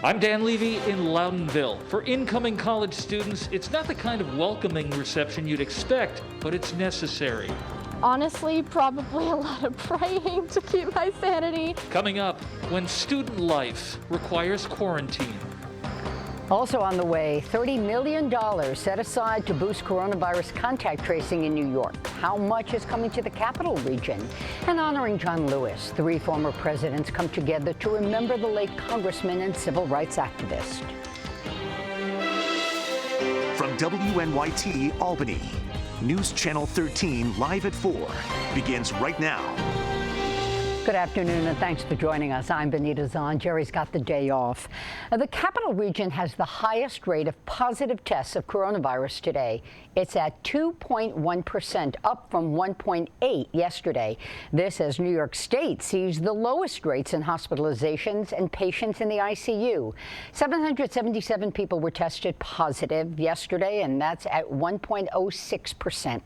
I'm Dan Levy in Loudonville. For incoming college students, it's not the kind of welcoming reception you'd expect, but it's necessary. Honestly, probably a lot of praying to keep my sanity. Coming up, when student life requires quarantine. Also on the way, $30 million set aside to boost coronavirus contact tracing in New York. How much is coming to the capital region? And honoring John Lewis, 3 former presidents come together to remember the late congressman and civil rights activist. From WNYT Albany, News Channel 13 live at 4 begins right now. Good afternoon and thanks for joining us. I'm Benita Zahn. Jerry's got the day off. The capital region has the highest rate of positive tests of coronavirus today. It's at 2.1%, up from 1.8 yesterday. This as New York State sees the lowest rates in hospitalizations and patients in the ICU. 777 people were tested positive yesterday, and that's at 1.06%.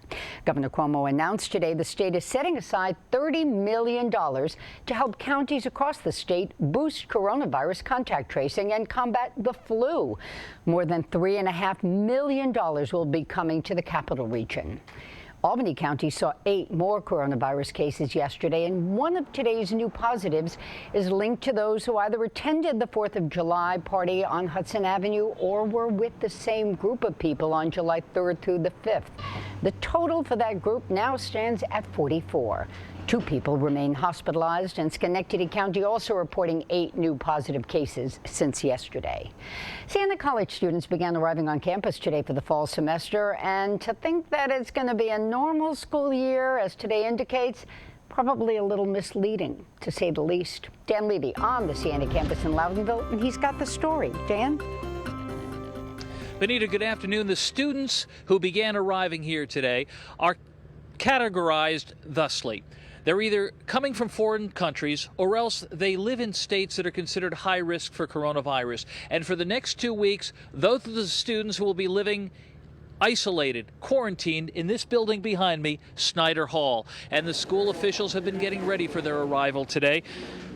Governor Cuomo announced today the state is setting aside $30 million to help counties across the state boost coronavirus contact tracing and combat the flu. More than $3.5 million will be coming to the capital region. Albany County saw 8 more coronavirus cases yesterday, and one of today's new positives is linked to those who either attended the 4th of July party on Hudson Avenue or were with the same group of people on July 3rd through the 5th. The total for that group now stands at 44. 2 people remain hospitalized, and Schenectady County also reporting 8 new positive cases since yesterday. Siena College students began arriving on campus today for the fall semester, and to think that it's going to be a normal school year, as today indicates, probably a little misleading, to say the least. Dan Levy on the Siena campus in Loudonville, and he's got the story. Dan? Benita, good afternoon. The students who began arriving here today are categorized thusly. They're either coming from foreign countries or else they live in states that are considered high risk for coronavirus. And for the next 2 weeks, those are the students who will be living isolated, quarantined in this building behind me, Snyder Hall. And the school officials have been getting ready for their arrival today.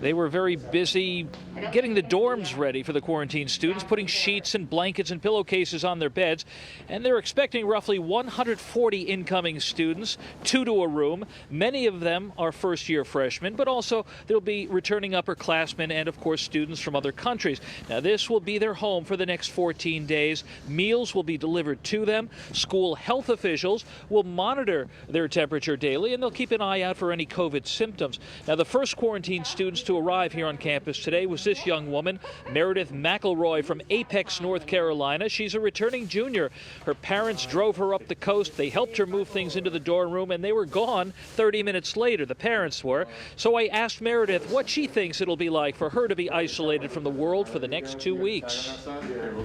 They were very busy getting the dorms ready for the quarantine students, putting sheets and blankets and pillowcases on their beds. And they're expecting roughly 140 incoming students, 2 to a room. Many of them are first-year freshmen, but also there'll be returning upperclassmen and, of course, students from other countries. Now, this will be their home for the next 14 days. Meals will be delivered to them. School health officials will monitor their temperature daily, and they'll keep an eye out for any COVID symptoms. Now, the first quarantine students to arrive here on campus today was this young woman, Meredith McElroy from Apex, North Carolina. She's a returning junior. Her parents drove her up the coast. They helped her move things into the dorm room, and they were gone 30 minutes later, the parents were. So I asked Meredith what she thinks it'll be like for her to be isolated from the world for the next 2 weeks.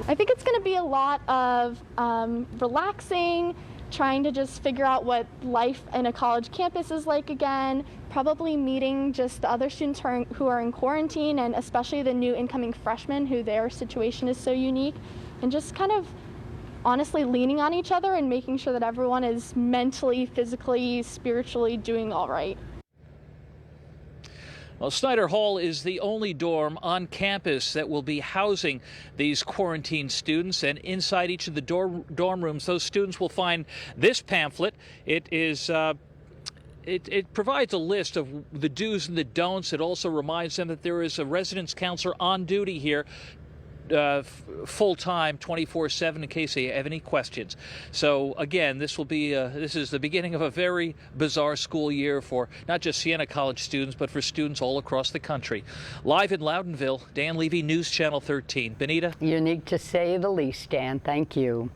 I think it's going to be a lot of relaxing, trying to just figure out what life in a college campus is like again, probably meeting just the other students who are in quarantine, and especially the new incoming freshmen who their situation is so unique, and just kind of honestly leaning on each other and making sure that everyone is mentally, physically, spiritually doing all right. Well, Snyder Hall is the only dorm on campus that will be housing these quarantine students, and inside each of the dorm rooms, those students will find this pamphlet. It provides a list of the do's and the don'ts. It also reminds them that there is a residence counselor on duty here full-time, 24/7, in case they have any questions. So again, this is the beginning of a very bizarre school year for not just Siena College students, but for students all across the country. Live in Loudonville, Dan Levy, News Channel 13. Benita? Unique to say the least, Dan. Thank you.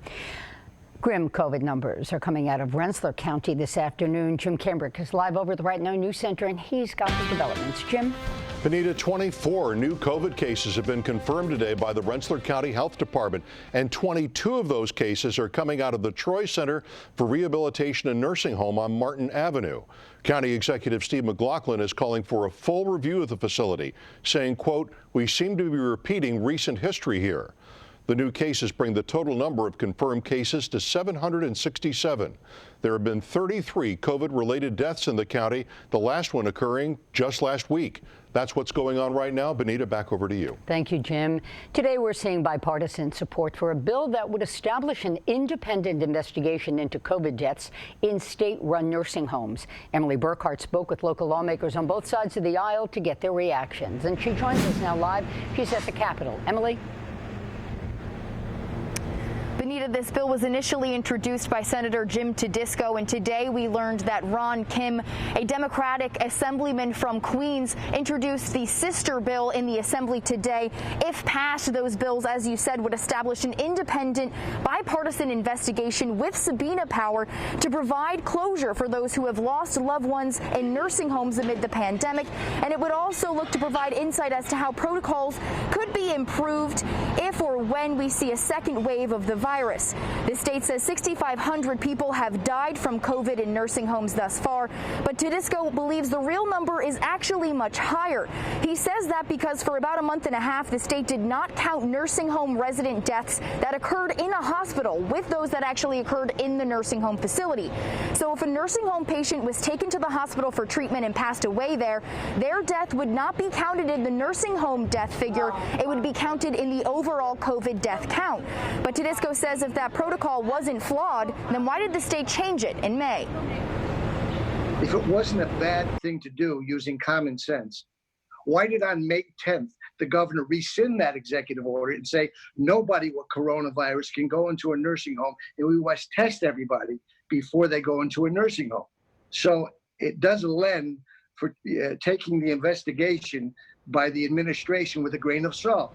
Grim COVID numbers are coming out of Rensselaer County this afternoon. Jim Cambrick is live over at the Right Now News Center, and he's got the developments. Jim? Benita, 24 new COVID cases have been confirmed today by the Rensselaer County Health Department, and 22 of those cases are coming out of the Troy Center for Rehabilitation and Nursing Home on Martin Avenue. County Executive Steve McLaughlin is calling for a full review of the facility, saying, quote, "We seem to be repeating recent history here." The new cases bring the total number of confirmed cases to 767. There have been 33 COVID-related deaths in the county, the last one occurring just last week. That's what's going on right now. Benita, back over to you. Thank you, Jim. Today, we're seeing bipartisan support for a bill that would establish an independent investigation into COVID deaths in state-run nursing homes. Emily Burkhart spoke with local lawmakers on both sides of the aisle to get their reactions. And she joins us now live. She's at the Capitol. Emily? Benita, this bill was initially introduced by Senator Jim Tedisco, and today we learned that Ron Kim, a Democratic assemblyman from Queens, introduced the sister bill in the Assembly today. If passed, those bills, as you said, would establish an independent, bipartisan investigation with subpoena power to provide closure for those who have lost loved ones in nursing homes amid the pandemic. And it would also look to provide insight as to how protocols could be improved if or when we see a second wave of the virus. The state says 6,500 people have died from COVID in nursing homes thus far, but Tedisco believes the real number is actually much higher. He says that because for about a month and a half, the state did not count nursing home resident deaths that occurred in a hospital with those that actually occurred in the nursing home facility. So if a nursing home patient was taken to the hospital for treatment and passed away there, their death would not be counted in the nursing home death figure. It would be counted in the overall COVID death count. But Tedisco says if that protocol wasn't flawed, then why did the state change it in May? If it wasn't a bad thing to do using common sense, why did on May 10th the governor rescind that executive order and say nobody with coronavirus can go into a nursing home and we must test everybody before they go into a nursing home? So it does lend for taking the investigation by the administration with a grain of salt.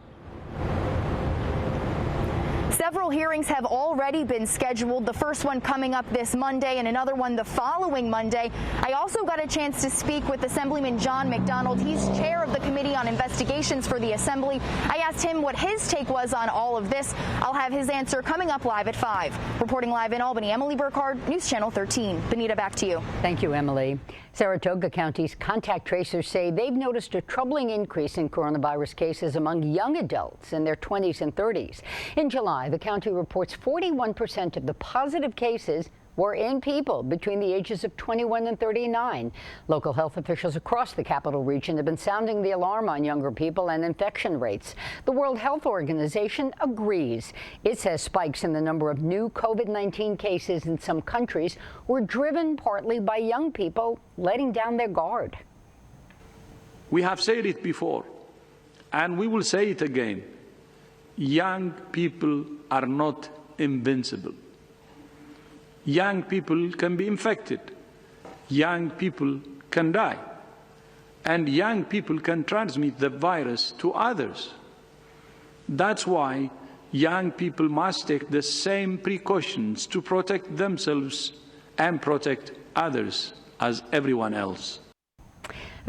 Several hearings have already been scheduled, the first one coming up this Monday and another one the following Monday. I also got a chance to speak with Assemblyman John McDonald. He's chair of the Committee on Investigations for the Assembly. I asked him what his take was on all of this. I'll have his answer coming up live at 5. Reporting live in Albany, Emily Burkhart, News Channel 13. Benita, back to you. Thank you, Emily. Saratoga County's contact tracers say they've noticed a troubling increase in coronavirus cases among young adults in their 20s and 30s. In July, the county reports 41% of the positive cases were in people between the ages of 21 and 39. Local health officials across the capital region have been sounding the alarm on younger people and infection rates. The World Health Organization agrees. It says spikes in the number of new COVID-19 cases in some countries were driven partly by young people letting down their guard. We have said it before, and we will say it again. Young people are not invincible. Young people can be infected. Young people can die. And young people can transmit the virus to others. That's why young people must take the same precautions to protect themselves and protect others as everyone else.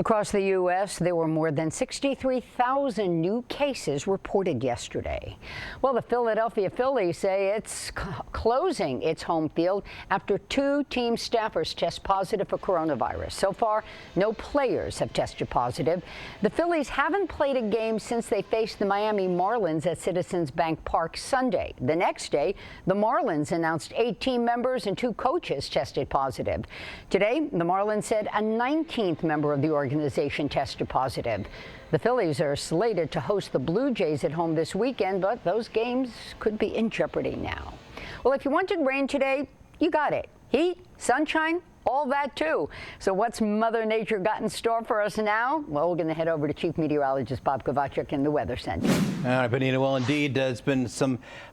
Across the U.S., there were more than 63,000 new cases reported yesterday. Well, the Philadelphia Phillies say it's closing its home field after 2 team staffers test positive for coronavirus. So far, no players have tested positive. The Phillies haven't played a game since they faced the Miami Marlins at Citizens Bank Park Sunday. The next day, the Marlins announced 8 team members and 2 coaches tested positive. Today, the Marlins said a 19th member of the organization tested positive. The Phillies are slated to host the Blue Jays at home this weekend, but those games could be in jeopardy now. Well, if you wanted rain today, you got it. Heat, sunshine, all that too. So what's Mother Nature got in store for us now? Well, we're going to head over to Chief Meteorologist Bob Kovacek in the Weather Center. All right, Benita. Well, indeed, it's been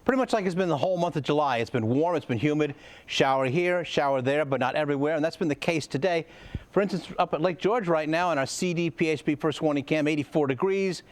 pretty much like it's been the whole month of July. It's been warm, it's been humid, shower here, shower there, but not everywhere. And that's been the case today. For instance, up at Lake George right now in our CD PHP first warning cam, 84 degrees.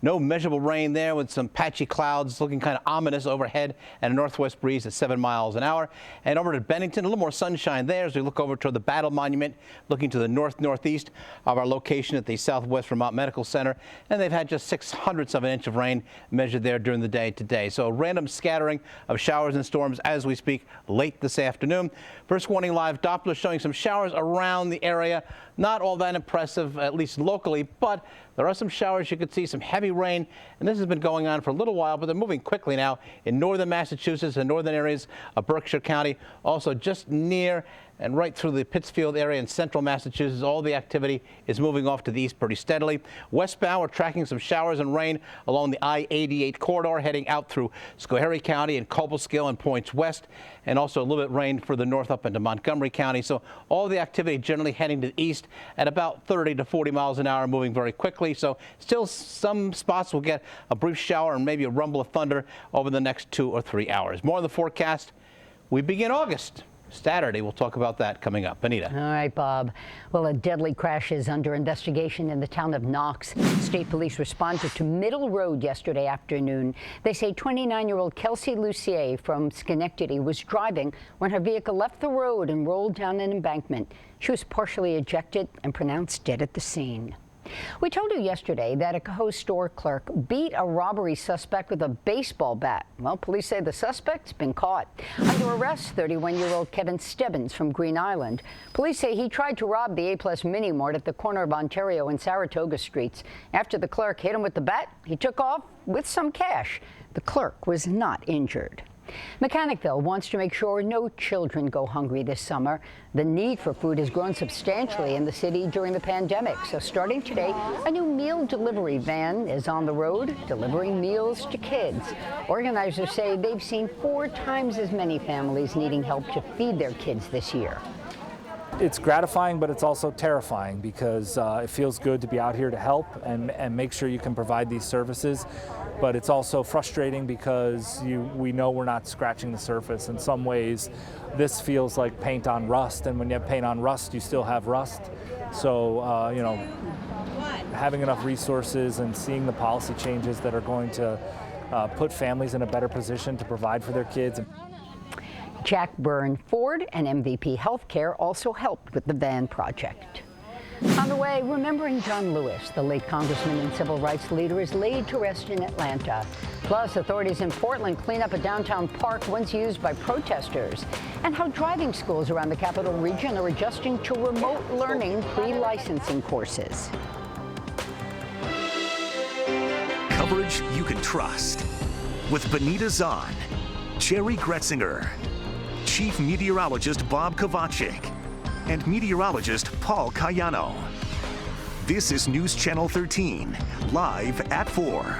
No measurable rain there with some patchy clouds looking kind of ominous overhead and a northwest breeze at 7 miles an hour. And over to Bennington, a little more sunshine there as we look over toward the Battle Monument, looking to the north-northeast of our location at the Southwest Vermont Medical Center. And they've had just 0.06 of an inch of rain measured there during the day today. So a random scattering of showers and storms as we speak late this afternoon. First warning live Doppler showing some showers around the area. Not all that impressive, at least locally, but There are some showers. You can see some heavy rain, and this has been going on for a little while, but they're moving quickly now in northern Massachusetts and northern areas of Berkshire County. Also just near and right through the Pittsfield area in central Massachusetts, all the activity is moving off to the east pretty steadily. Westbound, we're tracking some showers and rain along the I-88 corridor heading out through Schoharie County and Cobleskill and points west, and also a little bit rain further north up into Montgomery County. So all the activity generally heading to the east at about 30 to 40 miles an hour, moving very quickly. So still some spots will get a brief shower and maybe a rumble of thunder over the next 2 or 3 hours. More on the forecast. We begin August. Saturday. We'll talk about that coming up. Anita. All right, Bob. Well, a deadly crash is under investigation in the town of Knox. State police responded to Middle Road yesterday afternoon. They say 29-year-old Kelsey Lucier from Schenectady was driving when her vehicle left the road and rolled down an embankment. She was partially ejected and pronounced dead at the scene. We told you yesterday that a Cohoes store clerk beat a robbery suspect with a baseball bat. Well, police say the suspect's been caught. Under arrest, 31-year-old Kevin Stebbins from Green Island. Police say he tried to rob the A-Plus Mini Mart at the corner of Ontario and Saratoga Streets. After the clerk hit him with the bat, he took off with some cash. The clerk was not injured. Mechanicville wants to make sure no children go hungry this summer. The need for food has grown substantially in the city during the pandemic. So starting today, a new meal delivery van is on the road, delivering meals to kids. Organizers say they've seen 4 times as many families needing help to feed their kids this year. It's gratifying, but it's also terrifying because it feels good to be out here to help and make sure you can provide these services. But it's also frustrating because we know we're not scratching the surface. In some ways, this feels like paint on rust, and when you have paint on rust, you still have rust. So, having enough resources and seeing the policy changes that are going to put families in a better position to provide for their kids. Jack Byrne Ford and MVP Healthcare also helped with the van project. On the way, remembering John Lewis, the late congressman and civil rights leader, is laid to rest in Atlanta. Plus, authorities in Portland clean up a downtown park once used by protesters, and how driving schools around the capital region are adjusting to remote learning pre-licensing courses. Coverage you can trust with Benita Zahn, Jerry Gretzinger, Chief Meteorologist Bob Kovacic, and meteorologist Paul Cayano. This is News Channel 13, live at 4.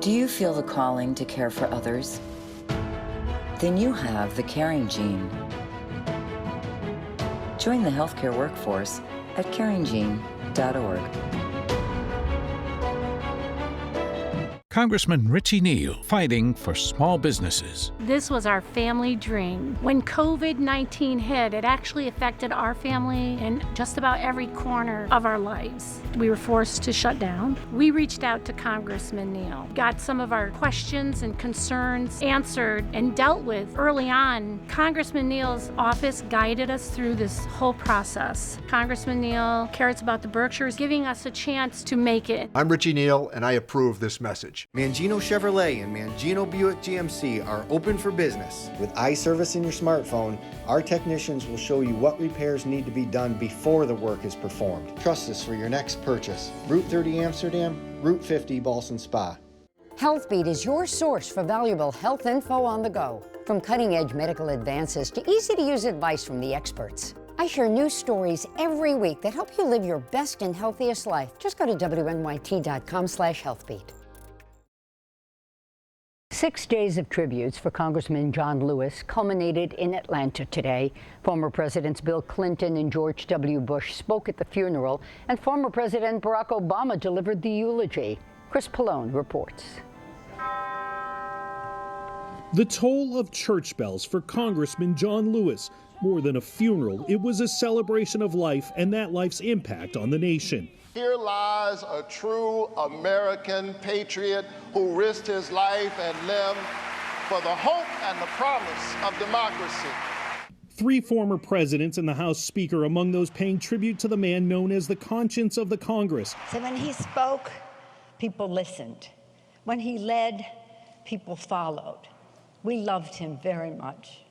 Do you feel the calling to care for others? Then you have the caring gene. Join the healthcare workforce at caringgene.org. Congressman Richie Neal fighting for small businesses. This was our family dream. When COVID-19 hit, it actually affected our family in just about every corner of our lives. We were forced to shut down. We reached out to Congressman Neal, got some of our questions and concerns answered and dealt with early on. Congressman Neal's office guided us through this whole process. Congressman Neal cares about the Berkshires, giving us a chance to make it. I'm Richie Neal, and I approve this message. Mangino Chevrolet and Mangino Buick GMC are open for business. With iService in your smartphone, our technicians will show you what repairs need to be done before the work is performed. Trust us for your next purchase. Route 30 Amsterdam, Route 50 Ballston Spa. HealthBeat is your source for valuable health info on the go. From cutting-edge medical advances to easy-to-use advice from the experts. I share new stories every week that help you live your best and healthiest life. Just go to WNYT.com/healthbeat. 6 days of tributes for Congressman John Lewis culminated in Atlanta today. Former Presidents Bill Clinton and George W. Bush spoke at the funeral, and former President Barack Obama delivered the eulogy. Chris Pallone reports. The toll of church bells for Congressman John Lewis. More than a funeral, it was a celebration of life and that life's impact on the nation. Here lies a true American patriot who risked his life and limb for the hope and the promise of democracy. 3 former presidents and the House Speaker among those paying tribute to the man known as the conscience of the Congress. So when he spoke, people listened. When he led, people followed. We loved him very much.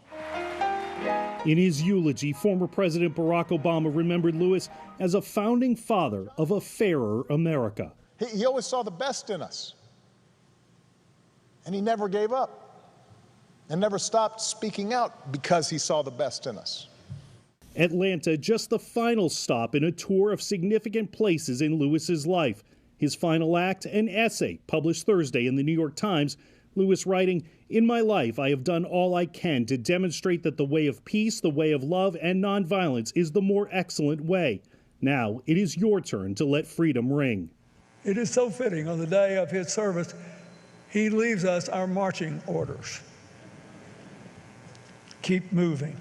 In his eulogy, former President Barack Obama remembered Lewis as a founding father of a fairer America. He always saw the best in us. And he never gave up and never stopped speaking out because he saw the best in us. Atlanta, just the final stop in a tour of significant places in Lewis's life. His final act, an essay published Thursday in the New York Times. Lewis writing, "In my life, I have done all I can to demonstrate that the way of peace, the way of love and nonviolence is the more excellent way. Now it is your turn to let freedom ring." It is so fitting on the day of his service, he leaves us our marching orders. Keep moving.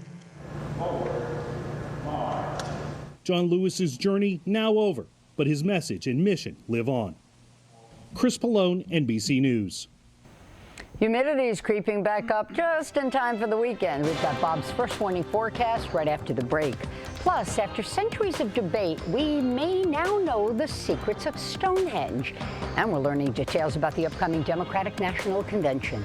John Lewis's journey now over, but his message and mission live on. Chris Pallone, NBC News. Humidity is creeping back up just in time for the weekend. We've got Bob's first warning forecast right after the break. Plus, after centuries of debate, we may now know the secrets of Stonehenge. And we're learning details about the upcoming Democratic National Convention.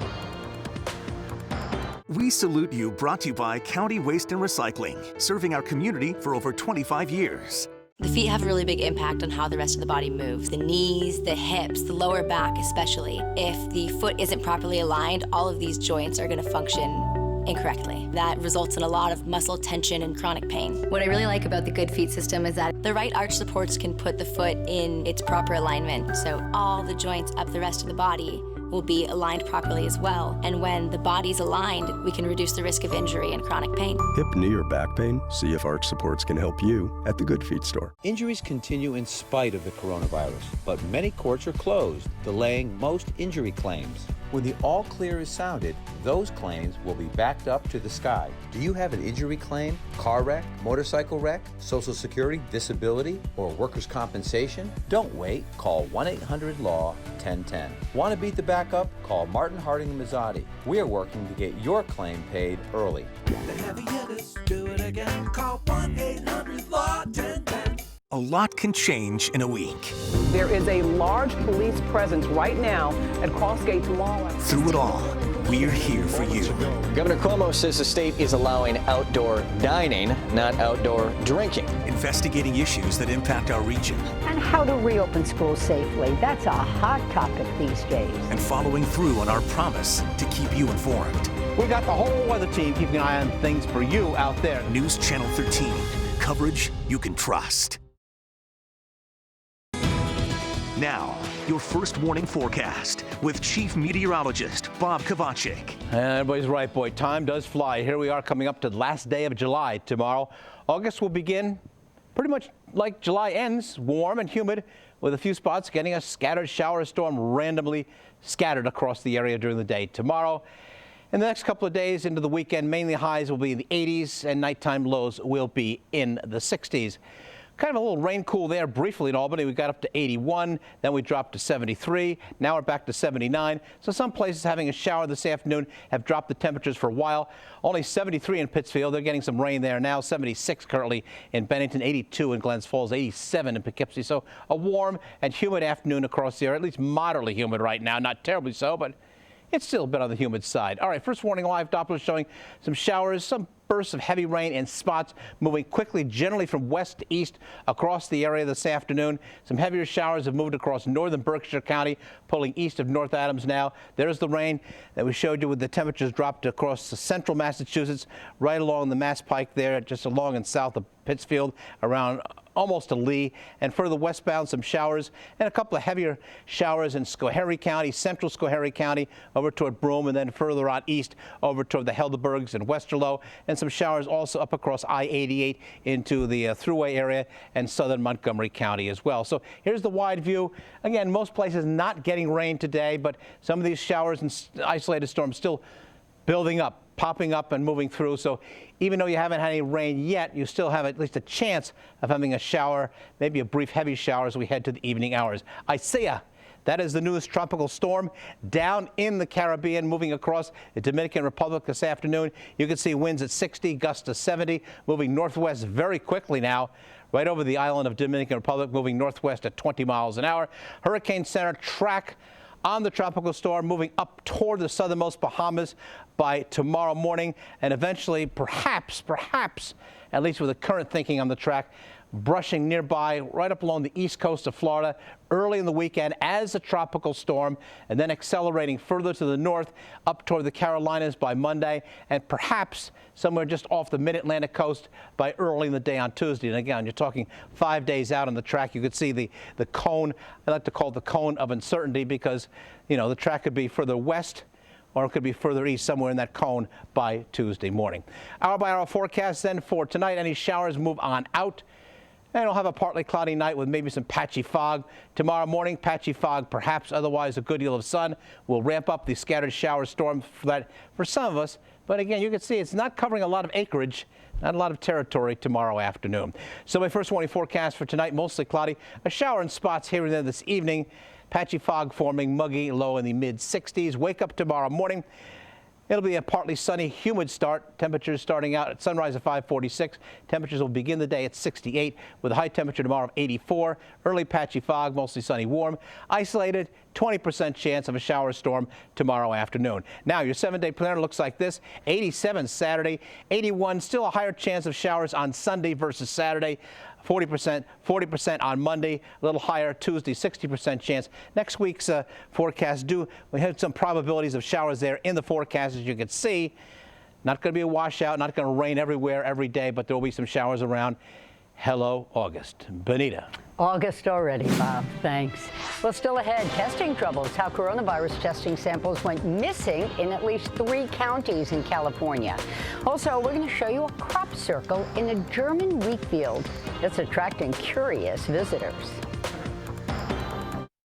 We Salute You, brought to you by County Waste and Recycling, serving our community for over 25 years. The feet have a really big impact on how the rest of the body moves. The knees, the hips, the lower back especially. If the foot isn't properly aligned, all of these joints are going to function incorrectly. That results in a lot of muscle tension and chronic pain. What I really like about the Good Feet system is that the right arch supports can put the foot in its proper alignment, so all the joints up the rest of the body will be aligned properly as well. And when the body's aligned, we can reduce the risk of injury and chronic pain. Hip, knee, or back pain? See if Arch Supports can help you at the Good Feet store. Injuries continue in spite of the coronavirus, but many courts are closed, delaying most injury claims. When the all clear is sounded, those claims will be backed up to the sky. Do you have an injury claim, car wreck, motorcycle wreck, Social Security, disability, or workers' compensation? Don't wait. Call 1-800-LAW-1010. Want to beat the backup? Call Martin Harding and Mazzotti. We are working to get your claim paid early. The heavy hitters do it again. Call 1-800-LAW-1010. A lot can change in a week. There is a large police presence right now at Crossgates Mall. Through it all, we're here for you. Governor Cuomo says the state is allowing outdoor dining, not outdoor drinking. Investigating issues that impact our region. And how to reopen schools safely. That's a hot topic these days. And following through on our promise to keep you informed. We got the whole weather team keeping an eye on things for you out there. News Channel 13. Coverage you can trust. Now, your first warning forecast with Chief Meteorologist Bob Kovacic. Everybody's right, boy. Time does fly. Here we are coming up to the last day of July tomorrow. August will begin pretty much like July ends, warm and humid, with a few spots getting a scattered shower storm randomly scattered across the area during the day. Tomorrow, in the next couple of days into the weekend, mainly highs will be in the 80s and nighttime lows will be in the 60s. Kind of a little rain cool there briefly in Albany. We got up to 81, then we dropped to 73. Now we're back to 79. So some places having a shower this afternoon have dropped the temperatures for a while. Only 73 in Pittsfield. They're getting some rain there now. 76 currently in Bennington, 82 in Glens Falls, 87 in Poughkeepsie. So a warm and humid afternoon across the area, at least moderately humid right now. Not terribly so, but it's still a bit on the humid side. All right, first warning live Doppler showing some showers, some bursts of heavy rain in spots moving quickly, generally from west to east across the area this afternoon. Some heavier showers have moved across northern Berkshire County, pulling east of North Adams now. There's the rain that we showed you with the temperatures dropped across central Massachusetts, right along the Mass Pike there, just along and south of Pittsfield, around almost to Lee, and further westbound some showers and a couple of heavier showers in Schoharie County, central Schoharie County, over toward Broome, and then further out east over toward the Helderbergs and Westerlo, and some showers also up across I-88 into the Thruway area and southern Montgomery County as well. So here's the wide view. Again, most places not getting rain today, but some of these showers and isolated storms still building up, popping up and moving through. So even though you haven't had any rain yet, you still have at least a chance of having a shower, maybe a brief heavy shower as we head to the evening hours. I see ya. That is the newest tropical storm down in the Caribbean, moving across the Dominican Republic this afternoon. You can see winds at 60, gusts to 70, moving northwest very quickly now, right over the island of Dominican Republic, moving northwest at 20 miles an hour. Hurricane center track on the tropical storm, moving up toward the southernmost Bahamas by tomorrow morning, and eventually, perhaps, at least with the current thinking on the track, brushing nearby right up along the east coast of Florida early in the weekend as a tropical storm, and then accelerating further to the north up toward the Carolinas by Monday, and perhaps somewhere just off the mid-Atlantic coast by early in the day on Tuesday. And again, you're talking 5 days out on the track. You could see the cone, I like to call it the cone of uncertainty, because, you know, the track could be further west or it could be further east, somewhere in that cone by Tuesday morning. Hour by hour forecast then for tonight. Any showers move on out. And we'll have a partly cloudy night with maybe some patchy fog. Tomorrow morning, patchy fog, perhaps, otherwise a good deal of sun. Will ramp up the scattered shower storms for some of us. But again, you can see it's not covering a lot of acreage, not a lot of territory tomorrow afternoon. So my first warning forecast for tonight, mostly cloudy. A shower in spots here and there this evening. Patchy fog forming, muggy, low in the mid-60s. Wake up tomorrow morning. It'll be a partly sunny, humid start. Temperatures starting out at sunrise at 5:46. Temperatures will begin the day at 68 with a high temperature tomorrow of 84. Early patchy fog, mostly sunny, warm. Isolated, 20% chance of a shower storm tomorrow afternoon. Now, your 7-day planner looks like this. 87 Saturday, 81, still a higher chance of showers on Sunday versus Saturday. 40% on Monday, a little higher Tuesday, 60% chance. Next week's forecast we had some probabilities of showers there in the forecast, as you can see. Not going to be a washout, not going to rain everywhere every day, but there will be some showers around. Hello, August. Benita. August already, Bob. Thanks. Well, still ahead, testing troubles. How coronavirus testing samples went missing in at least 3 counties in California. Also, we're going to show you a crop circle in a German wheat field that's attracting curious visitors.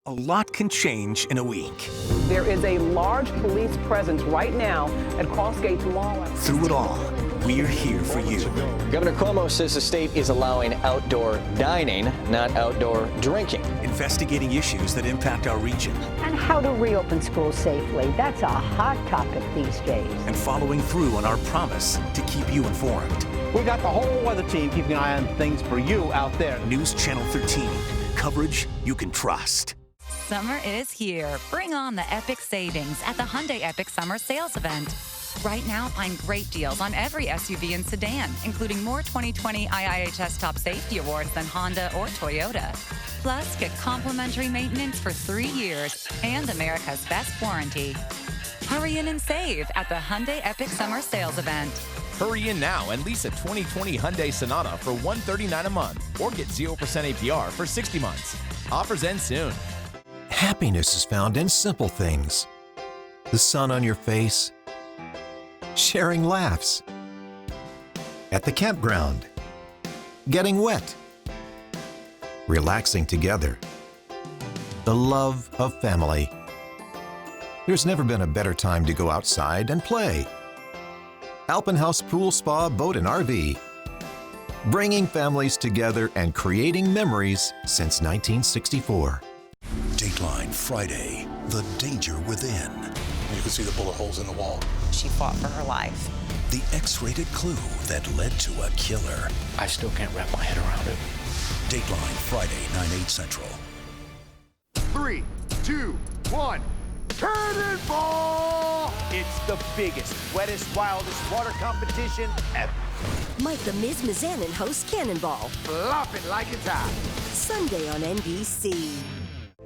A lot can change in a week. There is a large police presence right now at Crossgates Mall. Through it all, we're here for you. Governor Cuomo says the state is allowing outdoor dining, not outdoor drinking. Investigating issues that impact our region. And how to reopen schools safely. That's a hot topic these days. And following through on our promise to keep you informed. We got the whole weather team keeping an eye on things for you out there. News Channel 13. Coverage you can trust. Summer is here. Bring on the epic savings at the Hyundai Epic Summer Sales Event. Right now, find great deals on every SUV and sedan, including more 2020 IIHS Top Safety Awards than Honda or Toyota. Plus, get complimentary maintenance for 3 years and America's best warranty. Hurry in and save at the Hyundai Epic Summer Sales Event. Hurry in now and lease a 2020 Hyundai Sonata for $139 a month or get 0% APR for 60 months. Offers end soon. Happiness is found in simple things. The sun on your face, sharing laughs, at the campground, getting wet, relaxing together, the love of family. There's never been a better time to go outside and play. Alpenhaus Pool Spa Boat and RV, bringing families together and creating memories since 1964. Dateline Friday, The Danger Within. You can see the bullet holes in the wall. She fought for her life. The X-rated clue that led to a killer. I still can't wrap my head around it. Dateline Friday, 9/8 Central. 3, 2, 1. Cannonball! It's the biggest, wettest, wildest water competition ever. Mike the Miz Mizanin hosts Cannonball. Flop it like it's hot. Sunday on NBC.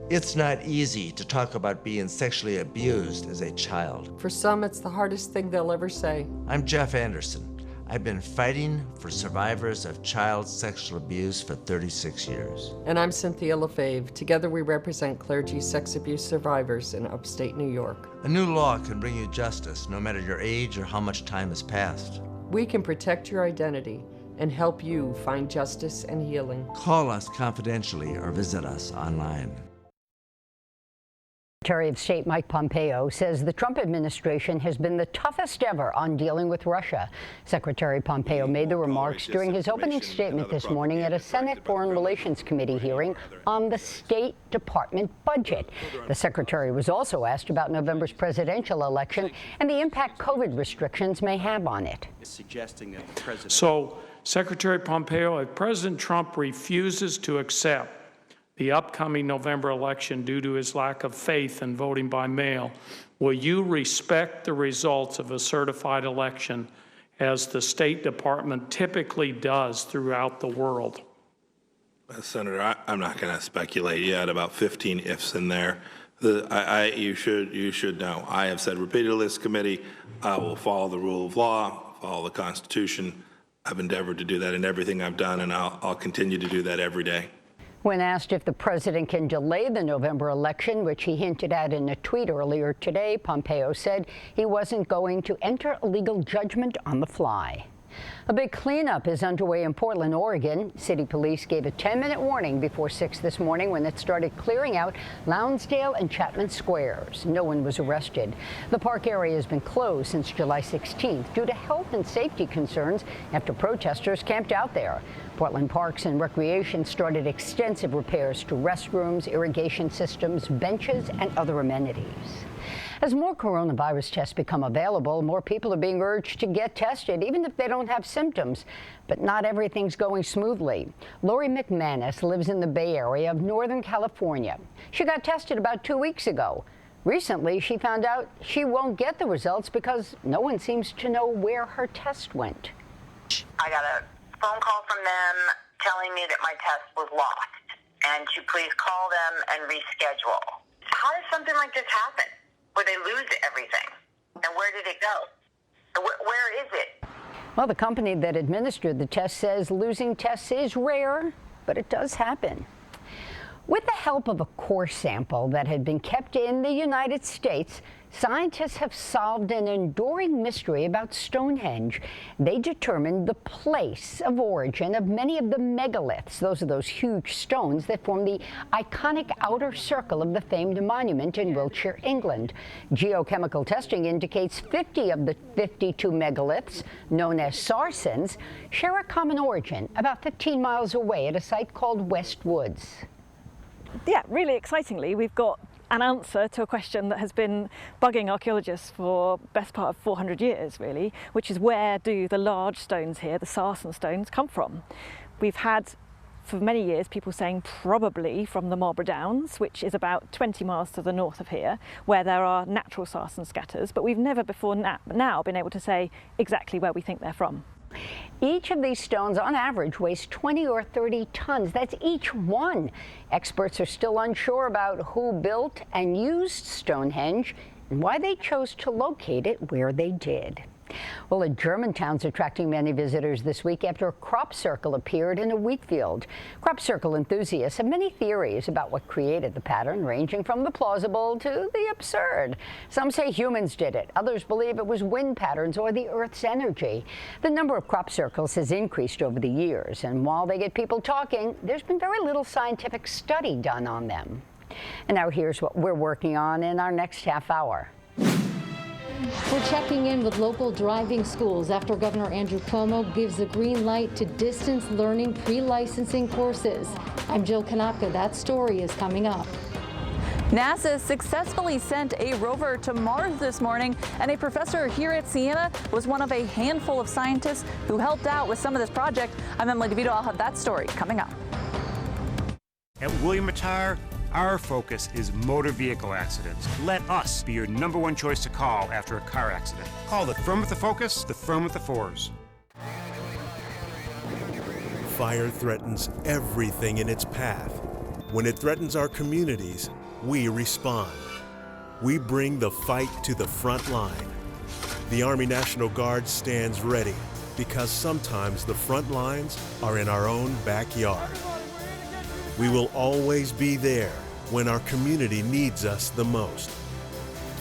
It's not easy to talk about being sexually abused as a child. For some, it's the hardest thing they'll ever say. I'm Jeff Anderson. I've been fighting for survivors of child sexual abuse for 36 years. And I'm Cynthia LaFave. Together we represent clergy sex abuse survivors in upstate New York. A new law can bring you justice no matter your age or how much time has passed. We can protect your identity and help you find justice and healing. Call us confidentially or visit us online. Secretary of State Mike Pompeo says the Trump administration has been the toughest ever on dealing with Russia. Secretary Pompeo made the remarks during his opening statement this morning at a Senate Foreign Relations Committee hearing on the State Department budget. The secretary was also asked about November's presidential election and the impact COVID restrictions may have on it. So, Secretary Pompeo, if President Trump refuses to accept the upcoming November election due to his lack of faith in voting by mail, will you respect the results of a certified election as the State Department typically does throughout the world? Senator, I'm not going to speculate yet about 15 ifs in there. You should know. I have said repeatedly to this committee, I will follow the rule of law, follow the Constitution. I've endeavored to do that in everything I've done, and I'll continue to do that every day. When asked if the president can delay the November election, which he hinted at in a tweet earlier today, Pompeo said he wasn't going to enter a legal judgment on the fly. A big cleanup is underway in Portland, Oregon. City police gave a 10-minute warning before 6 this morning when it started clearing out Lonsdale and Chapman Squares. No one was arrested. The park area has been closed since July 16th due to health and safety concerns after protesters camped out there. Portland Parks and Recreation started extensive repairs to restrooms, irrigation systems, benches, and other amenities. As more coronavirus tests become available, more people are being urged to get tested, even if they don't have symptoms. But not everything's going smoothly. Lori McManus lives in the Bay Area of Northern California. She got tested about 2 weeks ago. Recently, she found out she won't get the results because no one seems to know where her test went. I got a phone call from them telling me that my test was lost and to please call them and reschedule. How does something like this happen, where they lose everything? And where did it go? Where is it? Well, the company that administered the test says losing tests is rare, but it does happen. With the help of a core sample that had been kept in the United States, scientists have solved an enduring mystery about Stonehenge. They determined the place of origin of many of the megaliths. Those are those huge stones that form the iconic outer circle of the famed monument in Wiltshire, England. Geochemical testing indicates 50 of the 52 megaliths, known as sarsens, share a common origin about 15 miles away at a site called West Woods. Yeah, really excitingly, we've got an answer to a question that has been bugging archaeologists for the best part of 400 years, really, which is where do the large stones here, the sarsen stones, come from? We've had, for many years, people saying probably from the Marlborough Downs, which is about 20 miles to the north of here, where there are natural sarsen scatters, but we've never before now been able to say exactly where we think they're from. Each of these stones, on average, weighs 20 or 30 tons. That's each one. Experts are still unsure about who built and used Stonehenge and why they chose to locate it where they did. Well, a Germantown's attracting many visitors this week after a crop circle appeared in a wheat field. Crop circle enthusiasts have many theories about what created the pattern, ranging from the plausible to the absurd. Some say humans did it. Others believe it was wind patterns or the Earth's energy. The number of crop circles has increased over the years, and while they get people talking, there's been very little scientific study done on them. And now here's what we're working on in our next half hour. We're checking in with local driving schools after Governor Andrew Cuomo gives the green light to distance learning pre-licensing courses. I'm Jill Kanopka. That story is coming up. NASA successfully sent a rover to Mars this morning, and a professor here at Siena was one of a handful of scientists who helped out with some of this project. I'm Emily DeVito. I'll have that story coming up. At William Tire, our focus is motor vehicle accidents. Let us be your #1 choice to call after a car accident. Call the firm with the focus, the firm with the fours. Fire threatens everything in its path. When it threatens our communities, we respond. We bring the fight to the front line. The Army National Guard stands ready because sometimes the front lines are in our own backyard. We will always be there when our community needs us the most.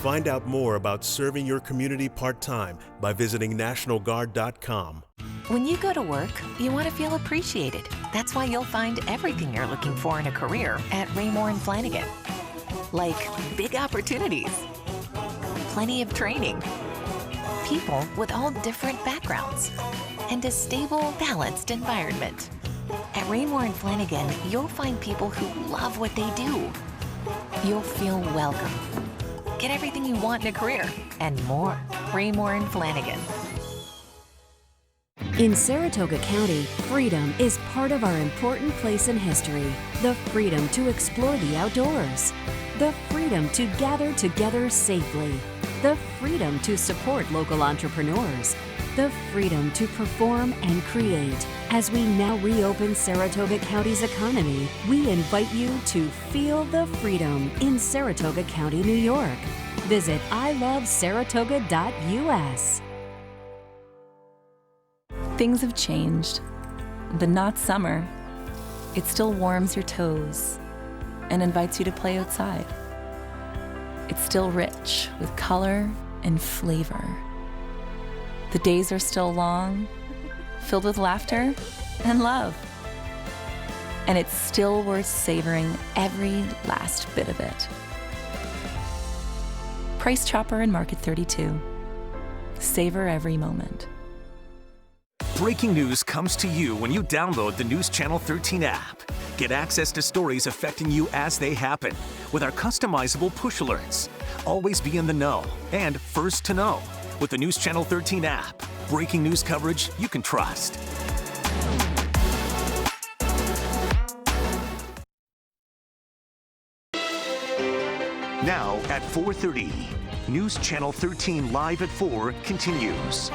Find out more about serving your community part-time by visiting NationalGuard.com. When you go to work, you want to feel appreciated. That's why you'll find everything you're looking for in a career at Raymore & Flanagan. like big opportunities, plenty of training, people with all different backgrounds, and a stable, balanced environment. At Raymore & Flanigan, you'll find people who love what they do. You'll feel welcome. Get everything you want in a career and more. Raymore & Flanigan. In Saratoga County, freedom is part of our important place in history. The freedom to explore the outdoors. The freedom to gather together safely. The freedom to support local entrepreneurs. The freedom to perform and create. As we now reopen Saratoga County's economy, we invite you to feel the freedom in Saratoga County, New York. Visit ilovesaratoga.us. Things have changed, but not summer. It still warms your toes and invites you to play outside. It's still rich with color and flavor. The days are still long, filled with laughter and love. And it's still worth savoring every last bit of it. Price Chopper and Market 32. Savor every moment. Breaking news comes to you when you download the News Channel 13 app. Get access to stories affecting you as they happen with our customizable push alerts. Always be in the know and first to know with the News Channel 13 app. Breaking news coverage you can trust. Now at 4:30, News Channel 13 Live at 4 continues.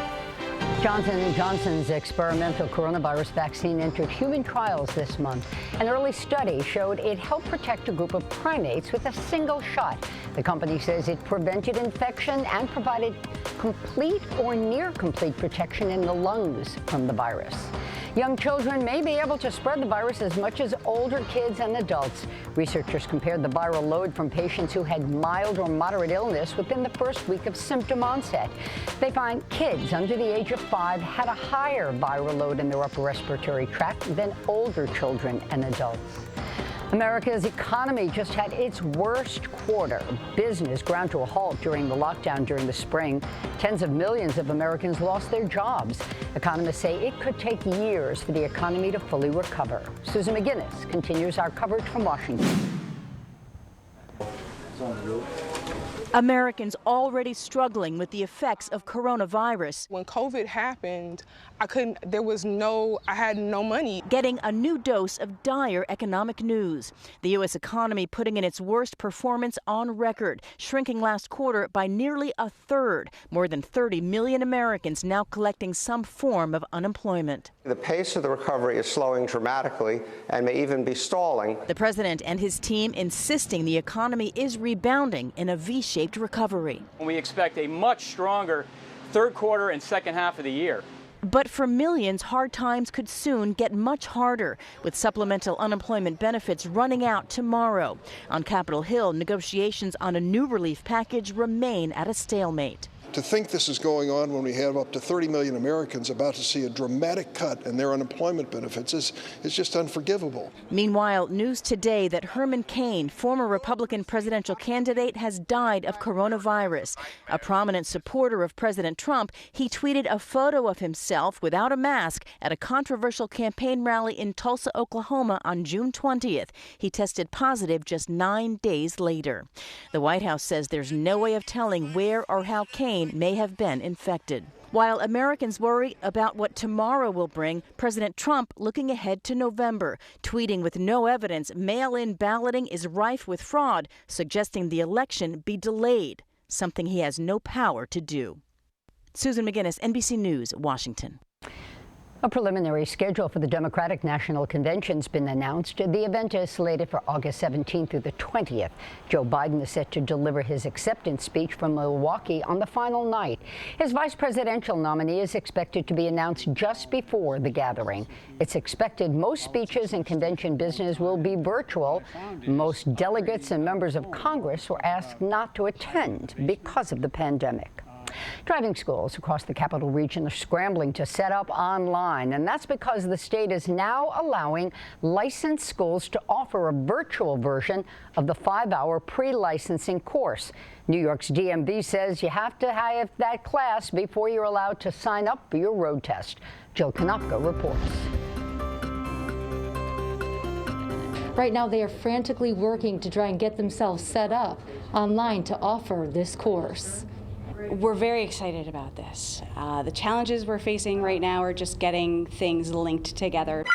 Johnson & Johnson's experimental coronavirus vaccine entered human trials this month. An early study showed it helped protect a group of primates with a single shot. The company says it prevented infection and provided complete or near complete protection in the lungs from the virus. Young children may be able to spread the virus as much as older kids and adults. Researchers compared the viral load from patients who had mild or moderate illness within the first week of symptom onset. They find kids under the age of 5 had a higher viral load in their upper respiratory tract than older children and adults. America's economy just had its worst quarter. Business ground to a halt during the lockdown during the spring. Tens of millions of Americans lost their jobs. Economists say it could take years for the economy to fully recover. Susan McGinnis continues our coverage from Washington. Americans already struggling with the effects of coronavirus. When COVID happened, I had no money. Getting a new dose of dire economic news. The U.S. economy putting in its worst performance on record, shrinking last quarter by nearly a third. More than 30 million Americans now collecting some form of unemployment. The pace of the recovery is slowing dramatically and may even be stalling. The president and his team insisting the economy is rebounding in a V-shaped recovery. We expect a much stronger third quarter and second half of the year. But for millions, hard times could soon get much harder, with supplemental unemployment benefits running out tomorrow. On Capitol Hill, negotiations on a new relief package remain at a stalemate. To think this is going on when we have up to 30 million Americans about to see a dramatic cut in their unemployment benefits is just unforgivable. Meanwhile, news today that Herman Cain, former Republican presidential candidate, has died of coronavirus. A prominent supporter of President Trump, he tweeted a photo of himself without a mask at a controversial campaign rally in Tulsa, Oklahoma on June 20th. He tested positive just 9 days later. The White House says there's no way of telling where or how Cain may have been infected. While Americans worry about what tomorrow will bring, President Trump looking ahead to November, tweeting with no evidence mail-in balloting is rife with fraud, suggesting the election be delayed, something he has no power to do. Susan McGinnis, NBC News, Washington. A preliminary schedule for the Democratic National Convention's been announced. The event is slated for August 17th through the 20th. Joe Biden is set to deliver his acceptance speech from Milwaukee on the final night. His vice presidential nominee is expected to be announced just before the gathering. It's expected most speeches and convention business will be virtual. Most delegates and members of Congress were asked not to attend because of the pandemic. Driving schools across the capital region are scrambling to set up online, and that's because the state is now allowing licensed schools to offer a virtual version of the 5-hour pre-licensing course. New York's DMV says you have to have that class before you're allowed to sign up for your road test. Jill Konopka reports. Right now, they are frantically working to try and get themselves set up online to offer this course. We're very excited about this. The challenges we're facing right now are just getting things linked together.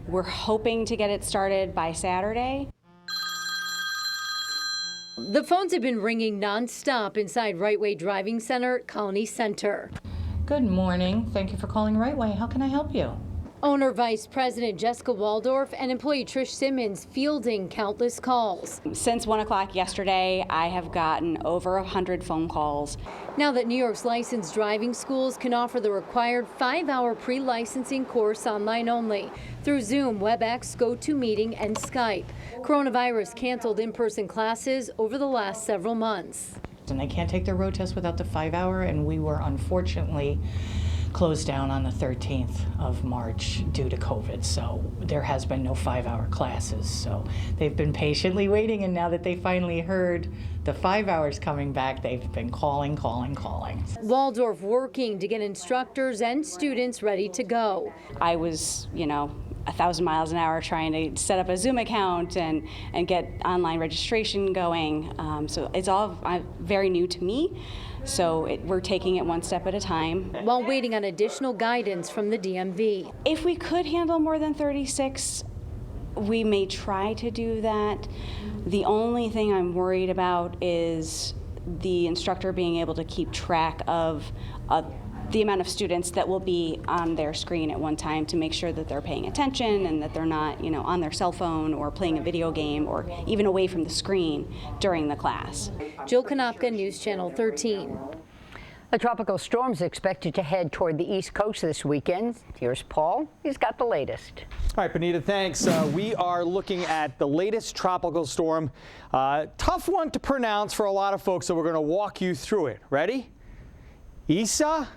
We're hoping to get it started by Saturday. The phones have been ringing nonstop inside Right Way Driving Center at Colony Center. Good morning. Thank you for calling Right Way. How can I help you? Owner Vice President Jessica Waldorf and employee Trish Simmons fielding countless calls. Since 1 o'clock yesterday, I have gotten over 100 phone calls. Now that New York's licensed driving schools can offer the required 5-hour pre-licensing course online only through Zoom, WebEx, GoToMeeting, and Skype. Coronavirus canceled in-person classes over the last several months. And they can't take their road test without the 5-hour, and we were unfortunately closed down on the 13th of March due to COVID. So there has been no 5-hour classes. So they've been patiently waiting, and now that they finally heard the 5 hours coming back, they've been calling. Waldorf working to get instructors and students ready to go. I was, 1,000 miles an hour trying to set up a Zoom account and get online registration going. So it's all very new to me. So we're taking it one step at a time. While waiting on additional guidance from the DMV. If we could handle more than 36, we may try to do that. The only thing I'm worried about is the instructor being able to keep track of the amount of students that will be on their screen at one time to make sure that they're paying attention and that they're not, on their cell phone or playing a video game or even away from the screen during the class. Jill Konopka, News Channel 13. A tropical storm is expected to head toward the East Coast this weekend. Here's Paul. He's got the latest. All right, Benita, thanks. We are looking at the latest tropical storm. Tough one to pronounce for a lot of folks, so we're going to walk you through it. Ready? Isaias,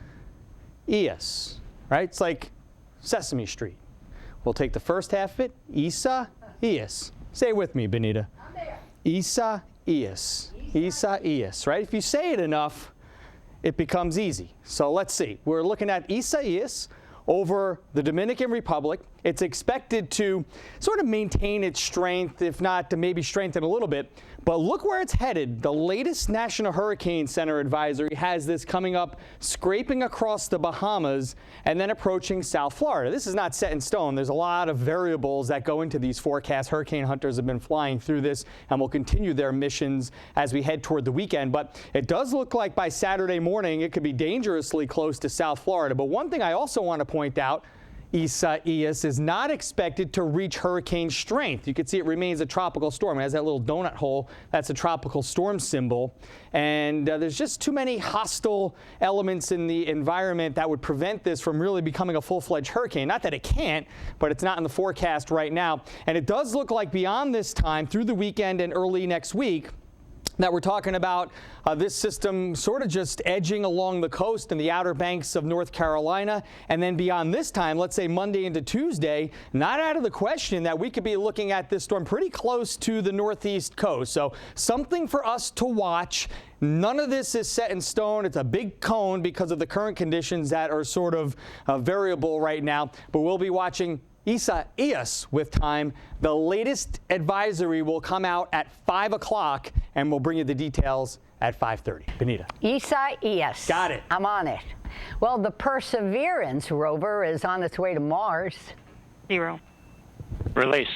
right? It's like Sesame Street. We'll take the first half of it. Isaias. Say it with me, Benita. Isaias. Isaias, right? If you say it enough, it becomes easy. So let's see. We're looking at Isaias over the Dominican Republic. It's expected to sort of maintain its strength, if not to maybe strengthen a little bit. But look where it's headed. The latest National Hurricane Center advisory has this coming up, scraping across the Bahamas and then approaching South Florida. This is not set in stone. There's a lot of variables that go into these forecasts. Hurricane hunters have been flying through this and will continue their missions as we head toward the weekend. But it does look like by Saturday morning it could be dangerously close to South Florida. But one thing I also want to point out, Isaias is not expected to reach hurricane strength. You can see it remains a tropical storm. It has that little donut hole. That's a tropical storm symbol. And there's just too many hostile elements in the environment that would prevent this from really becoming a full-fledged hurricane. Not that it can't, but it's not in the forecast right now. And it does look like beyond this time, through the weekend and early next week, that we're talking about this system sort of just edging along the coast and the Outer Banks of North Carolina. And then beyond this time, let's say Monday into Tuesday, not out of the question that we could be looking at this storm pretty close to the northeast coast. So something for us to watch. None of this is set in stone. It's a big cone because of the current conditions that are sort of variable right now. But we'll be watching Isaias with time. The latest advisory will come out at 5 o'clock, and we'll bring you the details at 5:30. Benita. Isaias. Got it. I'm on it. Well, the Perseverance rover is on its way to Mars. 0. Release.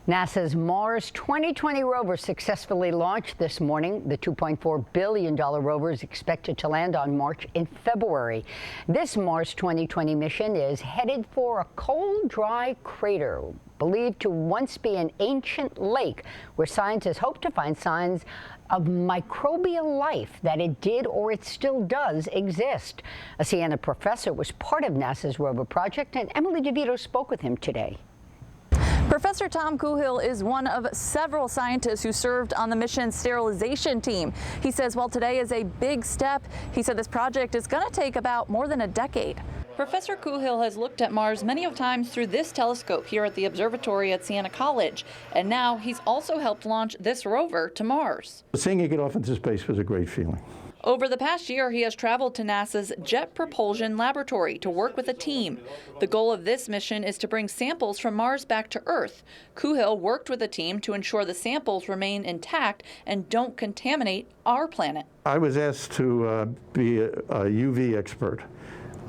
NASA's Mars 2020 rover successfully launched this morning. The $2.4 billion rover is expected to land on Mars in February. This Mars 2020 mission is headed for a cold, dry crater believed to once be an ancient lake where scientists hope to find signs of microbial life, that it did or it still does exist. A Siena professor was part of NASA's rover project, and Emily DeVito spoke with him today. Professor Tom Kuhil is one of several scientists who served on the mission's sterilization team. He says while today is a big step, he said this project is going to take about more than a decade. Professor Kuhil has looked at Mars many of times through this telescope here at the observatory at Siena College, and now he's also helped launch this rover to Mars. Seeing it get off into space was a great feeling. Over the past year, he has traveled to NASA's Jet Propulsion Laboratory to work with a team. The goal of this mission is to bring samples from Mars back to Earth. Kuhil worked with a team to ensure the samples remain intact and don't contaminate our planet. I was asked to be a UV expert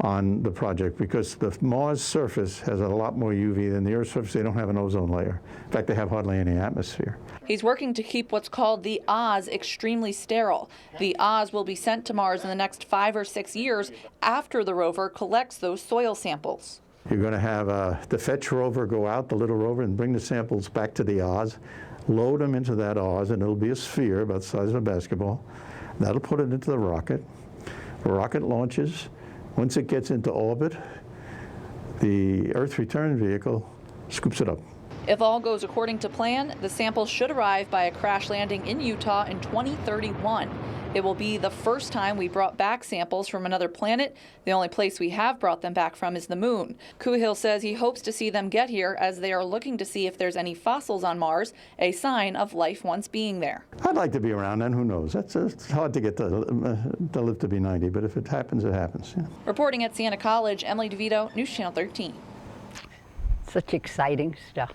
on the project because the Mars surface has a lot more UV than the Earth's surface. They don't have an ozone layer. In fact, they have hardly any atmosphere. He's working to keep what's called the Oz extremely sterile. The Oz will be sent to Mars in the next 5 or 6 years after the rover collects those soil samples. You're going to have the Fetch rover go out, the little rover, and bring the samples back to the Oz, load them into that Oz, and it'll be a sphere about the size of a basketball. That'll put it into the rocket. The rocket launches. Once it gets into orbit, the Earth return vehicle scoops it up. If all goes according to plan, the samples should arrive by a crash landing in Utah in 2031. It will be the first time we brought back samples from another planet. The only place we have brought them back from is the moon. Kuhil says he hopes to see them get here as they are looking to see if there's any fossils on Mars, a sign of life once being there. I'd like to be around, and who knows? It's hard to get to live to be 90, but if it happens, it happens. Yeah. Reporting at Siena College, Emily DeVito, News Channel 13. Such exciting stuff.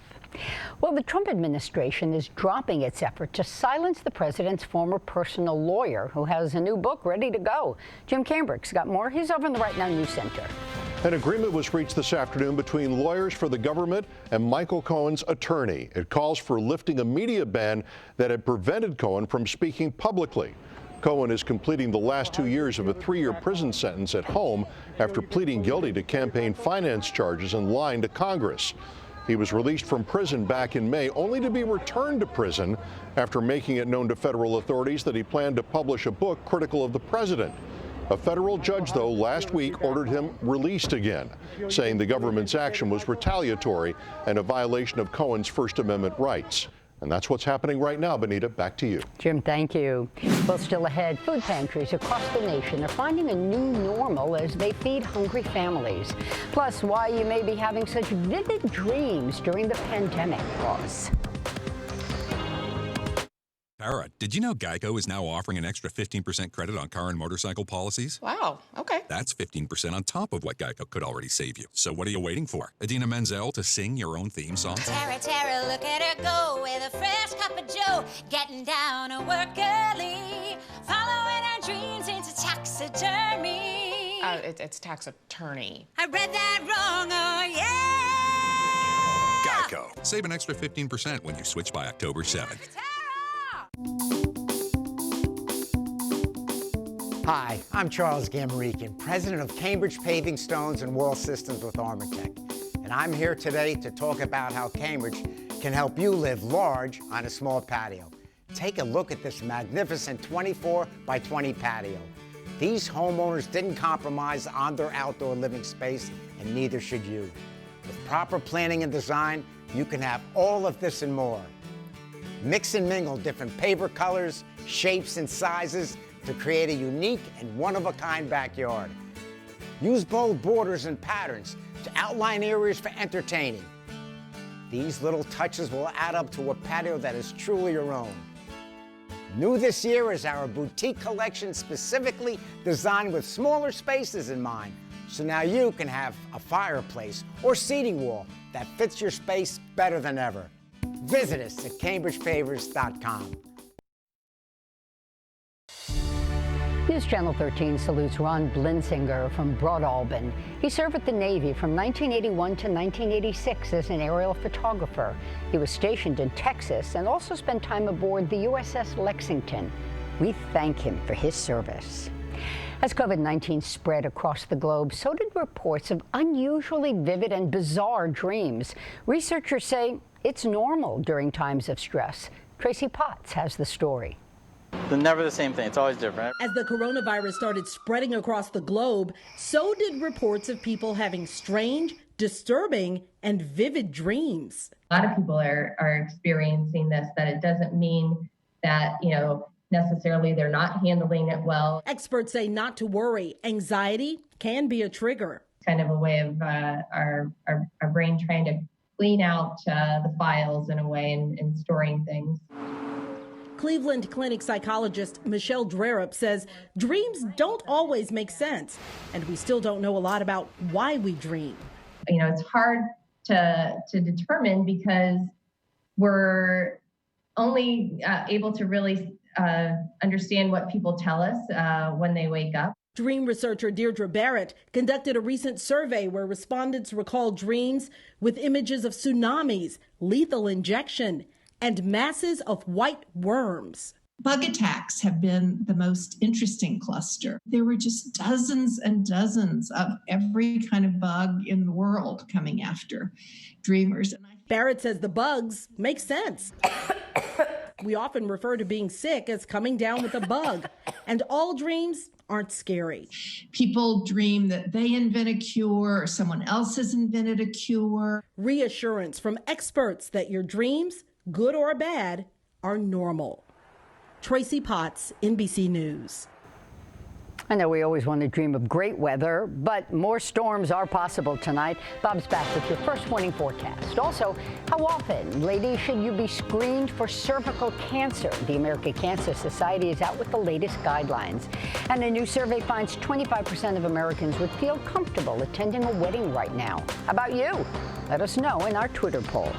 Well, the Trump administration is dropping its effort to silence the president's former personal lawyer, who has a new book ready to go. Jim Cambrick's got more. He's over in the Right Now News Center. An agreement was reached this afternoon between lawyers for the government and Michael Cohen's attorney. It calls for lifting a media ban that had prevented Cohen from speaking publicly. Cohen is completing the last 2 years of a 3-year prison sentence at home after pleading guilty to campaign finance charges and lying to Congress. He was released from prison back in May, only to be returned to prison after making it known to federal authorities that he planned to publish a book critical of the president. A federal judge, though, last week ordered him released again, saying the government's action was retaliatory and a violation of Cohen's First Amendment rights. And that's what's happening right now. Benita, back to you. Jim, thank you. Well, still ahead, food pantries across the nation are finding a new normal as they feed hungry families. Plus, why you may be having such vivid dreams during the pandemic pause. Tara, did you know Geico is now offering an extra 15% credit on car and motorcycle policies? Wow, okay. That's 15% on top of what Geico could already save you. So what are you waiting for? Idina Menzel to sing your own theme song? Tara, Tara, look at her go with a fresh cup of joe, getting down to work early, following her dreams into taxidermy. It's tax attorney. I read that wrong, oh yeah! Geico. Save an extra 15% when you switch by October 7th. Hi, I'm Charles Gamarikian, president of Cambridge Paving Stones and Wall Systems with Armortech. And I'm here today to talk about how Cambridge can help you live large on a small patio. Take a look at this magnificent 24 by 20 patio. These homeowners didn't compromise on their outdoor living space, and neither should you. With proper planning and design, you can have all of this and more. Mix and mingle different paver colors, shapes, and sizes to create a unique and one-of-a-kind backyard. Use bold borders and patterns to outline areas for entertaining. These little touches will add up to a patio that is truly your own. New this year is our boutique collection specifically designed with smaller spaces in mind, so now you can have a fireplace or seating wall that fits your space better than ever. Visit us at CambridgePavers.com. News Channel 13 salutes Ron Blinsinger from Broadalbin. He served with the Navy from 1981 to 1986 as an aerial photographer. He was stationed in Texas and also spent time aboard the USS Lexington. We thank him for his service. As COVID-19 spread across the globe, so did reports of unusually vivid and bizarre dreams. Researchers say it's normal during times of stress. Tracy Potts has the story. They're never the same thing. It's always different. As the coronavirus started spreading across the globe, so did reports of people having strange, disturbing and vivid dreams. A lot of people are experiencing this, that it doesn't mean that, necessarily they're not handling it well. Experts say not to worry. Anxiety can be a trigger. Kind of a way of our brain trying to clean out the files in a way and storing things. Cleveland Clinic psychologist Michelle Drerup says dreams don't always make sense, and we still don't know a lot about why we dream. It's hard to determine because we're only able to really understand what people tell us when they wake up. Dream researcher Deirdre Barrett conducted a recent survey where respondents recalled dreams with images of tsunamis, lethal injection, and masses of white worms. Bug attacks have been the most interesting cluster. There were just dozens and dozens of every kind of bug in the world coming after dreamers. Barrett says the bugs make sense. We often refer to being sick as coming down with a bug, and all dreams aren't scary. People dream that they invent a cure or someone else has invented a cure. Reassurance from experts that your dreams, good or bad, are normal. Tracy Potts, NBC News. I know we always want to dream of great weather, but more storms are possible tonight. Bob's back with your first warning forecast. Also, how often, ladies, should you be screened for cervical cancer? The American Cancer Society is out with the latest guidelines. And a new survey finds 25% of Americans would feel comfortable attending a wedding right now. How about you? Let us know in our Twitter poll.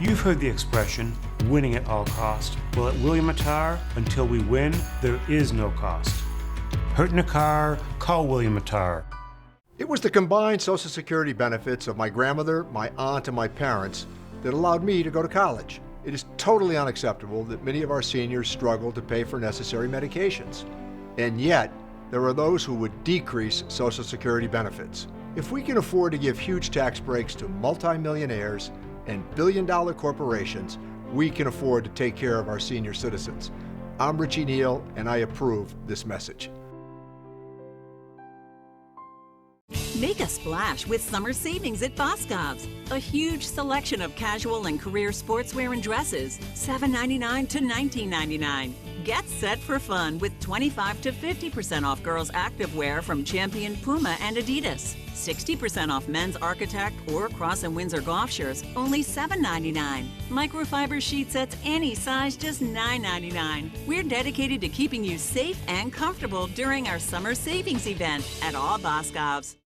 You've heard the expression, winning at all cost. Well, at William Mattar, until we win, there is no cost. Hurt in a car, call William Mattar. It was the combined Social Security benefits of my grandmother, my aunt, and my parents that allowed me to go to college. It is totally unacceptable that many of our seniors struggle to pay for necessary medications. And yet, there are those who would decrease Social Security benefits. If we can afford to give huge tax breaks to multimillionaires and billion-dollar corporations, we can afford to take care of our senior citizens. I'm Richie Neal, and I approve this message. Make a splash with summer savings at Boscov's. A huge selection of casual and career sportswear and dresses, $7.99 to $19.99. Get set for fun with 25 to 50% off girls' activewear from Champion, Puma, and Adidas. 60% off men's Architect or Cross & Windsor golf shirts, only $7.99. Microfiber sheet sets any size, just $9.99. We're dedicated to keeping you safe and comfortable during our summer savings event at all Boscov's.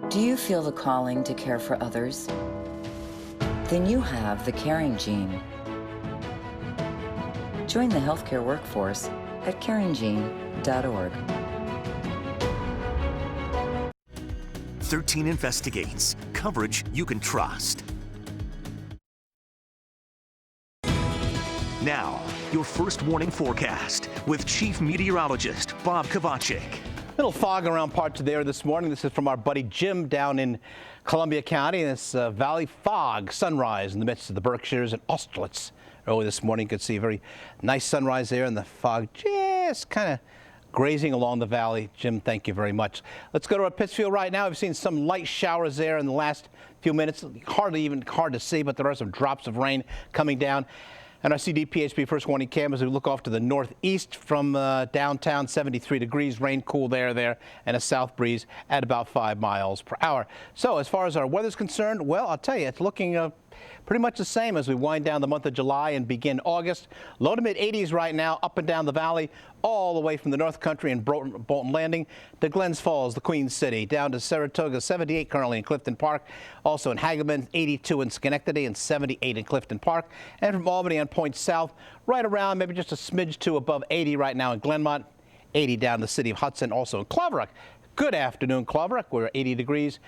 Do you feel the calling to care for others? Then you have the caring gene. Join the healthcare workforce at caringgene.org. 13 Investigates. Coverage you can trust. Now, your first warning forecast with Chief Meteorologist Bob Kovacic. Little fog around parts of the air this morning. This is from our buddy Jim down in Columbia County. This valley fog sunrise in the midst of the Berkshires and Austerlitz. Early this morning, you could see a very nice sunrise there, and the fog just kind of grazing along the valley. Jim, thank you very much. Let's go to our Pittsfield right now. We've seen some light showers there in the last few minutes. Hardly even hard to see, but there are some drops of rain coming down. And our CDPHP first warning cam as we look off to the northeast from downtown, 73 degrees, rain cool there, and a south breeze at about 5 miles per hour. So as far as our weather's concerned, well, I'll tell you, it's looking pretty much the same as we wind down the month of July and begin August. Low to mid 80s right now, up and down the valley, all the way from the North Country and Bolton Landing to Glens Falls, the Queen City, down to Saratoga, 78 currently in Clifton Park, also in Hagerman, 82 in Schenectady, and 78 in Clifton Park, and from Albany on points south, right around maybe just a smidge to above 80 right now in Glenmont, 80 down the city of Hudson, also in Cloveruck. Good afternoon, Cloveruck. We're 80 degrees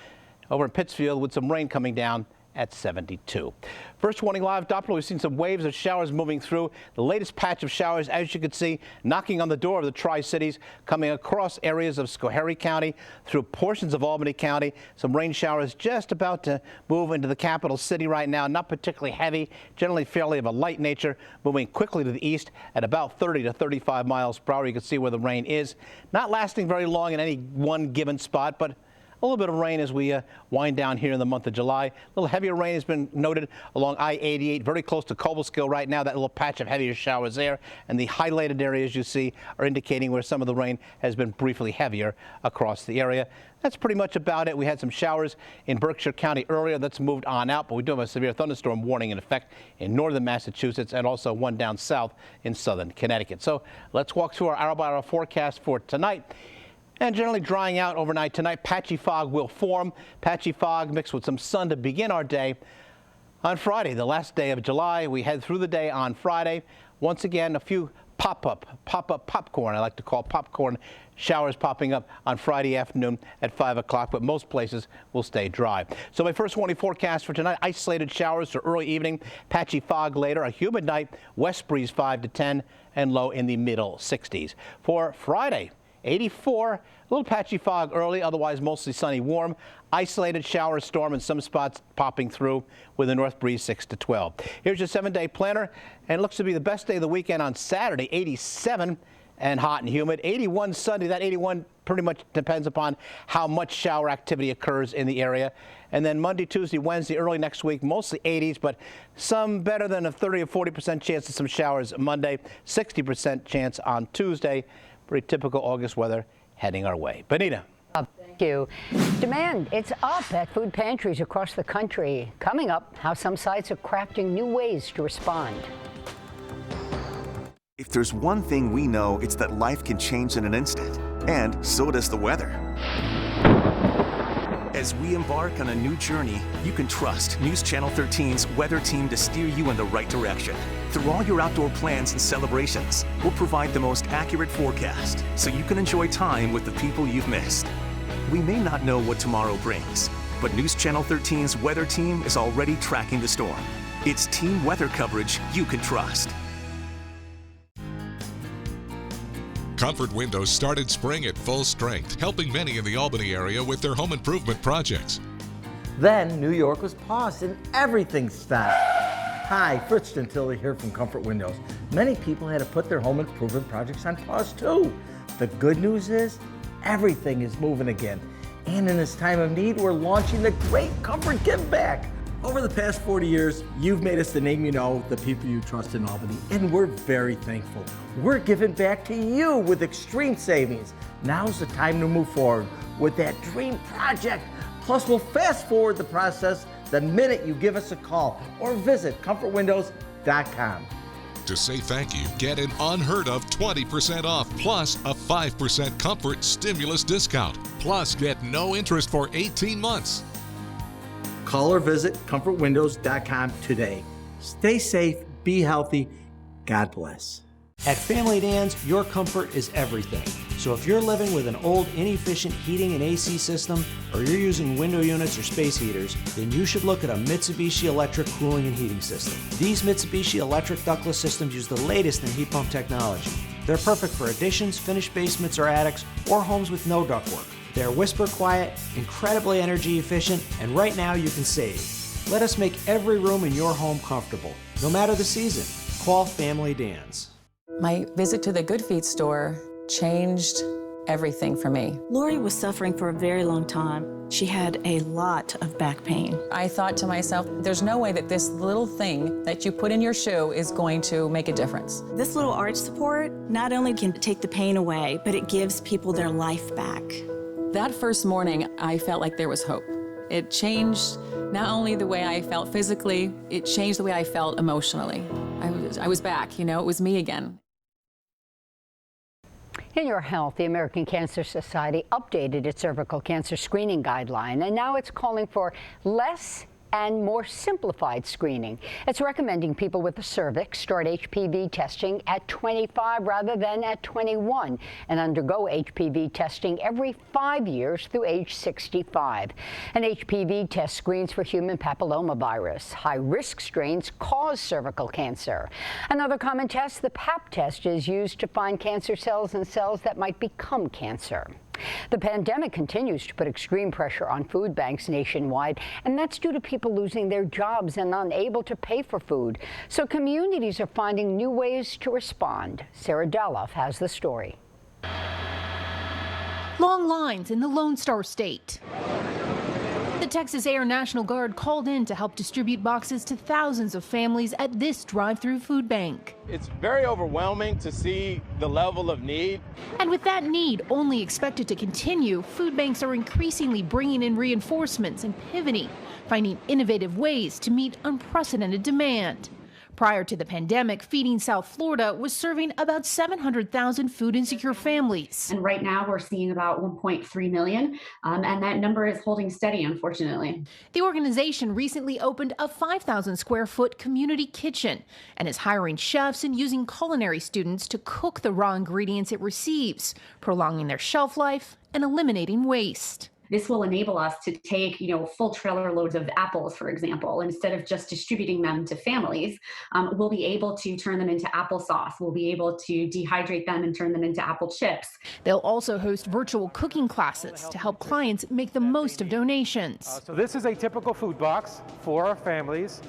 over in Pittsfield with some rain coming down at 72. First warning live Doppler, we've seen some waves of showers moving through. The latest patch of showers, as you can see, knocking on the door of the Tri-Cities, coming across areas of Schoharie County, through portions of Albany County. Some rain showers just about to move into the capital city right now. Not particularly heavy, generally fairly of a light nature, moving quickly to the east at about 30 to 35 miles per hour. You can see where the rain is. Not lasting very long in any one given spot, but a little bit of rain as we wind down here in the month of July. A little heavier rain has been noted along I-88, very close to Cobleskill right now. That little patch of heavier showers there, and the highlighted areas you see are indicating where some of the rain has been briefly heavier across the area. That's pretty much about it. We had some showers in Berkshire County earlier. That's moved on out, but we do have a severe thunderstorm warning in effect in northern Massachusetts and also one down south in southern Connecticut. So let's walk through our hour-by-hour forecast for tonight. And generally drying out overnight tonight. Patchy fog will form. Patchy fog mixed with some sun to begin our day. On Friday, the last day of July, we head through the day on Friday. Once again, a few pop-up popcorn, I like to call popcorn showers popping up on Friday afternoon at 5 o'clock, but most places will stay dry. So my first warning forecast for tonight, isolated showers to early evening, patchy fog later, a humid night, west breeze 5 to 10, and low in the middle 60s. For Friday, 84, a little patchy fog early, otherwise mostly sunny, warm. Isolated shower storm in some spots popping through with a north breeze 6 to 12. Here's your 7-day planner, and it looks to be the best day of the weekend on Saturday, 87 and hot and humid. 81 Sunday. That 81 pretty much depends upon how much shower activity occurs in the area. And then Monday, Tuesday, Wednesday, early next week, mostly 80s, but some better than a 30 or 40% chance of some showers Monday, 60% chance on Tuesday. Pretty typical August weather heading our way. Benita. Thank you. Demand, it's up at food pantries across the country. Coming up, how some sites are crafting new ways to respond. If there's one thing we know, it's that life can change in an instant, and so does the weather. As we embark on a new journey, you can trust News Channel 13's weather team to steer you in the right direction. Through all your outdoor plans and celebrations, we'll provide the most accurate forecast so you can enjoy time with the people you've missed. We may not know what tomorrow brings, but News Channel 13's weather team is already tracking the storm. It's team weather coverage you can trust. Comfort Windows started spring at full strength, helping many in the Albany area with their home improvement projects. Then New York was paused and everything stopped. Hi, Fritz Gentili here from Comfort Windows. Many people had to put their home improvement projects on pause too. The good news is everything is moving again. And in this time of need, we're launching the Great Comfort Give Back. Over the past 40 years, you've made us the name you know, the people you trust in Albany, and we're very thankful. We're giving back to you with extreme savings. Now's the time to move forward with that dream project. Plus, we'll fast forward the process the minute you give us a call or visit comfortwindows.com. To say thank you, get an unheard of 20% off plus a 5% comfort stimulus discount. Plus, get no interest for 18 months. Call or visit comfortwindows.com today. Stay safe, be healthy, God bless. At Family Dan's, your comfort is everything. So if you're living with an old, inefficient heating and AC system, or you're using window units or space heaters, then you should look at a Mitsubishi electric cooling and heating system. These Mitsubishi electric ductless systems use the latest in heat pump technology. They're perfect for additions, finished basements or attics, or homes with no ductwork. They're whisper quiet, incredibly energy efficient, and right now you can save. Let us make every room in your home comfortable, no matter the season. Call Family Dan's. My visit to the Good Feet store changed everything for me. Lori was suffering for a very long time. She had a lot of back pain. I thought to myself, there's no way that this little thing that you put in your shoe is going to make a difference. This little arch support not only can take the pain away, but it gives people their life back. That first morning, I felt like there was hope. It changed not only the way I felt physically, it changed the way I felt emotionally. I was back, you know, it was me again. In your health, the American Cancer Society updated its cervical cancer screening guideline, and now it's calling for less and more simplified screening. It's recommending people with the cervix start HPV testing at 25 rather than at 21 and undergo HPV testing every 5 years through age 65. An HPV test screens for human papillomavirus. High-risk strains cause cervical cancer. Another common test, the Pap test, is used to find cancer cells and cells that might become cancer. The pandemic continues to put extreme pressure on food banks nationwide, and that's due to people losing their jobs and unable to pay for food. So communities are finding new ways to respond. Sarah Daloff has the story. Long lines in the Lone Star State. Texas Air National Guard called in to help distribute boxes to thousands of families at this drive-through food bank. It's very overwhelming to see the level of need. And with that need only expected to continue, food banks are increasingly bringing in reinforcements and pivoting, finding innovative ways to meet unprecedented demand. Prior to the pandemic, Feeding South Florida was serving about 700,000 food insecure families. And right now we're seeing about 1.3 million, and that number is holding steady, unfortunately. The organization recently opened a 5,000 square foot community kitchen and is hiring chefs and using culinary students to cook the raw ingredients it receives, prolonging their shelf life and eliminating waste. This will enable us to take, full trailer loads of apples, for example, instead of just distributing them to families. We'll be able to turn them into applesauce. We'll be able to dehydrate them and turn them into apple chips. They'll also host virtual cooking classes to help clients make the most of donations. So this is a typical food box for our families.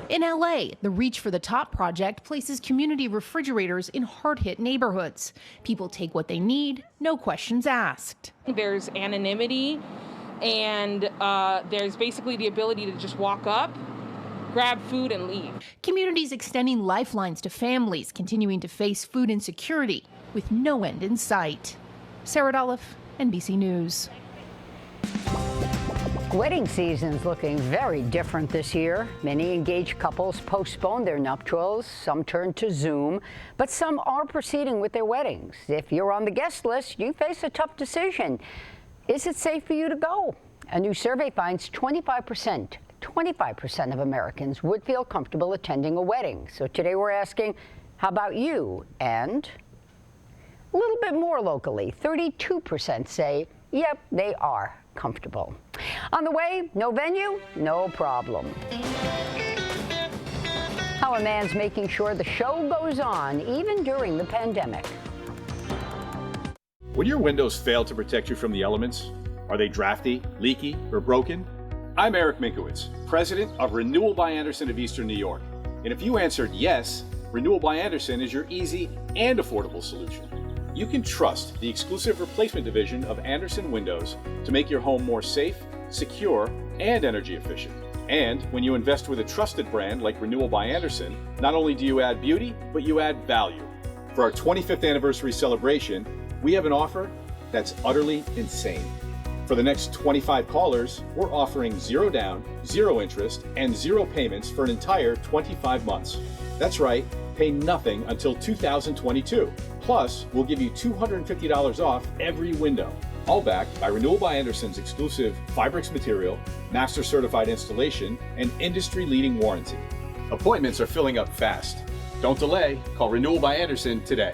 In LA, the Reach for the Top project places community refrigerators in hard-hit neighborhoods. People take what they need, no questions asked. There's anonymity, and there's basically the ability to just walk up, grab food, and leave. Communities extending lifelines to families continuing to face food insecurity with no end in sight. Sarah Dolph, NBC News. Wedding season's looking very different this year. Many engaged couples postponed their nuptials, some turned to Zoom, but some are proceeding with their weddings. If you're on the guest list, you face a tough decision. Is it safe for you to go? A new survey finds 25% of Americans would feel comfortable attending a wedding. So today we're asking, how about you? And a little bit more locally, 32% say, yep, they are comfortable. On the way, no venue, no problem. How a man's making sure the show goes on even during the pandemic. When your windows fail to protect you from the elements, are they drafty, leaky, or broken? I'm Eric Minkowitz, president of Renewal by Andersen of Eastern New York. And if you answered yes, Renewal by Andersen is your easy and affordable solution. You can trust the exclusive replacement division of Andersen Windows to make your home more safe, secure, and energy efficient. And when you invest with a trusted brand like Renewal by Andersen, not only do you add beauty, but you add value. For our 25th anniversary celebration, we have an offer that's utterly insane. For the next 25 callers, we're offering 0 down, 0 interest, and 0 payments for an entire 25 months. That's right, pay nothing until 2022. Plus, we'll give you $250 off every window. All backed by Renewal by Andersen's exclusive Fibrix material, master certified installation, and industry-leading warranty. Appointments are filling up fast. Don't delay. Call Renewal by Andersen today.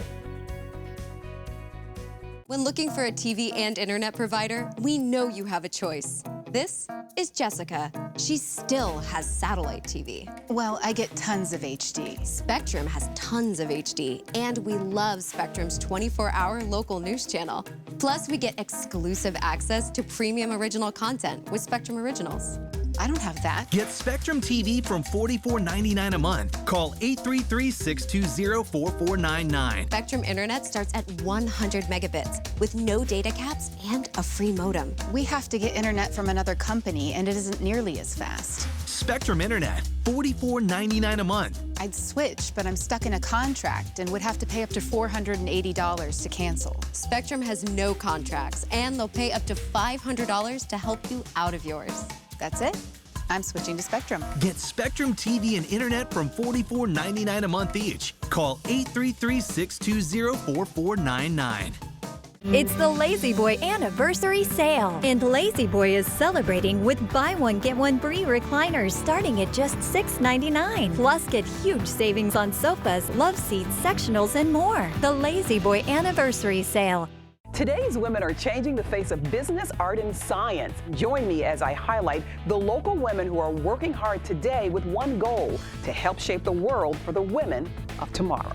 When looking for a TV and internet provider, we know you have a choice. This is Jessica. She still has satellite TV. Well, I get tons of HD. Spectrum has tons of HD, and we love Spectrum's 24-hour local news channel. Plus, we get exclusive access to premium original content with Spectrum Originals. I don't have that. Get Spectrum TV from $44.99 a month. Call 833-620-4499. Spectrum Internet starts at 100 megabits with no data caps and a free modem. We have to get internet from another company, and it isn't nearly as fast. Spectrum Internet, $44.99 a month. I'd switch, but I'm stuck in a contract and would have to pay up to $480 to cancel. Spectrum has no contracts, and they'll pay up to $500 to help you out of yours. That's it. I'm switching to Spectrum. Get Spectrum TV and internet from $44.99 a month each. Call 833-620-4499. It's the Lazy Boy anniversary sale, and Lazy Boy is celebrating with buy one get one free recliners starting at just $6.99. Plus, get huge savings on sofas, love seats, sectionals, and more. The Lazy Boy anniversary sale. Today's women are changing the face of business, art, and science. Join me as I highlight the local women who are working hard today with one goal: to help shape the world for the women of tomorrow.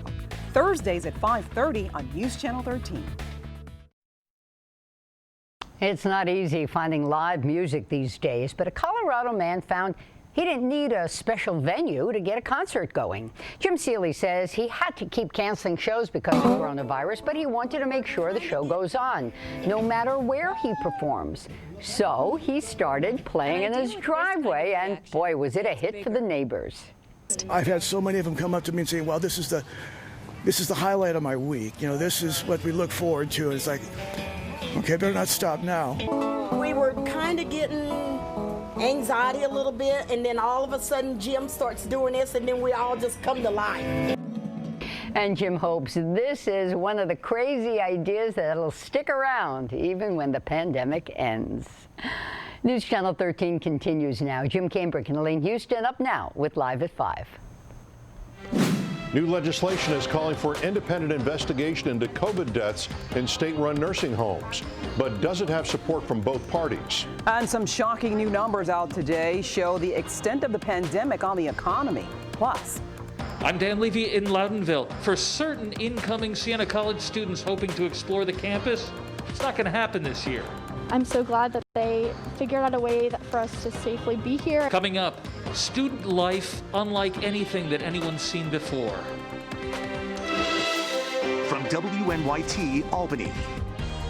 Thursdays at 5:30 on News Channel 13. It's not easy finding live music these days, but a Colorado man found He didn't need a special venue to get a concert going. Jim Seeley says he had to keep canceling shows because of coronavirus, but he wanted to make sure the show goes on, no matter where he performs. So he started playing in his driveway, and boy, was it a hit for the neighbors. I've had so many of them come up to me and say, well, this is the highlight of my week. You know, this is what we look forward to. And it's like, okay, better not stop now. We were kind of getting anxiety a little bit, and then all of a sudden Jim starts doing this, and then we all just come to life. And Jim hopes this is one of the crazy ideas that'll stick around even when the pandemic ends. News Channel 13 continues now. Jim Cambrick and Elaine Houston up now with Live at 5. New legislation is calling for independent investigation into COVID deaths in state-run nursing homes, but doesn't have support from both parties. And some shocking new numbers out today show the extent of the pandemic on the economy. Plus, I'm Dan Levy in Loudonville. For certain incoming Siena College students hoping to explore the campus, it's not going to happen this year. I'm so glad that they figured out a way for us to safely be here. Coming up, student life unlike anything that anyone's seen before. From WNYT Albany,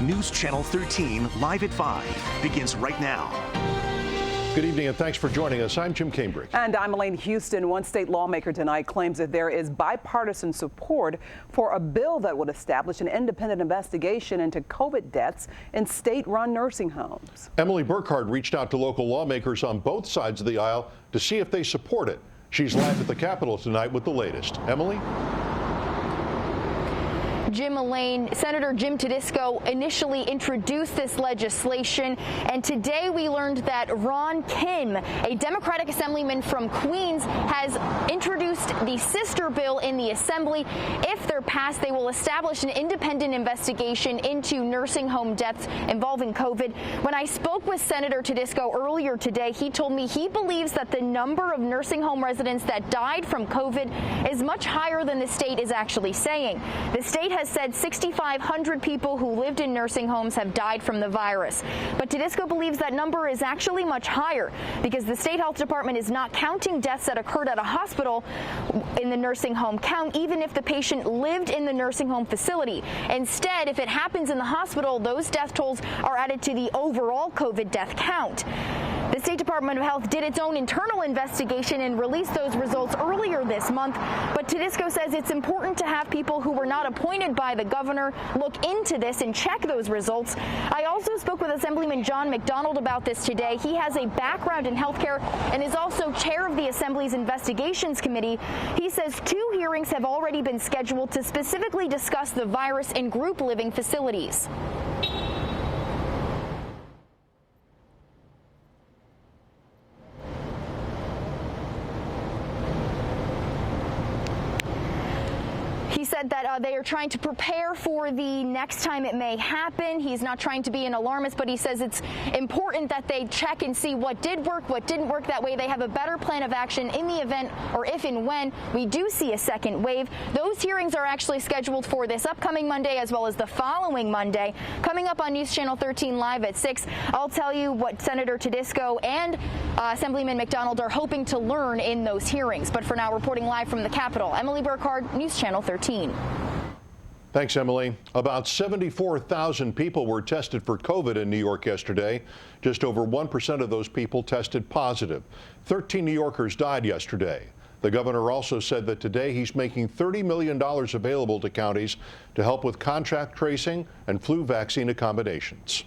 News Channel 13 Live at 5 begins right now. Good evening and thanks for joining us. I'm Jim Cambrick. And I'm Elaine Houston. One state lawmaker tonight claims that there is bipartisan support for a bill that would establish an independent investigation into COVID deaths in state-run nursing homes. Emily Burkhardt reached out to local lawmakers on both sides of the aisle to see if they support it. She's live at the Capitol tonight with the latest. Emily? Jim, Elaine, Senator Jim Tedisco initially introduced this legislation, and today we learned that Ron Kim, a Democratic assemblyman from Queens, has introduced the sister bill in the Assembly. If they're passed, they will establish an independent investigation into nursing home deaths involving COVID. When I spoke with Senator Tedisco earlier today, he told me he believes that the number of nursing home residents that died from COVID is much higher than the state is actually saying. The state has said 6,500 people who lived in nursing homes have died from the virus. But Tedisco believes that number is actually much higher because the state health department is not counting deaths that occurred at a hospital in the nursing home count, even if the patient lived in the nursing home facility. Instead, if it happens in the hospital, those death tolls are added to the overall COVID death count. The State Department of Health did its own internal investigation and released those results earlier this month, but Tedisco says it's important to have people who were not appointed by the governor look into this and check those results. I also spoke with Assemblyman John McDonald about this today. He has a background in healthcare and is also chair of the Assembly's Investigations Committee. He says 2 hearings have already been scheduled to specifically discuss the virus in group living facilities. He said that they are trying to prepare for the next time it may happen. He's not trying to be an alarmist, but he says it's important that they check and see what did work, what didn't work. That way they have a better plan of action in the event or if and when we do see a second wave. Those hearings are actually scheduled for this upcoming Monday as well as the following Monday. Coming up on News Channel 13 Live at 6, I'll tell you what Senator Tedisco and Assemblyman McDonald are hoping to learn in those hearings. But for now, reporting live from the Capitol, Emily Burkhardt, News Channel 13. Thanks, Emily. About 74,000 people were tested for COVID in New York yesterday. Just over 1% of those people tested positive. 13 New Yorkers died yesterday. The governor also said that today he's making $30 million available to counties to help with contact tracing and flu vaccine accommodations.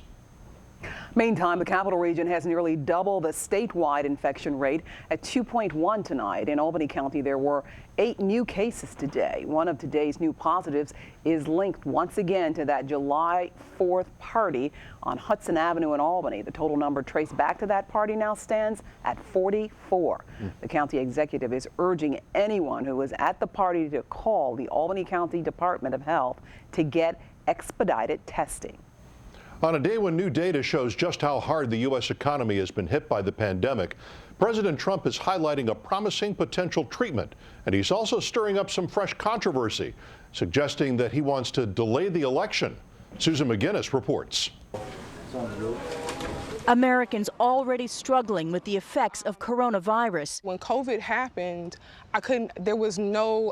Meantime, the Capital Region has nearly double the statewide infection rate at 2.1 tonight. In Albany County, there were 8 new cases today. One of today's new positives is linked once again to that July 4th party on Hudson Avenue in Albany. The total number traced back to that party now stands at 44. The county executive is urging anyone who was at the party to call the Albany County Department of Health to get expedited testing. On a day when new data shows just how hard the U.S. economy has been hit by the pandemic, President Trump is highlighting a promising potential treatment, and he's also stirring up some fresh controversy, suggesting that he wants to delay the election. Susan McGinnis reports. Americans already struggling with the effects of coronavirus. When COVID happened, I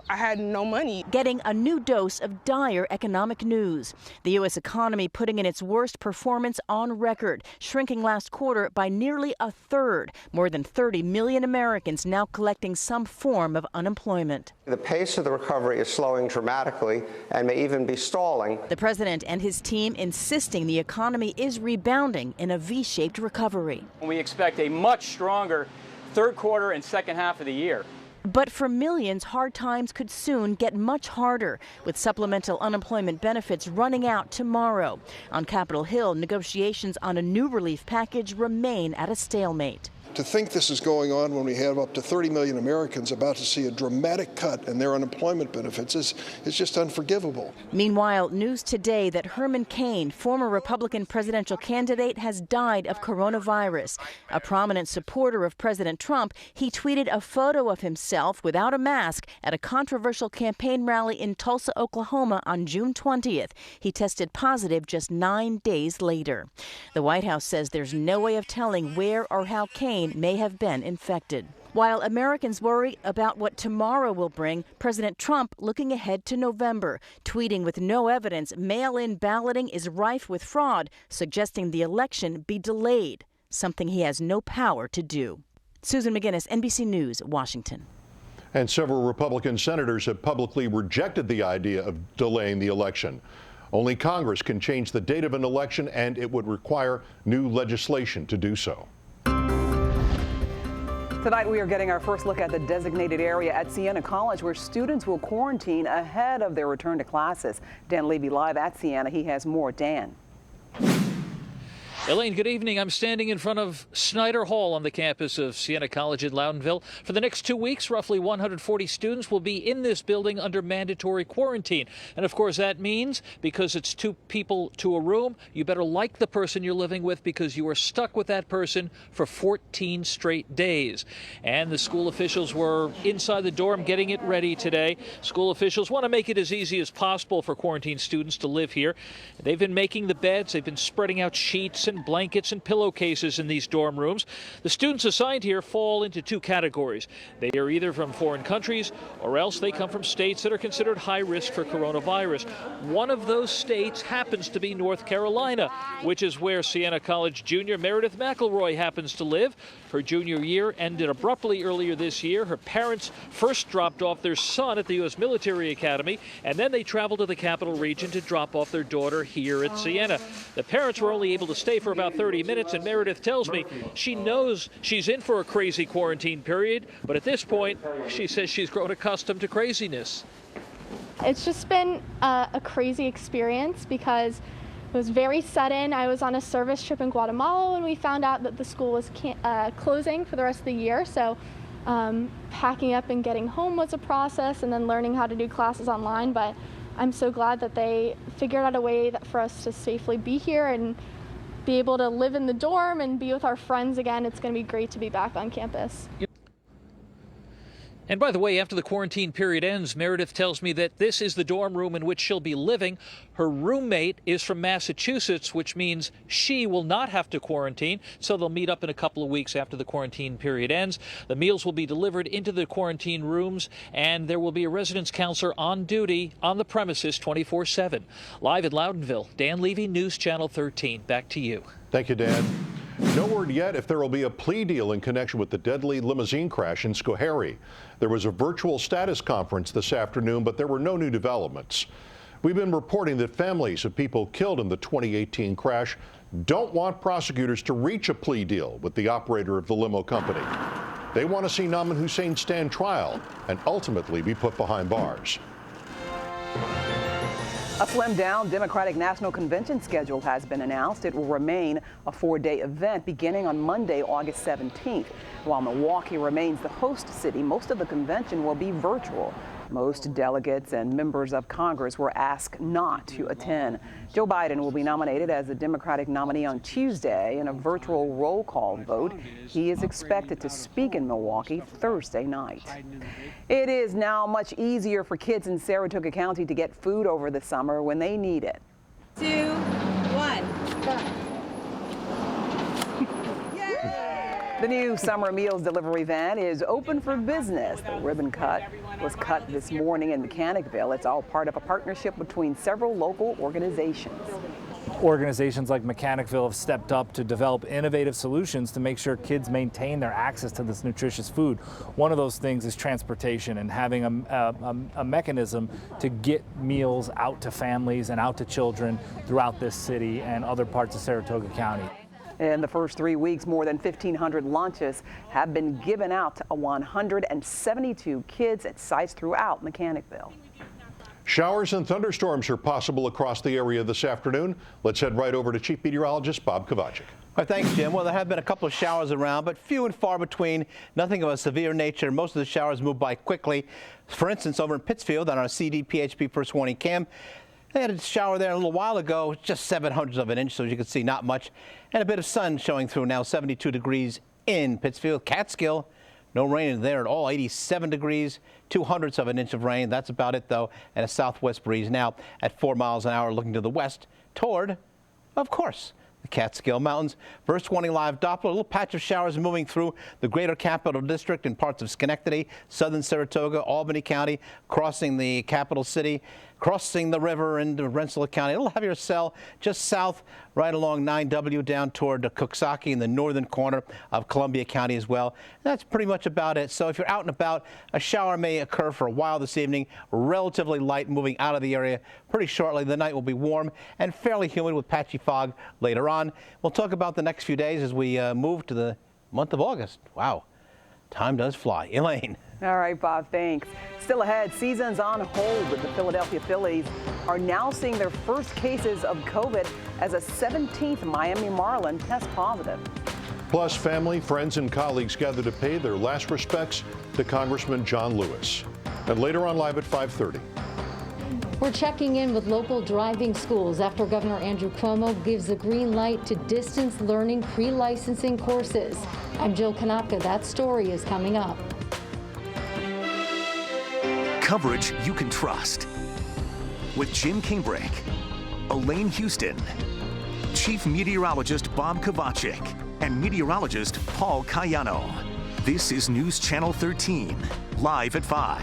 had no money. Getting a new dose of dire economic news. The U.S. economy putting in its worst performance on record, shrinking last quarter by nearly a third. More than 30 million Americans now collecting some form of unemployment. The pace of the recovery is slowing dramatically and may even be stalling. The president and his team insisting the economy is rebounding in a V-shaped recovery. We expect a much stronger third quarter and second half of the year. But for millions, hard times could soon get much harder, with supplemental unemployment benefits running out tomorrow. On Capitol Hill, negotiations on a new relief package remain at a stalemate. To think this is going on when we have up to 30 million Americans about to see a dramatic cut in their unemployment benefits is just unforgivable. Meanwhile, news today that Herman Cain, former Republican presidential candidate, has died of coronavirus. A prominent supporter of President Trump, he tweeted a photo of himself without a mask at a controversial campaign rally in Tulsa, Oklahoma on June 20th. He tested positive just 9 days later. The White House says there's no way of telling where or how Cain may have been infected. While Americans worry about what tomorrow will bring, President Trump looking ahead to November, tweeting with no evidence mail-in balloting is rife with fraud, suggesting the election be delayed, something he has no power to do. Susan McGinnis, NBC News, Washington. And several Republican senators have publicly rejected the idea of delaying the election. Only Congress can change the date of an election, and it would require new legislation to do so. Tonight we are getting our first look at the designated area at Siena College where students will quarantine ahead of their return to classes. Dan Levy live at Siena. He has more. Dan. Elaine, good evening. I'm standing in front of Snyder Hall on the campus of Siena College in Loudonville. For the next 2 weeks, roughly 140 students will be in this building under mandatory quarantine. And of course, that means because it's 2 people to a room, you better like the person you're living with because you are stuck with that person for 14 straight days. And the school officials were inside the dorm getting it ready today. School officials want to make it as easy as possible for quarantine students to live here. They've been making the beds, they've been spreading out sheets and blankets and pillowcases in these dorm rooms. The students assigned here fall into 2 categories. They are either from foreign countries or else they come from states that are considered high risk for coronavirus. One of those states happens to be North Carolina, which is where Siena College junior Meredith McElroy happens to live. Her junior year ended abruptly earlier this year. Her parents first dropped off their son at the U.S. Military Academy, and then they traveled to the capital region to drop off their daughter here at Siena. The parents were only able to stay for about 30 minutes, and Meredith tells me she knows she's in for a crazy quarantine period, but at this point, she says she's grown accustomed to craziness. It's just been a crazy experience because it was very sudden. I was on a service trip in Guatemala when we found out that the school was closing for the rest of the year. So packing up and getting home was a process, and then learning how to do classes online. But I'm so glad that they figured out a way for us to safely be here and be able to live in the dorm and be with our friends again. It's going to be great to be back on campus. And by the way, after the quarantine period ends, Meredith tells me that this is the dorm room in which she'll be living. Her roommate is from Massachusetts, which means she will not have to quarantine. So they'll meet up in a couple of weeks after the quarantine period ends. The meals will be delivered into the quarantine rooms, and there will be a residence counselor on duty on the premises 24/7. Live in Loudonville, Dan Levy, News Channel 13. Back to you. Thank you, Dan. No word yet if there will be a plea deal in connection with the deadly limousine crash in Schoharie. There was a virtual status conference this afternoon, but there were no new developments. We've been reporting that families of people killed in the 2018 crash don't want prosecutors to reach a plea deal with the operator of the limo company. They want to see Naman Hussein stand trial and ultimately be put behind bars. A slimmed-down Democratic National Convention schedule has been announced. It will remain a 4-day event beginning on Monday, August 17th. While Milwaukee remains the host city, most of the convention will be virtual. Most delegates and members of Congress were asked not to attend. Joe Biden will be nominated as the Democratic nominee on Tuesday in a virtual roll call vote. He is expected to speak in Milwaukee Thursday night. It is now much easier for kids in Saratoga County to get food over the summer when they need it. 2, 1, go. The new summer meals delivery van is open for business. The ribbon cut was cut this morning in Mechanicville. It's all part of a partnership between several local organizations. Organizations like Mechanicville have stepped up to develop innovative solutions to make sure kids maintain their access to this nutritious food. One of those things is transportation and having a mechanism to get meals out to families and out to children throughout this city and other parts of Saratoga County. In the first 3 weeks, more than 1,500 lunches have been given out to 172 kids at sites throughout Mechanicville. Showers and thunderstorms are possible across the area this afternoon. Let's head right over to Chief Meteorologist Bob Kovacic. Well, thanks, Jim. Well, there have been a couple of showers around, but few and far between. Nothing of a severe nature. Most of the showers move by quickly. For instance, over in Pittsfield on our CDPHP First Warning Cam, they had a shower there a little while ago, just 0.07 of an inch, so as you can see, not much. And a bit of sun showing through now, 72 degrees in Pittsfield. Catskill, no rain there at all, 87 degrees, 0.02 of an inch of rain. That's about it, though, and a southwest breeze now at 4 miles an hour looking to the west toward, of course, the Catskill Mountains. First warning live Doppler, a little patch of showers moving through the greater Capital District and parts of Schenectady, southern Saratoga, Albany County, crossing the capital city, crossing the river into Rensselaer County. A little heavier cell just south, right along 9W down toward Cooksaki in the northern corner of Columbia County as well. And that's pretty much about it. So if you're out and about, a shower may occur for a while this evening, relatively light moving out of the area pretty shortly. The night will be warm and fairly humid with patchy fog later on. We'll talk about the next few days as we move to the month of August. Wow, time does fly. Elaine. All right, Bob, thanks. Still ahead, season's on hold. The Philadelphia Phillies are now seeing their first cases of COVID as a 17th Miami Marlin tests positive. Plus, family, friends, and colleagues gather to pay their last respects to Congressman John Lewis. And later on, live at 5:30. We're checking in with local driving schools after Governor Andrew Cuomo gives the green light to distance learning pre-licensing courses. I'm Jill Kanaka. That story is coming up. Coverage you can trust. With Jim Kingrake, Elaine Houston, Chief Meteorologist Bob Kovacic, and Meteorologist Paul Cayano. This is News Channel 13, live at 5.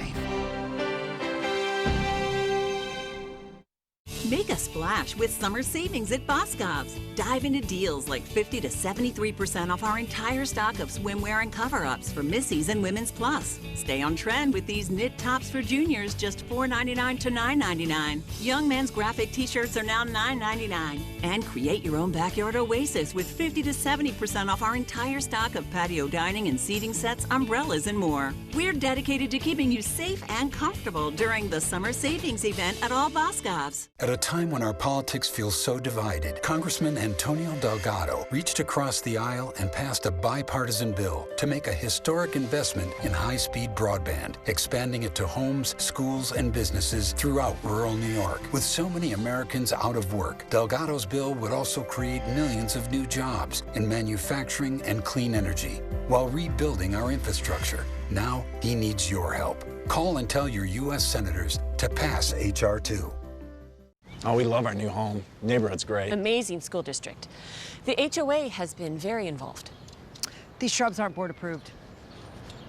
Make a splash with summer savings at Boscov's. Dive into deals like 50 to 73% off our entire stock of swimwear and cover-ups for Missies and Women's Plus. Stay on trend with these knit tops for juniors, just $4.99 to $9.99. Young men's graphic t-shirts are now $9.99. And create your own backyard oasis with 50 to 70% off our entire stock of patio dining and seating sets, umbrellas, and more. We're dedicated to keeping you safe and comfortable during the summer savings event at all Boscov's. At a time when our politics feel so divided, Congressman Antonio Delgado reached across the aisle and passed a bipartisan bill to make a historic investment in high-speed broadband, expanding it to homes, schools, and businesses throughout rural New York. With so many Americans out of work, Delgado's bill would also create millions of new jobs in manufacturing and clean energy, while rebuilding our infrastructure. Now he needs your help. Call and tell your U.S. senators to pass H.R. 2. Oh, we love our new home. Neighborhood's great. Amazing school district. The HOA has been very involved. These shrubs aren't board approved.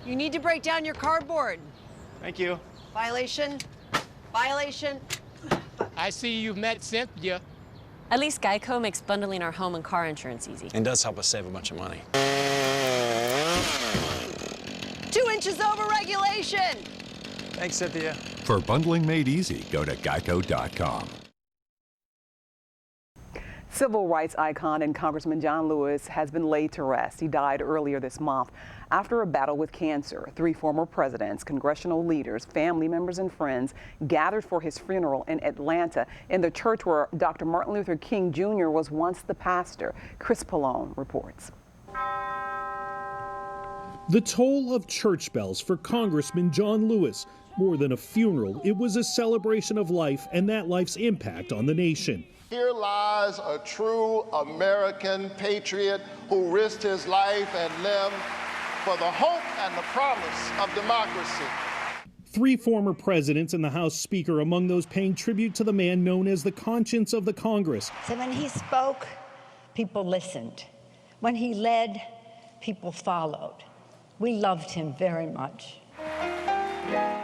You need to break down your cardboard. Thank you. Violation. Violation. I see you've met Cynthia. At least Geico makes bundling our home and car insurance easy. And does help us save a bunch of money. 2 inches over regulation. Thanks, Cynthia. For bundling made easy, go to geico.com. Civil rights icon and Congressman John Lewis has been laid to rest. He died earlier this month after a battle with cancer. 3 former presidents, congressional leaders, family members, and friends gathered for his funeral in Atlanta in the church where Dr. Martin Luther King Jr. was once the pastor. Chris Pallone reports. The toll of church bells for Congressman John Lewis. More than a funeral, it was a celebration of life and that life's impact on the nation. Here lies a true American patriot who risked his life and limb for the hope and the promise of democracy. 3 former presidents and the House Speaker among those paying tribute to the man known as the conscience of the Congress. So when he spoke, people listened. When he led, people followed. We loved him very much.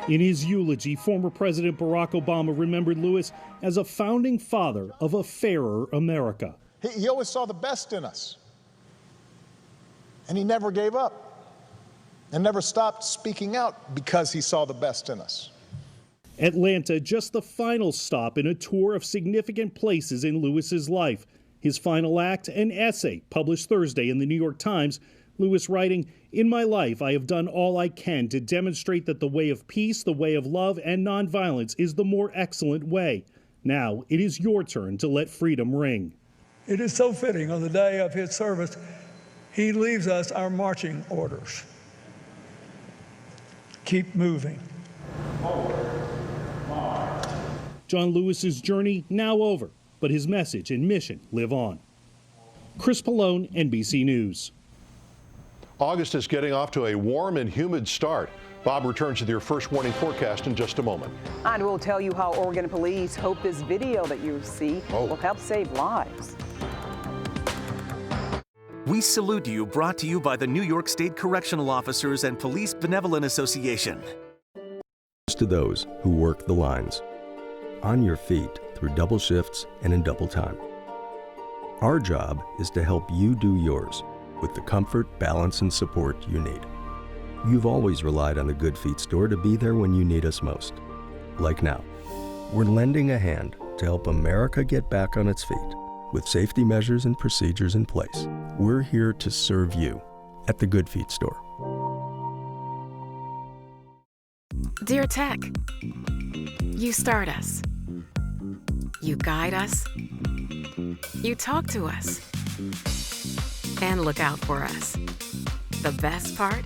In his eulogy, former President Barack Obama remembered Lewis as a founding father of a fairer America. He always saw the best in us. And he never gave up and never stopped speaking out because he saw the best in us. Atlanta, just the final stop in a tour of significant places in Lewis's life. His final act, an essay published Thursday in the New York Times. Lewis writing, "In my life, I have done all I can to demonstrate that the way of peace, the way of love and nonviolence is the more excellent way. Now it is your turn to let freedom ring." It is so fitting on the day of his service, he leaves us our marching orders. Keep moving. John Lewis's journey now over, but his message and mission live on. Chris Pallone, NBC News. August is getting off to a warm and humid start. Bob returns with your first warning forecast in just a moment. And we'll tell you how Oregon police hope this video that you see will help save lives. We Salute You, brought to you by the New York State Correctional Officers and Police Benevolent Association. To those who work the lines, on your feet through double shifts and in double time. Our job is to help you do yours with the comfort, balance, and support you need. You've always relied on the Good Feet store to be there when you need us most. Like now, we're lending a hand to help America get back on its feet with safety measures and procedures in place. We're here to serve you at the Good Feet store. Dear Tech, you start us. You guide us. You talk to us. And look out for us. The best part?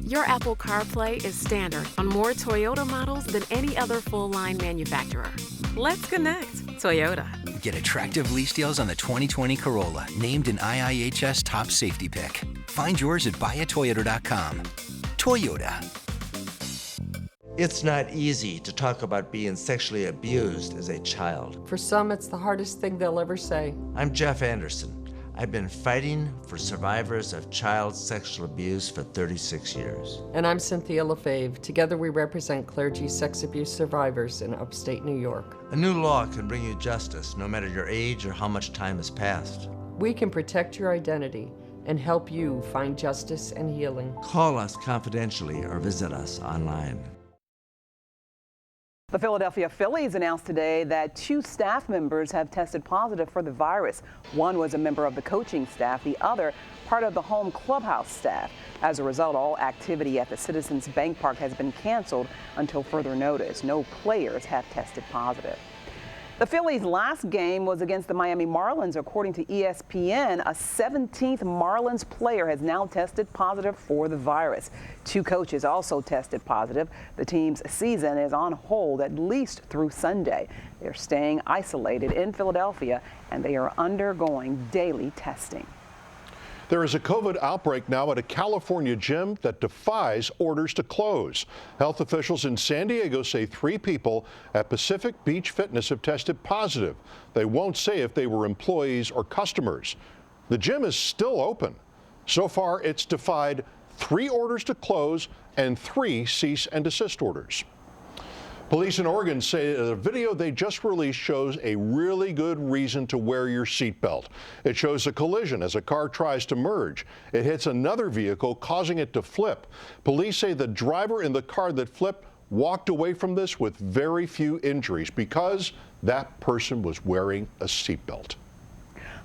Your Apple CarPlay is standard on more Toyota models than any other full-line manufacturer. Let's connect, Toyota. Get attractive lease deals on the 2020 Corolla, named an IIHS top safety pick. Find yours at buyatoyota.com. Toyota. It's not easy to talk about being sexually abused as a child. For some, it's the hardest thing they'll ever say. I'm Jeff Anderson. I've been fighting for survivors of child sexual abuse for 36 years. And I'm Cynthia LaFave. Together we represent clergy sex abuse survivors in upstate New York. A new law can bring you justice, no matter your age or how much time has passed. We can protect your identity and help you find justice and healing. Call us confidentially or visit us online. The Philadelphia Phillies announced today that 2 staff members have tested positive for the virus. One was a member of the coaching staff, the other part of the home clubhouse staff. As a result, all activity at the Citizens Bank Park has been canceled until further notice. No players have tested positive. The Phillies' last game was against the Miami Marlins. According to ESPN, a 17th Marlins player has now tested positive for the virus. 2 coaches also tested positive. The team's season is on hold at least through Sunday. They're staying isolated in Philadelphia, and they are undergoing daily testing. There is a COVID outbreak now at a California gym that defies orders to close. Health officials in San Diego say 3 people at Pacific Beach Fitness have tested positive. They won't say if they were employees or customers. The gym is still open. So far, it's defied 3 orders to close and 3 cease and desist orders. Police in Oregon say the video they just released shows a really good reason to wear your seatbelt. It shows a collision as a car tries to merge. It hits another vehicle, causing it to flip. Police say the driver in the car that flipped walked away from this with very few injuries because that person was wearing a seatbelt.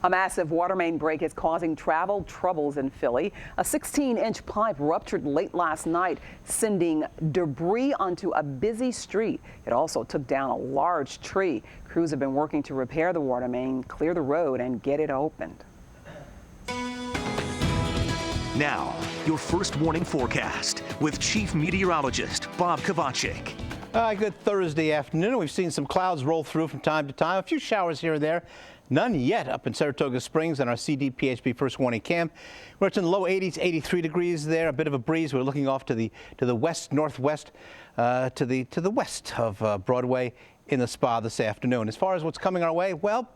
A massive water main break is causing travel troubles in Philly. A 16-inch pipe ruptured late last night, sending debris onto a busy street. It also took down a large tree. Crews have been working to repair the water main, clear the road, and get it opened. Now, your first warning forecast with Chief Meteorologist Bob Kovacic. Good Thursday afternoon. We've seen some clouds roll through from time to time. A few showers here and there. None yet up in Saratoga Springs on our CDPHP first warning cam. We're in the low 80s, 83 degrees there. A bit of a breeze. We're looking off to the west, northwest, to the west of Broadway in the spa this afternoon. As far as what's coming our way, well,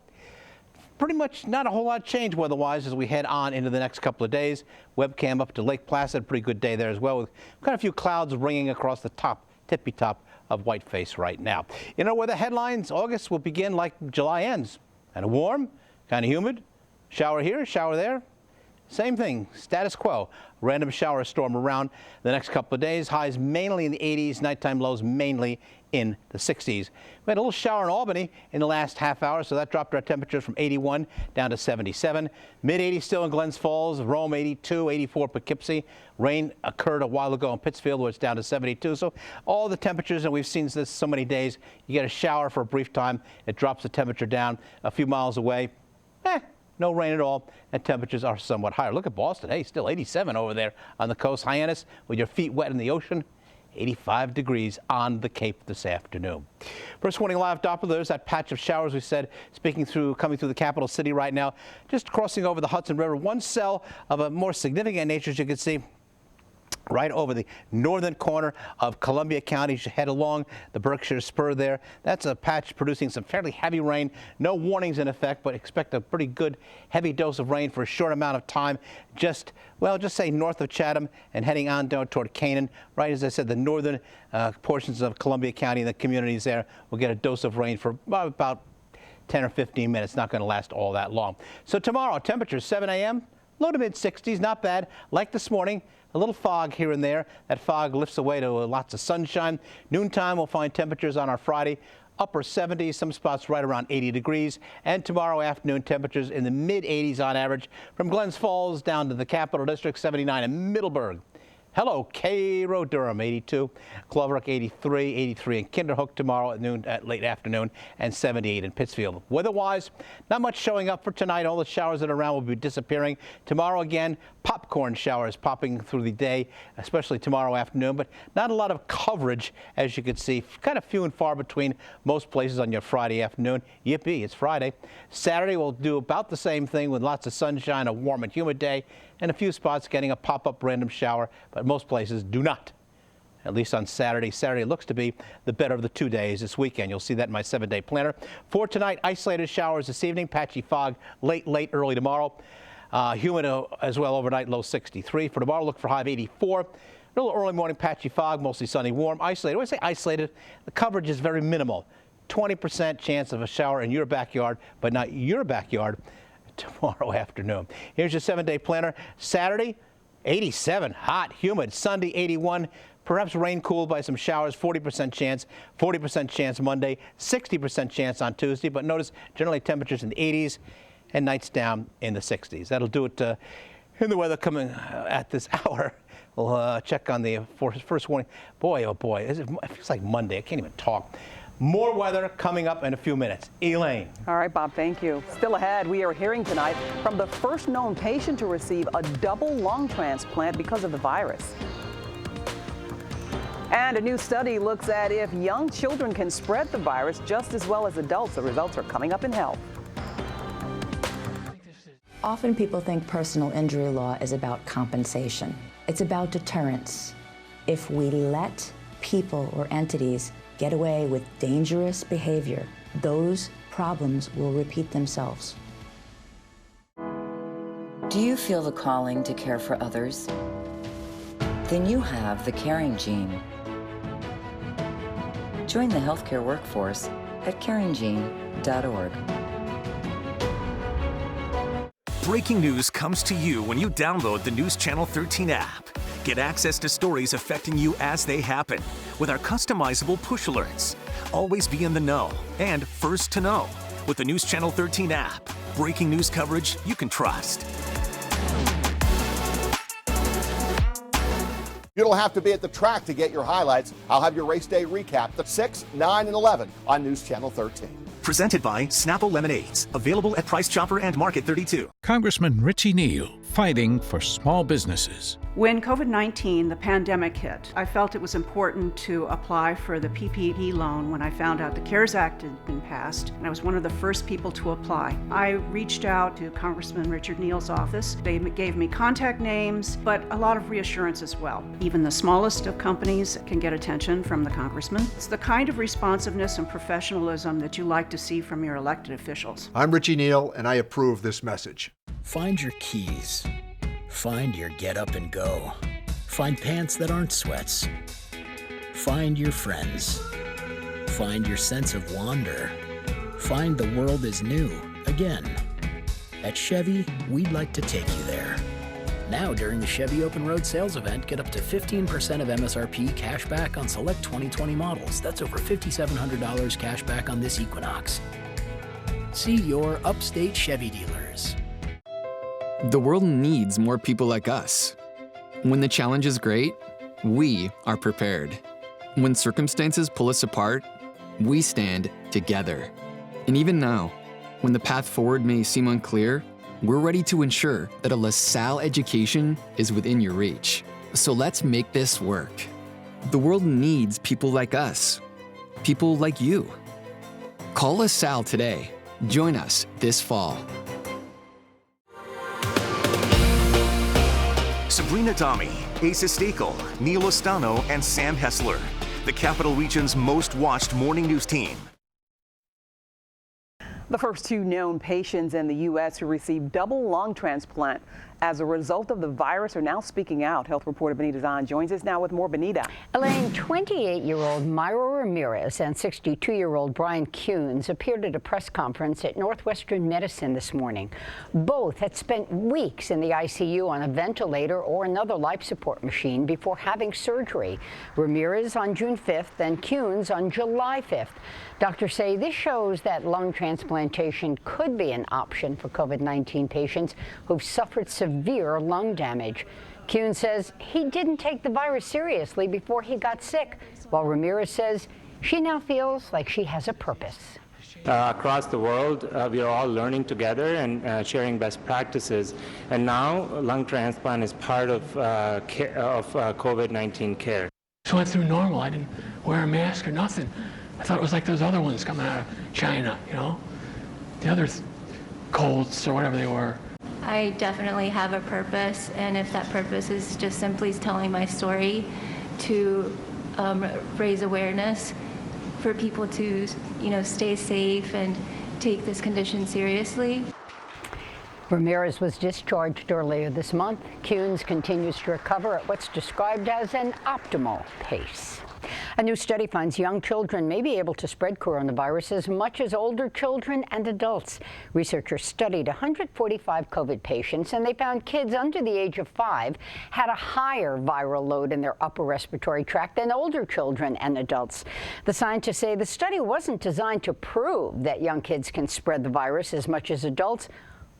Pretty much not a whole lot of change weather-wise as we head on into the next couple of days. Webcam up to Lake Placid, pretty good day there as well, with kind of a few clouds ringing across the tippy top of Whiteface right now. In our weather headlines, August will begin like July ends. Kind of warm, kind of humid. Shower here, shower there. Same thing, status quo. Random shower storm around the next couple of days. Highs mainly in the 80s, nighttime lows mainly in the 60s. We had a little shower in Albany in the last half hour, so that dropped our temperatures from 81 down to 77. Mid-80s still in Glens Falls, Rome 82, 84 Poughkeepsie. Rain occurred a while ago in Pittsfield where it's down to 72. So all the temperatures, and we've seen this so many days, you get a shower for a brief time, it drops the temperature down a few miles away. No rain at all, and temperatures are somewhat higher. Look at Boston. Hey, still 87 over there on the coast. Hyannis, with your feet wet in the ocean, 85 degrees on the Cape this afternoon. First Warning Live Doppler, there's that patch of showers we said, coming through the capital city right now, just crossing over the Hudson River. One cell of a more significant nature, as you can see, right over the northern corner of Columbia County. You head along the Berkshire Spur there. That's a patch producing some fairly heavy rain. No warnings in effect, but expect a pretty good heavy dose of rain for a short amount of time. Just say north of Chatham and heading on down toward Canaan. Right, as I said, the northern portions of Columbia County and the communities there will get a dose of rain for about 10 or 15 minutes. Not going to last all that long. So tomorrow, temperatures 7 a.m., low to mid 60s, not bad. Like this morning, a little fog here and there. That fog lifts away to lots of sunshine. Noontime, we'll find temperatures on our Friday, upper 70s, some spots right around 80 degrees. And tomorrow afternoon, temperatures in the mid-80s on average from Glens Falls down to the Capital District, 79 in Middleburg. Hello, Cairo, Durham, 82. Cloverbrook, 83. 83 in Kinderhook tomorrow at late afternoon, and 78 in Pittsfield. Weather-wise, not much showing up for tonight. All the showers that are around will be disappearing. Tomorrow again, popcorn showers popping through the day, especially tomorrow afternoon, but not a lot of coverage, as you can see. Kind of few and far between most places on your Friday afternoon. Yippee, it's Friday. Saturday, we'll do about the same thing with lots of sunshine, a warm and humid day, and a few spots getting a pop-up random shower, but most places do not. At least on Saturday. Saturday looks to be the better of the 2 days this weekend. You'll see that in my 7-day planner. For tonight, isolated showers this evening, patchy fog late, early tomorrow. Humid as well overnight, low 63. For tomorrow, look for high of 84. A little early morning patchy fog, mostly sunny, warm, isolated. When I say isolated, the coverage is very minimal. 20% chance of a shower in your backyard, but not your backyard tomorrow afternoon. Here's your 7-day planner. Saturday, 87, hot, humid. Sunday, 81. Perhaps rain cooled by some showers, 40% chance Monday, 60% chance on Tuesday. But notice generally temperatures in the 80s and nights down in the 60s. That'll do it in the weather coming at this hour. We'll check on the first warning. Boy, oh boy, it feels like Monday. I can't even talk. More weather coming up in a few minutes. Elaine. All right, Bob, thank you. Still ahead, we are hearing tonight from the first known patient to receive a double lung transplant because of the virus. And a new study looks at if young children can spread the virus just as well as adults. The results are coming up in health. Often people think personal injury law is about compensation. It's about deterrence. If we let people or entities get away with dangerous behavior, those problems will repeat themselves. Do you feel the calling to care for others? Then you have the caring gene. Join the healthcare workforce at caringgene.org. Breaking news comes to you when you download the News Channel 13 app. Get access to stories affecting you as they happen with our customizable push alerts. Always be in the know and first to know with the News Channel 13 app. Breaking news coverage you can trust. You don't have to be at the track to get your highlights. I'll have your race day recap the 6, 9, and 11 on News Channel 13. Presented by Snapple Lemonades. Available at Price Chopper and Market 32. Congressman Richie Neal fighting for small businesses. When COVID-19, the pandemic hit, I felt it was important to apply for the PPP loan when I found out the CARES Act had been passed, and I was one of the first people to apply. I reached out to Congressman Richard Neal's office. They gave me contact names, but a lot of reassurance as well. Even the smallest of companies can get attention from the congressman. It's the kind of responsiveness and professionalism that you like to see from your elected officials. I'm Richie Neal, and I approve this message. Find your keys. Find your get up and go. Find pants that aren't sweats. Find your friends. Find your sense of wonder. Find the world is new again. At Chevy, we'd like to take you there. Now during the Chevy Open Road Sales Event, get up to 15% of MSRP cash back on select 2020 models. That's over $5,700 cash back on this Equinox. See your upstate Chevy dealers. The world needs more people like us. When the challenge is great, we are prepared. When circumstances pull us apart, we stand together. And even now, when the path forward may seem unclear, we're ready to ensure that a LaSalle education is within your reach. So let's make this work. The world needs people like us, people like you. Call LaSalle today. Join us this fall. Sabrina Dami, Asa Stekel, Neil Ostano, and Sam Hessler. The Capital Region's most watched morning news team. The first two known patients in the U.S. who received double lung transplant as a result of the virus are now speaking out. Health reporter Benita Zahn joins us now with more. Benita. Elaine, 28-year-old Myra Ramirez and 62-year-old Brian Kuhns appeared at a press conference at Northwestern Medicine this morning. Both had spent weeks in the ICU on a ventilator or another life support machine before having surgery. Ramirez on June 5th and Kuhns on July 5th. Doctors say this shows that lung transplantation could be an option for COVID-19 patients who've suffered severe lung damage. Kuhn says he didn't take the virus seriously before he got sick, while Ramirez says she now feels like she has a purpose. Across the world, we are all learning together and sharing best practices. And now lung transplant is part of COVID-19 care. Just went through normal. I didn't wear a mask or nothing. I thought it was like those other ones coming out of China, you know, the other colds or whatever they were. I definitely have a purpose, and if that purpose is just simply telling my story to raise awareness for people to, stay safe and take this condition seriously. Ramirez was discharged earlier this month. Kuhns continues to recover at what's described as an optimal pace. A new study finds young children may be able to spread coronavirus as much as older children and adults. Researchers studied 145 COVID patients, and they found kids under the age of 5 had a higher viral load in their upper respiratory tract than older children and adults. The scientists say the study wasn't designed to prove that young kids can spread the virus as much as adults,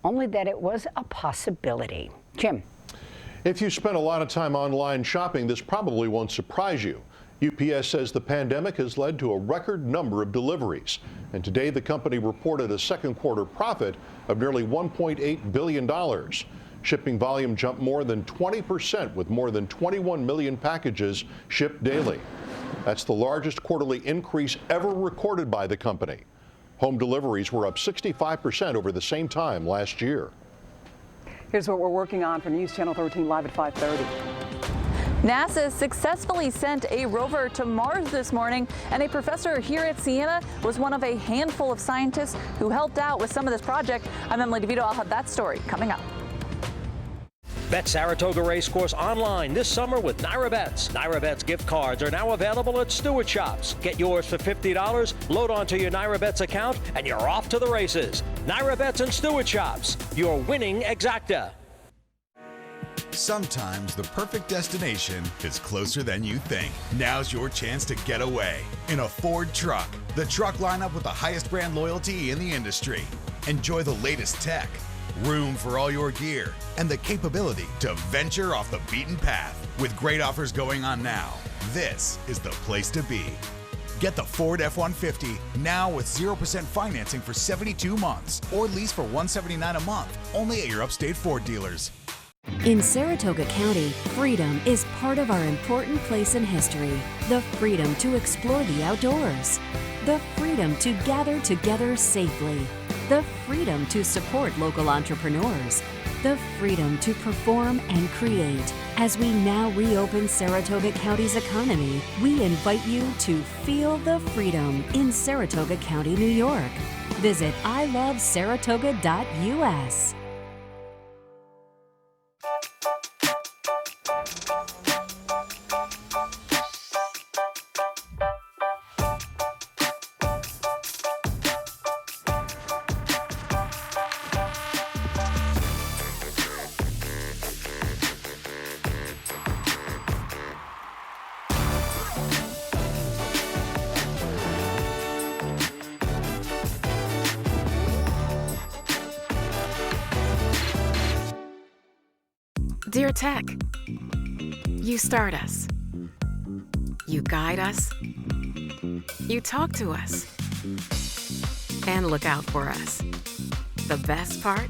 only that it was a possibility. Jim. If you spent a lot of time online shopping, this probably won't surprise you. UPS says the pandemic has led to a record number of deliveries. And today the company reported a second quarter profit of nearly $1.8 billion. Shipping volume jumped more than 20% with more than 21 million packages shipped daily. That's the largest quarterly increase ever recorded by the company. Home deliveries were up 65% over the same time last year. Here's what we're working on for News Channel 13 live at 5:30. NASA successfully sent a rover to Mars this morning, and a professor here at Siena was one of a handful of scientists who helped out with some of this project. I'm Emily DeVito. I'll have that story coming up. Bet Saratoga Racecourse online this summer with Naira Bets. Naira Bets gift cards are now available at Stewart Shops. Get yours for $50, load onto your Naira Bets account, and you're off to the races. Naira Bets and Stewart Shops, your winning exacta. Sometimes the perfect destination is closer than you think. Now's your chance to get away in a Ford truck. The truck lineup with the highest brand loyalty in the industry. Enjoy the latest tech, room for all your gear, and the capability to venture off the beaten path. With great offers going on now, this is the place to be. Get the Ford F-150 now with 0% financing for 72 months or lease for $179 a month, only at your upstate Ford dealers. In Saratoga County, freedom is part of our important place in history. The freedom to explore the outdoors. The freedom to gather together safely. The freedom to support local entrepreneurs. The freedom to perform and create. As we now reopen Saratoga County's economy, we invite you to feel the freedom in Saratoga County, New York. Visit ilovesaratoga.us. Dear Tech, you start us. You guide us. You talk to us. And look out for us. The best part?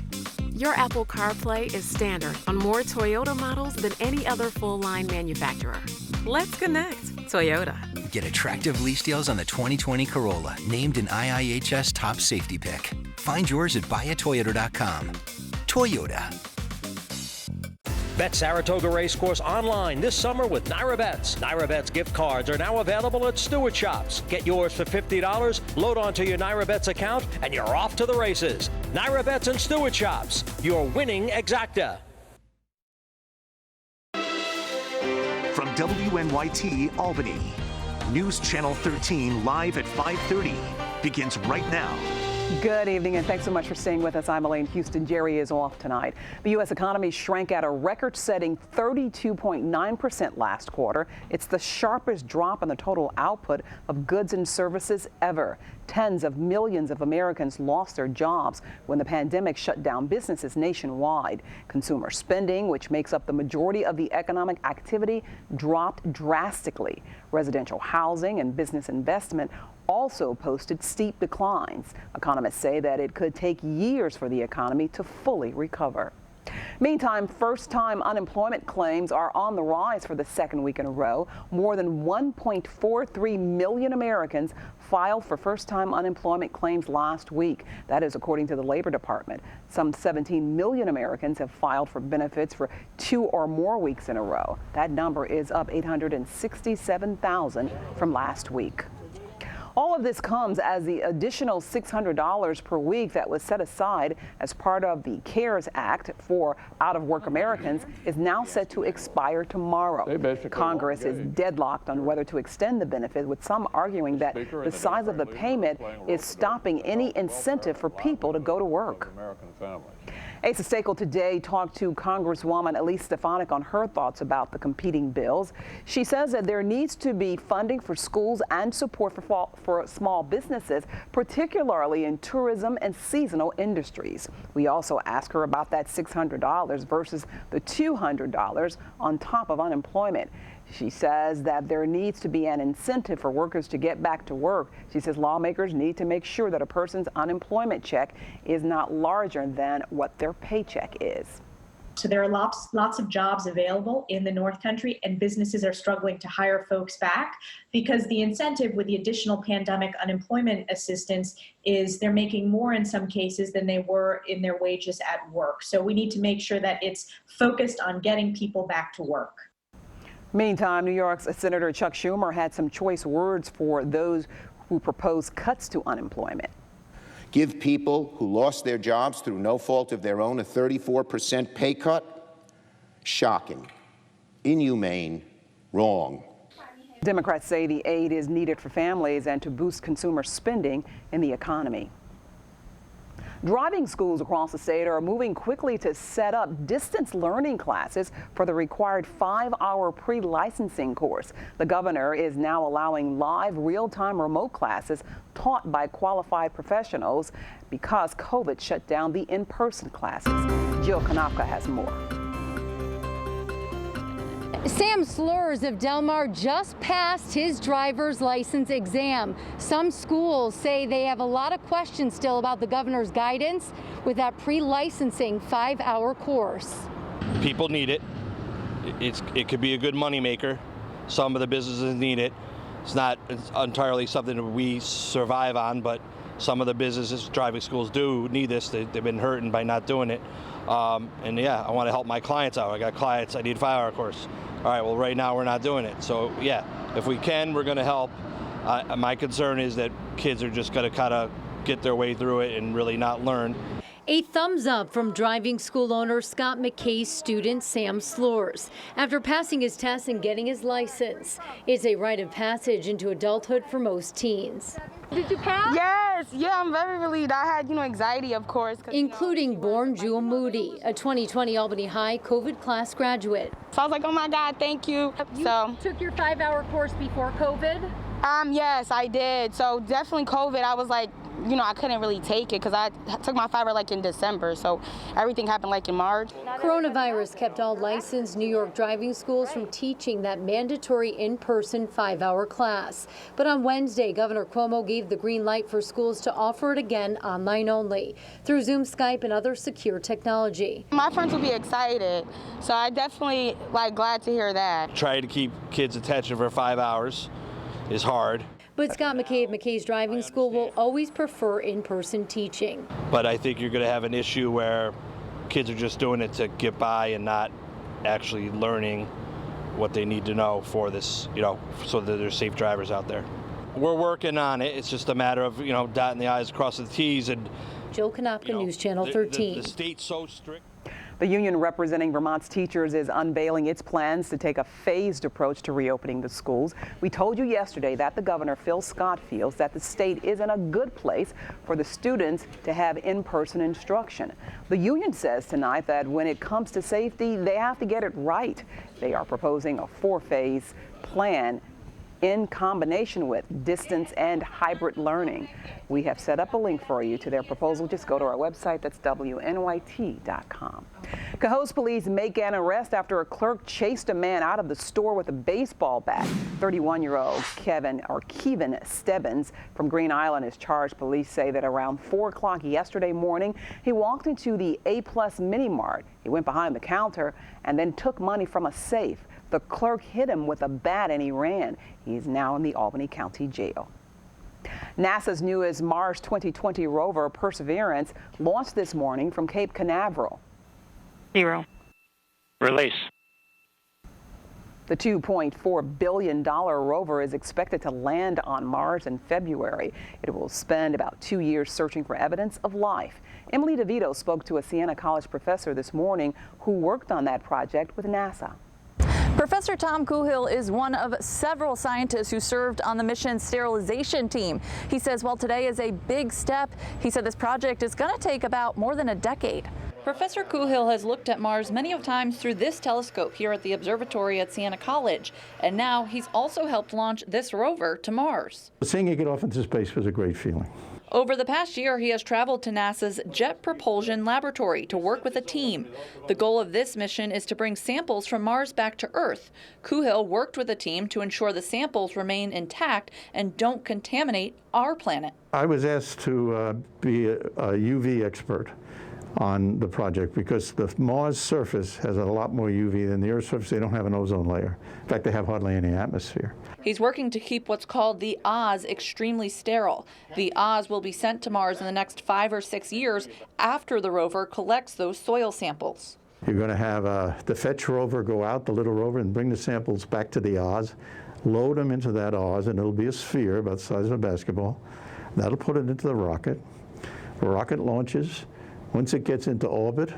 Your Apple CarPlay is standard on more Toyota models than any other full-line manufacturer. Let's connect, Toyota. Get attractive lease deals on the 2020 Corolla, named an IIHS top safety pick. Find yours at buyatoyota.com. Toyota. Bet Saratoga Racecourse online this summer with NyraBets. NyraBets gift cards are now available at Stewart Shops. Get yours for $50, load onto your NyraBets account, and you're off to the races. NyraBets and Stewart Shops, your winning exacta. From WNYT Albany, News Channel 13 live at 5:30 begins right now. Good evening, and thanks so much for staying with us. I'm Elaine Houston. Jerry is off tonight. The U.S. economy shrank at a record-setting 32.9% last quarter. It's the sharpest drop in the total output of goods and services ever. Tens of millions of Americans lost their jobs when the pandemic shut down businesses nationwide. Consumer spending, which makes up the majority of the economic activity, dropped drastically. Residential housing and business investment also posted steep declines. Economists say that it could take years for the economy to fully recover. Meantime, first-time unemployment claims are on the rise for the second week in a row. More than 1.43 million Americans filed for first-time unemployment claims last week. That is according to the Labor Department. Some 17 million Americans have filed for benefits for 2 or more weeks in a row. That number is up 867,000 from last week. All of this comes as the additional $600 per week that was set aside as part of the CARES Act for out-of-work Americans is now set to expire tomorrow. Congress is deadlocked on whether to extend the benefit, with some arguing that the size of the payment is stopping any incentive for people to go to work. Asa Stekel today talked to Congresswoman Elise Stefanik on her thoughts about the competing bills. She says that there needs to be funding for schools and support for small businesses, particularly in tourism and seasonal industries. We also ask her about that $600 versus the $200 on top of unemployment. She says that there needs to be an incentive for workers to get back to work. She says lawmakers need to make sure that a person's unemployment check is not larger than what their paycheck is. So there are lots of jobs available in the North Country, and businesses are struggling to hire folks back because the incentive with the additional pandemic unemployment assistance is they're making more in some cases than they were in their wages at work. So we need to make sure that it's focused on getting people back to work. Meantime, New York's Senator Chuck Schumer had some choice words for those who propose cuts to unemployment. Give people who lost their jobs through no fault of their own a 34% pay cut? Shocking, inhumane, wrong. Democrats say the aid is needed for families and to boost consumer spending in the economy. Driving schools across the state are moving quickly to set up distance learning classes for the required 5-hour pre-licensing course. The governor is now allowing live, real-time remote classes taught by qualified professionals because COVID shut down the in-person classes. Jill Kanopka has more. Sam Slurs of Del Mar just passed his driver's license exam. Some schools say they have a lot of questions still about the governor's guidance with that pre-licensing 5-hour course. People need it. It could be a good moneymaker. Some of the businesses need it. It's not entirely something that we survive on, but some of the businesses, driving schools do need this. They've been hurting by not doing it. And yeah, I want to help my clients out. I got clients, I need a 5-hour course. All right, well, right now we're not doing it. So yeah, if we can, we're going to help. My concern is that kids are just going to kind of get their way through it and really not learn. A thumbs up from driving school owner Scott McKay's student Sam Slores after passing his test and getting his license. It's a rite of passage into adulthood for most teens. Did you pass? Yes, yeah, I'm very relieved. I had, anxiety, of course. Including born Jewel Moody, a 2020 Albany High COVID class graduate. So I was like, oh my God, thank you. You took your 5-hour course before COVID? Yes, I did. So definitely COVID, I was like, I couldn't really take it because I took my 5-hour in December. So everything happened in March. Coronavirus kept all licensed New York driving schools from teaching that mandatory in-person 5-hour class. But on Wednesday, Governor Cuomo gave the green light for schools to offer it again online only through Zoom, Skype, and other secure technology. My friends will be excited. So I definitely glad to hear that. Try to keep kids' attention for 5 hours is hard. But Scott McKay of McKay's Driving School will always prefer in-person teaching. But I think you're going to have an issue where kids are just doing it to get by and not actually learning what they need to know for this, so that there's safe drivers out there. We're working on it. It's just a matter of, dotting the I's, crossing the T's. And Jill Konopka, News Channel 13. The state's so strict. The union representing Vermont's teachers is unveiling its plans to take a phased approach to reopening the schools. We told you yesterday that the governor, Phil Scott, feels that the state is in a good place for the students to have in-person instruction. The union says tonight that when it comes to safety, they have to get it right. They are proposing a 4-phase plan in combination with distance and hybrid learning. We have set up a link for you to their proposal. Just go to our website. That's WNYT.com. Cohoes police make an arrest after a clerk chased a man out of the store with a baseball bat. 31-year-old Kevin Stebbins from Green Island is charged. Police say that around 4 o'clock yesterday morning, he walked into the A-Plus Mini Mart. He went behind the counter and then took money from a safe. The clerk hit him with a bat and he ran. He's now in the Albany County Jail. NASA's newest Mars 2020 rover, Perseverance, launched this morning from Cape Canaveral. 0. Release. The $2.4 billion rover is expected to land on Mars in February. It will spend about 2 years searching for evidence of life. Emily DeVito spoke to a Siena College professor this morning who worked on that project with NASA. Professor Tom Kuhil is one of several scientists who served on the mission's sterilization team. He says while today is a big step, he said this project is going to take about more than a decade. Professor Kuhil has looked at Mars many of times through this telescope here at the observatory at Siena College, and now he's also helped launch this rover to Mars. Seeing it get off into space was a great feeling. Over the past year, he has traveled to NASA's Jet Propulsion Laboratory to work with a team. The goal of this mission is to bring samples from Mars back to Earth. Kuhil worked with a team to ensure the samples remain intact and don't contaminate our planet. I was asked to be a UV expert on the project because the Mars surface has a lot more UV than the Earth's surface. They don't have an ozone layer. In fact, they have hardly any atmosphere. He's working to keep what's called the Oz extremely sterile. The Oz will be sent to Mars in the next 5 or 6 years after the rover collects those soil samples. You're going to have the Fetch rover go out, the little rover, and bring the samples back to the Oz, load them into that Oz, and it'll be a sphere about the size of a basketball. That'll put it into the rocket. The rocket launches. Once it gets into orbit,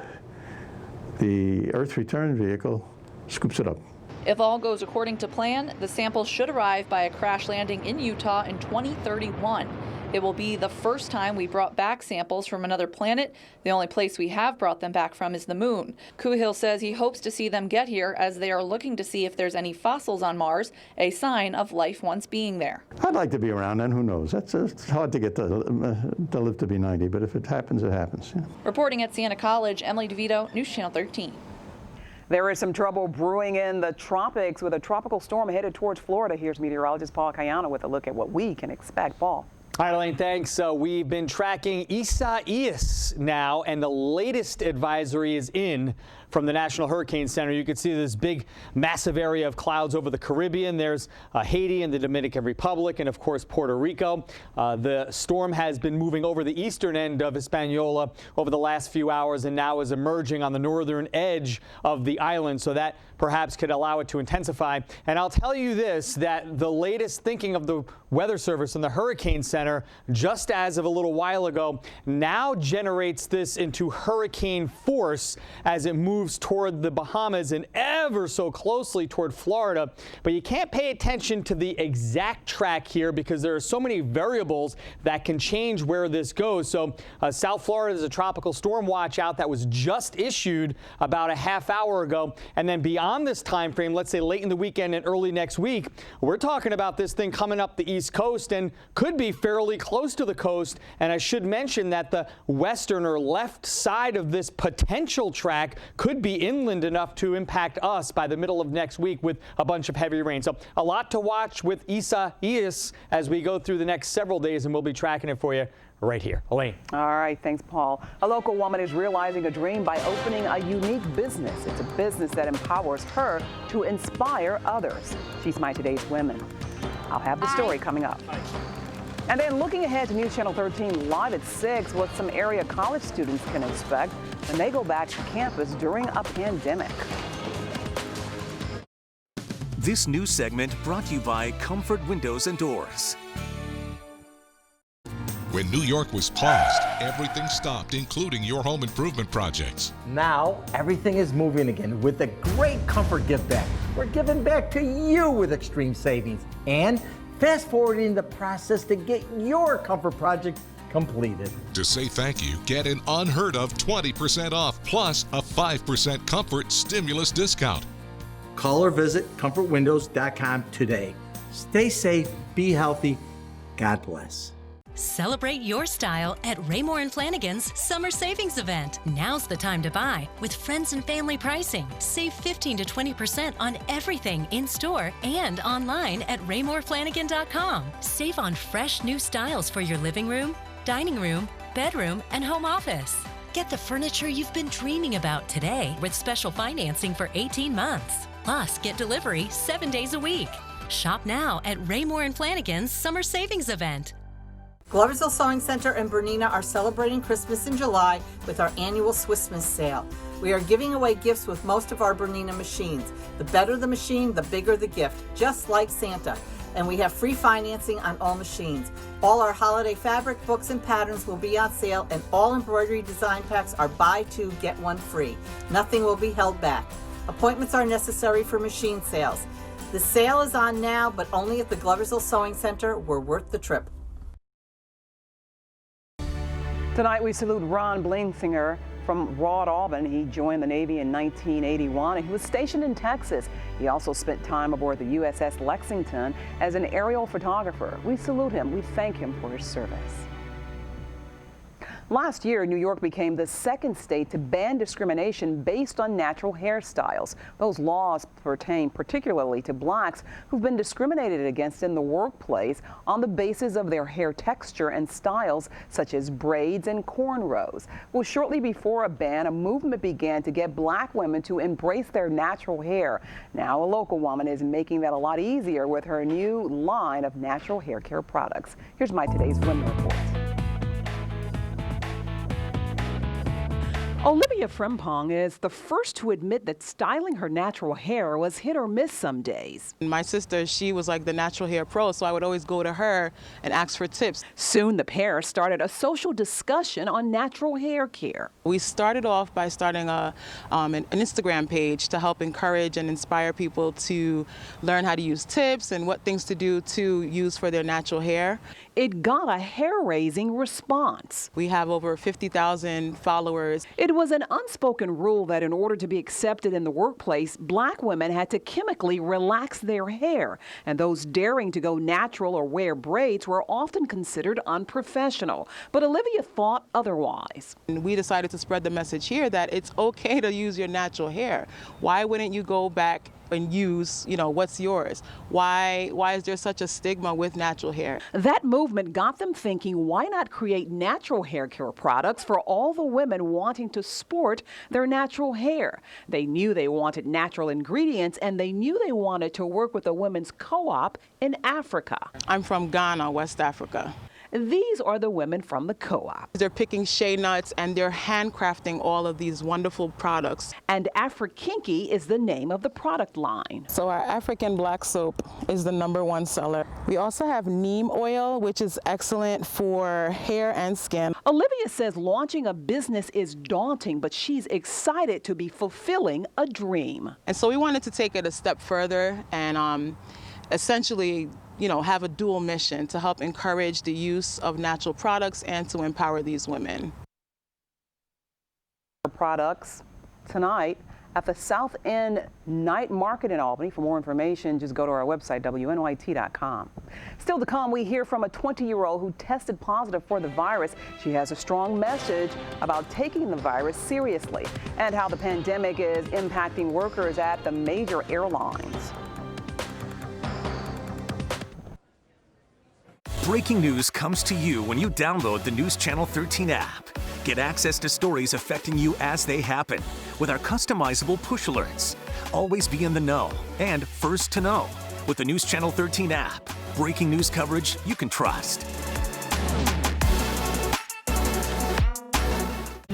the Earth return vehicle scoops it up. If all goes according to plan, the samples should arrive by a crash landing in Utah in 2031. It will be the first time we brought back samples from another planet. The only place we have brought them back from is the moon. Kuhil says he hopes to see them get here as they are looking to see if there's any fossils on Mars, a sign of life once being there. I'd like to be around then, who knows? It's hard to get to live to be 90, but if it happens, it happens. Yeah. Reporting at Siena College, Emily DeVito, News Channel 13. There is some trouble brewing in the tropics with a tropical storm headed towards Florida. Here's meteorologist Paul Cayano with a look at what we can expect. Paul. All right, Elaine, thanks. We've been tracking Isaias now, and the latest advisory is in from the National Hurricane Center, you can see this big, massive area of clouds over the Caribbean. There's Haiti and the Dominican Republic, and of course Puerto Rico. The storm has been moving over the eastern end of Hispaniola over the last few hours and now is emerging on the northern edge of the island, so that perhaps could allow it to intensify. And I'll tell you this, that the latest thinking of the Weather Service and the Hurricane Center, just as of a little while ago, now generates this into hurricane force as it moves toward the Bahamas and ever so closely toward Florida. But you can't pay attention to the exact track here because there are so many variables that can change where this goes. So South Florida is a tropical storm watch out that was just issued about a half hour ago. And then beyond this time frame, let's say late in the weekend and early next week, we're talking about this thing coming up the East Coast and could be fairly close to the coast. And I should mention that the western or left side of this potential track could be inland enough to impact us by the middle of next week with a bunch of heavy rain. So a lot to watch with Isaias as we go through the next several days, and we'll be tracking it for you right here. Elaine. All right, thanks, Paul. A local woman is realizing a dream by opening a unique business. It's a business that empowers her to inspire others. She's my Today's Women. I'll have the story coming up. And then looking ahead to News Channel 13 live at 6, what some area college students can expect when they go back to campus during a pandemic. This news segment brought to you by Comfort Windows and Doors. When New York was paused, everything stopped, including your home improvement projects. Now, everything is moving again with a great Comfort Give Back. We're giving back to you with extreme savings and fast forwarding the process to get your comfort project completed. To say thank you, get an unheard of 20% off plus a 5% comfort stimulus discount. Call or visit comfortwindows.com today. Stay safe, be healthy, God bless. Celebrate your style at Raymore & Flanigan's Summer Savings Event. Now's the time to buy with friends and family pricing. Save 15 to 20% on everything in store and online at RaymorFlanigan.com. Save on fresh new styles for your living room, dining room, bedroom, and home office. Get the furniture you've been dreaming about today with special financing for 18 months. Plus, get delivery 7 days a week. Shop now at Raymore & Flanigan's Summer Savings Event. Gloversville Sewing Center and Bernina are celebrating Christmas in July with our annual Swissmas sale. We are giving away gifts with most of our Bernina machines. The better the machine, the bigger the gift, just like Santa. And we have free financing on all machines. All our holiday fabric, books, and patterns will be on sale, and all embroidery design packs are buy two, get one free. Nothing will be held back. Appointments are necessary for machine sales. The sale is on now, but only at the Gloversville Sewing Center. We're worth the trip. Tonight we salute Ron Blinsinger from Broad, Auburn. He joined the Navy in 1981 and he was stationed in Texas. He also spent time aboard the USS Lexington as an aerial photographer. We salute him. We thank him for his service. Last year, New York became the second state to ban discrimination based on natural hairstyles. Those laws pertain particularly to blacks who've been discriminated against in the workplace on the basis of their hair texture and styles, such as braids and cornrows. Well, shortly before a ban, a movement began to get black women to embrace their natural hair. Now, a local woman is making that a lot easier with her new line of natural hair care products. Here's my Today's Women Report. Olivia Frimpong is the first to admit that styling her natural hair was hit or miss some days. My sister, she was like the natural hair pro, so I would always go to her and ask for tips. Soon the pair started a social discussion on natural hair care. We started off by starting an Instagram page to help encourage and inspire people to learn how to use tips and what things to do to use for their natural hair. It got a hair-raising response. We have over 50,000 followers. It was an unspoken rule that in order to be accepted in the workplace, black women had to chemically relax their hair, and those daring to go natural or wear braids were often considered unprofessional. But Olivia thought otherwise. And we decided to spread the message here that it's okay to use your natural hair. Why wouldn't you go back and use, what's yours. Why is there such a stigma with natural hair? That movement got them thinking, why not create natural hair care products for all the women wanting to sport their natural hair? They knew they wanted natural ingredients, and they knew they wanted to work with a women's co-op in Africa. I'm from Ghana, West Africa. These are the women from the co-op. They're picking shea nuts and they're handcrafting all of these wonderful products. And Afri-Kinky is the name of the product line. So our African black soap is the #1 seller. We also have neem oil, which is excellent for hair and skin. Olivia says launching a business is daunting, but she's excited to be fulfilling a dream. And so we wanted to take it a step further and essentially have a dual mission to help encourage the use of natural products and to empower these women. Products tonight at the South End Night Market in Albany. For more information, just go to our website, WNYT.com. Still to come, we hear from a 20-year-old who tested positive for the virus. She has a strong message about taking the virus seriously and how the pandemic is impacting workers at the major airlines. Breaking news comes to you when you download the News Channel 13 app. Get access to stories affecting you as they happen with our customizable push alerts. Always be in the know and first to know with the News Channel 13 app. Breaking news coverage you can trust.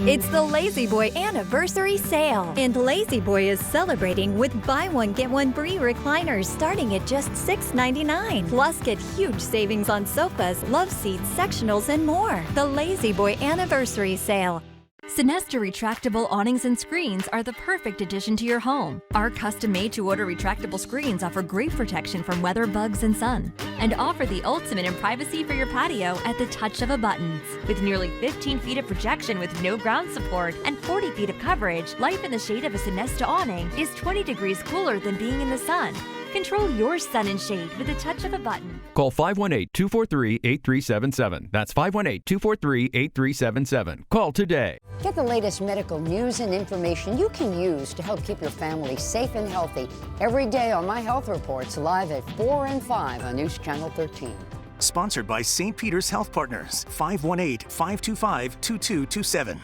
It's the Lazy Boy anniversary sale, and Lazy Boy is celebrating with buy one get one free recliners starting at just $6.99. Plus, get huge savings on sofas, love seats, sectionals, and more. The Lazy Boy anniversary sale. Sinesta retractable awnings and screens are the perfect addition to your home. Our custom-made to-order retractable screens offer great protection from weather, bugs, and sun, and offer the ultimate in privacy for your patio at the touch of a button. With nearly 15 feet of projection with no ground support and 40 feet of coverage, life in the shade of a Sinesta awning is 20 degrees cooler than being in the sun. Control your sun and shade with the touch of a button. Call 518-243-8377. That's 518-243-8377. Call today. Get the latest medical news and information you can use to help keep your family safe and healthy every day on My Health Reports, live at 4 and 5 on News Channel 13. Sponsored by St. Peter's Health Partners, 518-525-2227.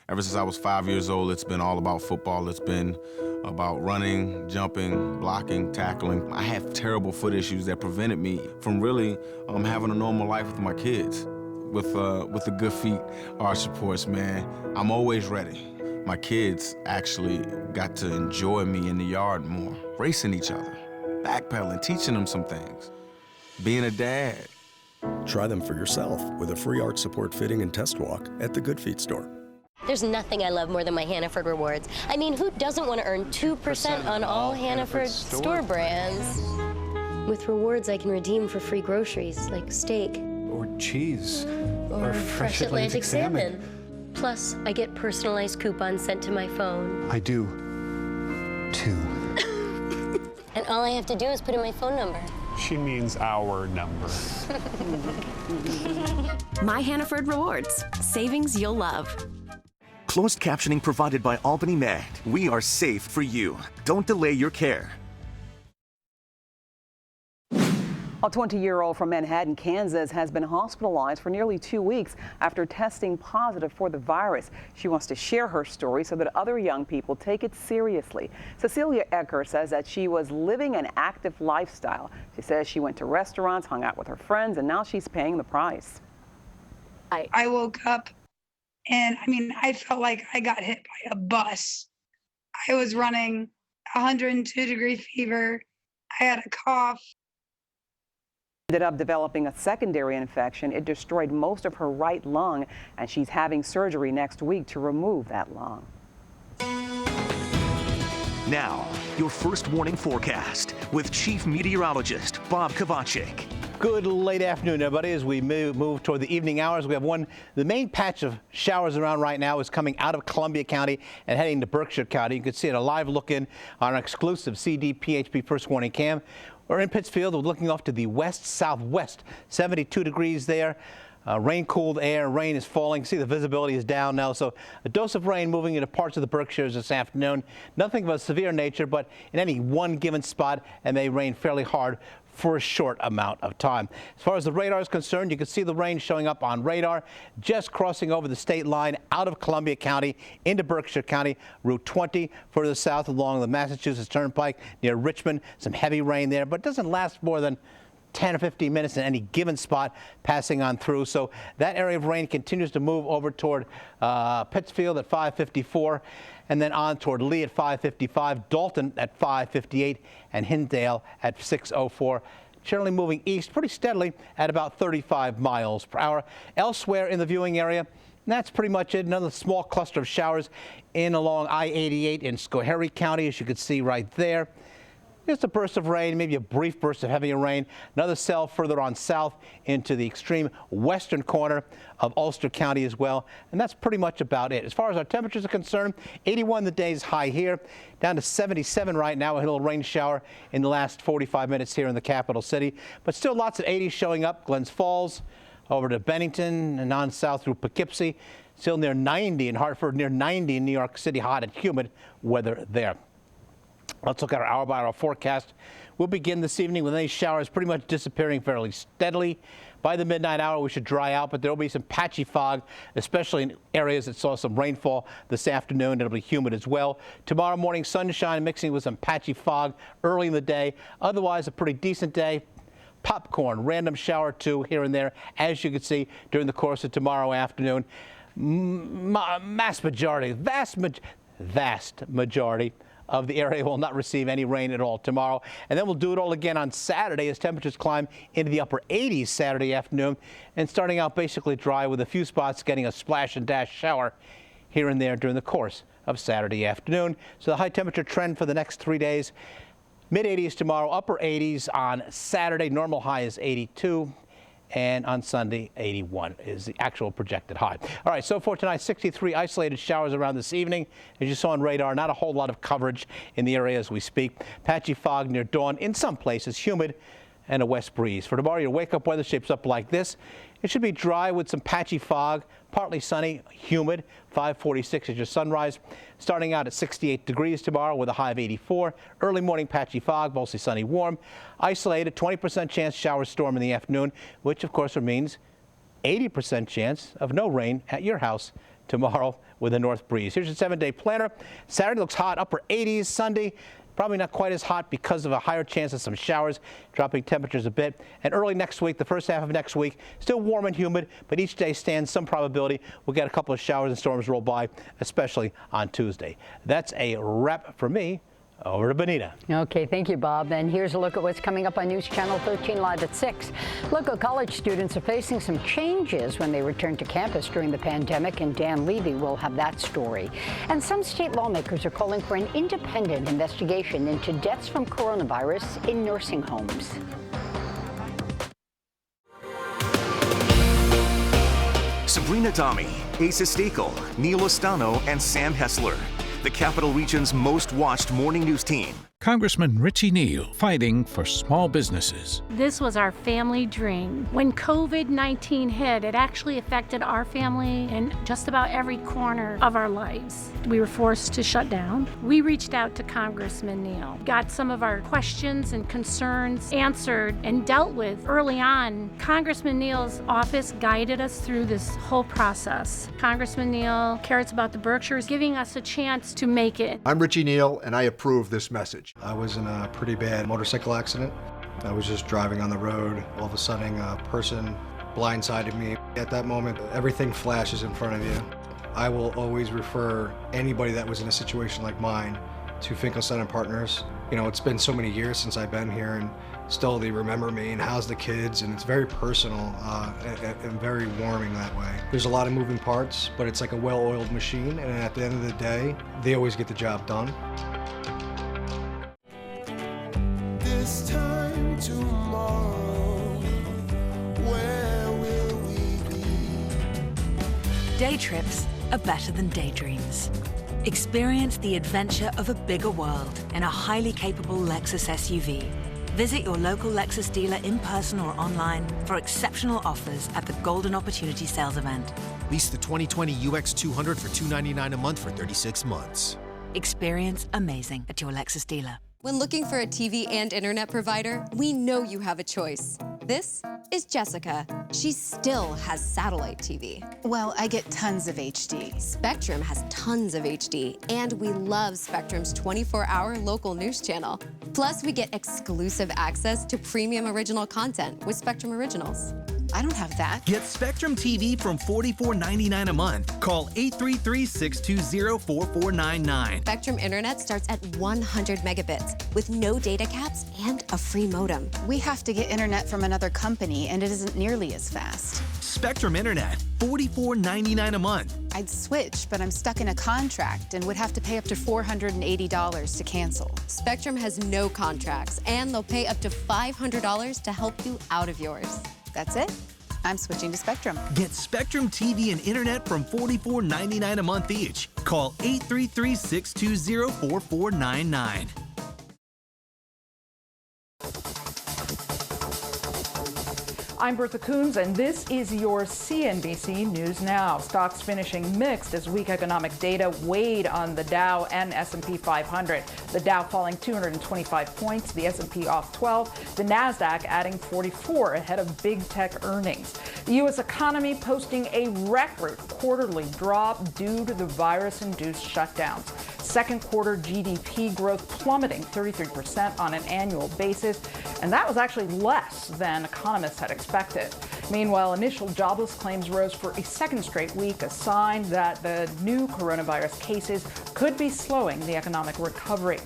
Ever since I was 5 years old, it's been all about football. It's been about running, jumping, blocking, tackling. I have terrible foot issues that prevented me from really having a normal life with my kids. With the Good Feet Arch Supports, man, I'm always ready. My kids actually got to enjoy me in the yard more, racing each other, backpedaling, teaching them some things, being a dad. Try them for yourself with a free arch support fitting and test walk at the Good Feet store. There's nothing I love more than my Hannaford rewards. I mean, who doesn't want to earn 2% on all Hannaford store brands? With rewards, I can redeem for free groceries like steak. Or cheese. Or fresh Atlantic salmon. Plus, I get personalized coupons sent to my phone. I do, too. And all I have to do is put in my phone number. She means our number. My Hannaford Rewards. Savings you'll love. Closed captioning provided by Albany Med. We are safe for you. Don't delay your care. A 20-year-old from Manhattan, Kansas, has been hospitalized for nearly 2 weeks after testing positive for the virus. She wants to share her story so that other young people take it seriously. Cecilia Ecker says that she was living an active lifestyle. She says she went to restaurants, hung out with her friends, and now she's paying the price. I woke up and I felt like I got hit by a bus. I was running 102-degree fever. I had a cough. Ended up developing a secondary infection. It destroyed most of her right lung, and she's having surgery next week to remove that lung. Now, your first warning forecast with Chief Meteorologist Bob Kovacic. Good late afternoon, everybody. As we move toward the evening hours, we have the main patch of showers around right now is coming out of Columbia County and heading to Berkshire County. You can see it a live look in on our exclusive CDPHP first warning cam. We're in Pittsfield. We're looking off to the west-southwest, 72 degrees there. Rain-cooled air, rain is falling. See, the visibility is down now, so a dose of rain moving into parts of the Berkshires this afternoon. Nothing of a severe nature, but in any one given spot, it may rain fairly hard for a short amount of time. As far as the radar is concerned, you can see the rain showing up on radar, just crossing over the state line out of Columbia County into Berkshire County, Route 20 further south along the Massachusetts Turnpike near Richmond. Some heavy rain there, but it doesn't last more than 10 or 15 minutes in any given spot passing on through. So that area of rain continues to move over toward Pittsfield at 5:54 and then on toward Lee at 5:55, Dalton at 5:58 and Hindale at 6:04. Generally moving east pretty steadily at about 35 miles per hour. Elsewhere in the viewing area, that's pretty much it. Another small cluster of showers in along I-88 in Schoharie County, as you can see right there. Just a burst of rain, maybe a brief burst of heavier rain. Another cell further on south into the extreme western corner of Ulster County as well. And that's pretty much about it. As far as our temperatures are concerned, 81 the day's high here, down to 77 right now. A little rain shower in the last 45 minutes here in the capital city. But still lots of 80s showing up. Glens Falls over to Bennington and on south through Poughkeepsie. Still near 90 in Hartford, near 90 in New York City. Hot and humid weather there. Let's look at our hour-by-hour forecast. We'll begin this evening with any showers pretty much disappearing fairly steadily. By the midnight hour, we should dry out, but there will be some patchy fog, especially in areas that saw some rainfall this afternoon. It'll be humid as well. Tomorrow morning, sunshine mixing with some patchy fog early in the day. Otherwise, a pretty decent day. Popcorn, random shower or two here and there, as you can see during the course of tomorrow afternoon. Vast majority of the area will not receive any rain at all tomorrow. And then we'll do it all again on Saturday as temperatures climb into the upper 80s Saturday afternoon and starting out basically dry with a few spots getting a splash and dash shower here and there during the course of Saturday afternoon. So the high temperature trend for the next 3 days, mid-80s tomorrow, upper 80s on Saturday. Normal high is 82. And on Sunday, 81 is the actual projected high. All right, so for tonight, 63 isolated showers around this evening. As you saw on radar, not a whole lot of coverage in the area as we speak. Patchy fog near dawn, in some places humid, and a west breeze. For tomorrow, your wake-up weather shapes up like this. It should be dry with some patchy fog, partly sunny, humid. 5:46 is your sunrise. Starting out at 68 degrees tomorrow with a high of 84. Early morning patchy fog, mostly sunny, warm. Isolated, 20% chance shower storm in the afternoon, which of course means 80% chance of no rain at your house tomorrow with a north breeze. Here's your 7-day planner. Saturday looks hot, upper 80s. Sunday, probably not quite as hot because of a higher chance of some showers, dropping temperatures a bit. And early next week, the first half of next week, still warm and humid, but each day stands some probability we'll get a couple of showers and storms roll by, especially on Tuesday. That's a wrap for me. Over to Benita. Okay, thank you, Bob. And here's a look at what's coming up on News Channel 13 Live at 6. Local college students are facing some changes when they return to campus during the pandemic, and Dan Levy will have that story. And some state lawmakers are calling for an independent investigation into deaths from coronavirus in nursing homes. Sabrina Dami, Asa Stekel, Neil Ostano, and Sam Hessler. The Capital Region's most watched morning news team. Congressman Richie Neal fighting for small businesses. This was our family dream. When COVID-19 hit, it actually affected our family in just about every corner of our lives. We were forced to shut down. We reached out to Congressman Neal, got some of our questions and concerns answered and dealt with early on. Congressman Neal's office guided us through this whole process. Congressman Neal cares about the Berkshires, giving us a chance to make it. I'm Richie Neal, and I approve this message. I was in a pretty bad motorcycle accident. I was just driving on the road. All of a sudden, a person blindsided me. At that moment, everything flashes in front of you. I will always refer anybody that was in a situation like mine to Finkelstein and Partners. You know, it's been so many years since I've been here, and still they remember me and how's the kids, and it's very personal and very warming that way. There's a lot of moving parts, but it's like a well-oiled machine, and at the end of the day, they always get the job done. This time tomorrow, where will we be? Day trips are better than daydreams. Experience the adventure of a bigger world in a highly capable Lexus SUV. Visit your local Lexus dealer in person or online for exceptional offers at the Golden Opportunity Sales Event. Lease the 2020 UX 200 for $299 a month for 36 months. Experience amazing at your Lexus dealer. When looking for a TV and internet provider, we know you have a choice. This is Jessica. She still has satellite TV. Well, I get tons of HD. Spectrum has tons of HD, and we love Spectrum's 24-hour local news channel. Plus, we get exclusive access to premium original content with Spectrum Originals. I don't have that. Get Spectrum TV from $44.99 a month. Call 833-620-4499. Spectrum Internet starts at 100 megabits with no data caps and a free modem. We have to get internet from another company, and it isn't nearly as fast. Spectrum Internet, $44.99 a month. I'd switch, but I'm stuck in a contract and would have to pay up to $480 to cancel. Spectrum has no contracts, and they'll pay up to $500 to help you out of yours. That's it. I'm switching to Spectrum. Get Spectrum TV and internet from $44.99 a month each. Call 833-620-4499. I'm Bertha Coons, and this is your CNBC News Now. Stocks finishing mixed as weak economic data weighed on the Dow and S&P 500. The Dow falling 225 points, the S&P off 12, the Nasdaq adding 44 ahead of big tech earnings. The U.S. economy posting a record quarterly drop due to the virus-induced shutdowns. Second quarter GDP growth plummeting 33% on an annual basis, and that was actually less than economists had expected. Meanwhile, initial jobless claims rose for a second straight week, a sign that the new coronavirus cases could be slowing the economic recovery.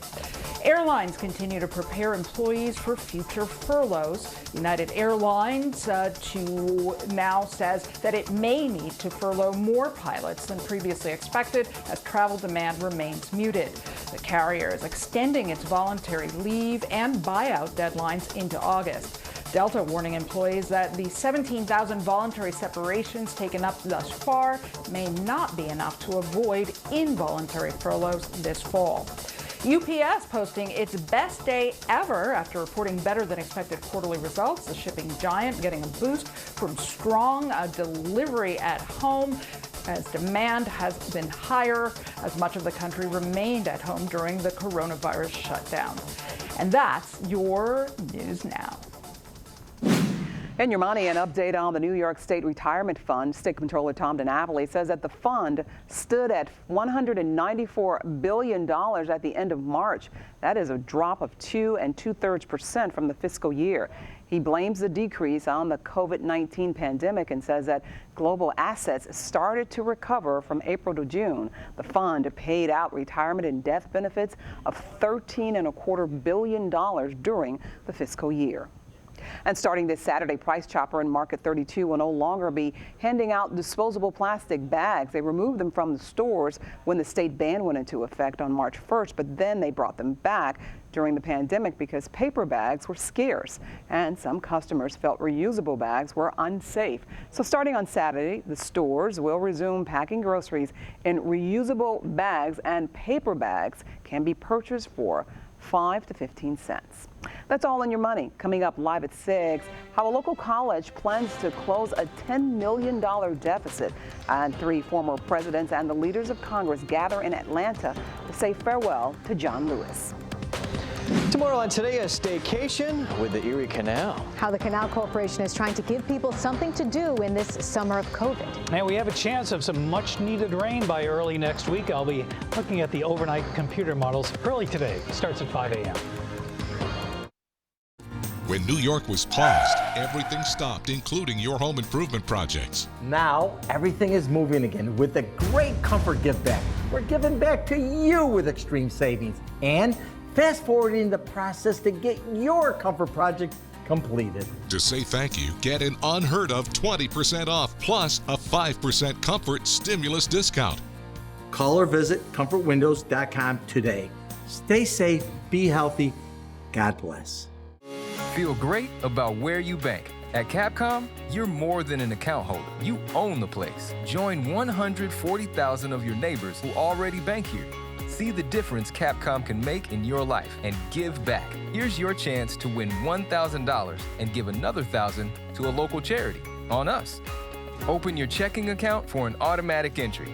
Airlines continue to prepare employees for future furloughs. United Airlines now says that it may need to furlough more pilots than previously expected as travel demand remains muted. The carrier is extending its voluntary leave and buyout deadlines into August. Delta warning employees that the 17,000 voluntary separations taken up thus far may not be enough to avoid involuntary furloughs this fall. UPS posting its best day ever after reporting better than expected quarterly results. The shipping giant getting a boost from strong delivery at home as demand has been higher as much of the country remained at home during the coronavirus shutdown. And that's your News Now. In your money, an update on the New York State Retirement Fund. State Comptroller Tom DiNapoli says that the fund stood at $194 billion at the end of March. That is a drop of 2 2/3% from the fiscal year. He blames the decrease on the COVID-19 pandemic and says that global assets started to recover from April to June. The fund paid out retirement and death benefits of $13.25 billion during the fiscal year. And starting this Saturday, Price Chopper and Market 32 will no longer be handing out disposable plastic bags. They removed them from the stores when the state ban went into effect on March 1st, but then they brought them back during the pandemic because paper bags were scarce and some customers felt reusable bags were unsafe. So starting on Saturday, the stores will resume packing groceries in reusable bags, and paper bags can be purchased for 5 to 15 cents. That's all in your money. Coming up live at 6, how a local college plans to close a $10 million deficit. And 3 former presidents and the leaders of Congress gather in Atlanta to say farewell to John Lewis. Tomorrow on Today, a staycation with the Erie Canal. How the Canal Corporation is trying to give people something to do in this summer of COVID. And we have a chance of some much needed rain by early next week. I'll be looking at the overnight computer models early today. Starts at 5 a.m. When New York was paused, everything stopped, including your home improvement projects. Now, everything is moving again with a great comfort give back. We're giving back to you with extreme savings and fast forwarding the process to get your comfort project completed. To say thank you, get an unheard of 20% off plus a 5% comfort stimulus discount. Call or visit comfortwindows.com today. Stay safe, be healthy, God bless. Feel great about where you bank. At Capcom, you're more than an account holder. You own the place. Join 140,000 of your neighbors who already bank here. See the difference Capcom can make in your life and give back. Here's your chance to win $1,000 and give another $1,000 to a local charity on us. Open your checking account for an automatic entry.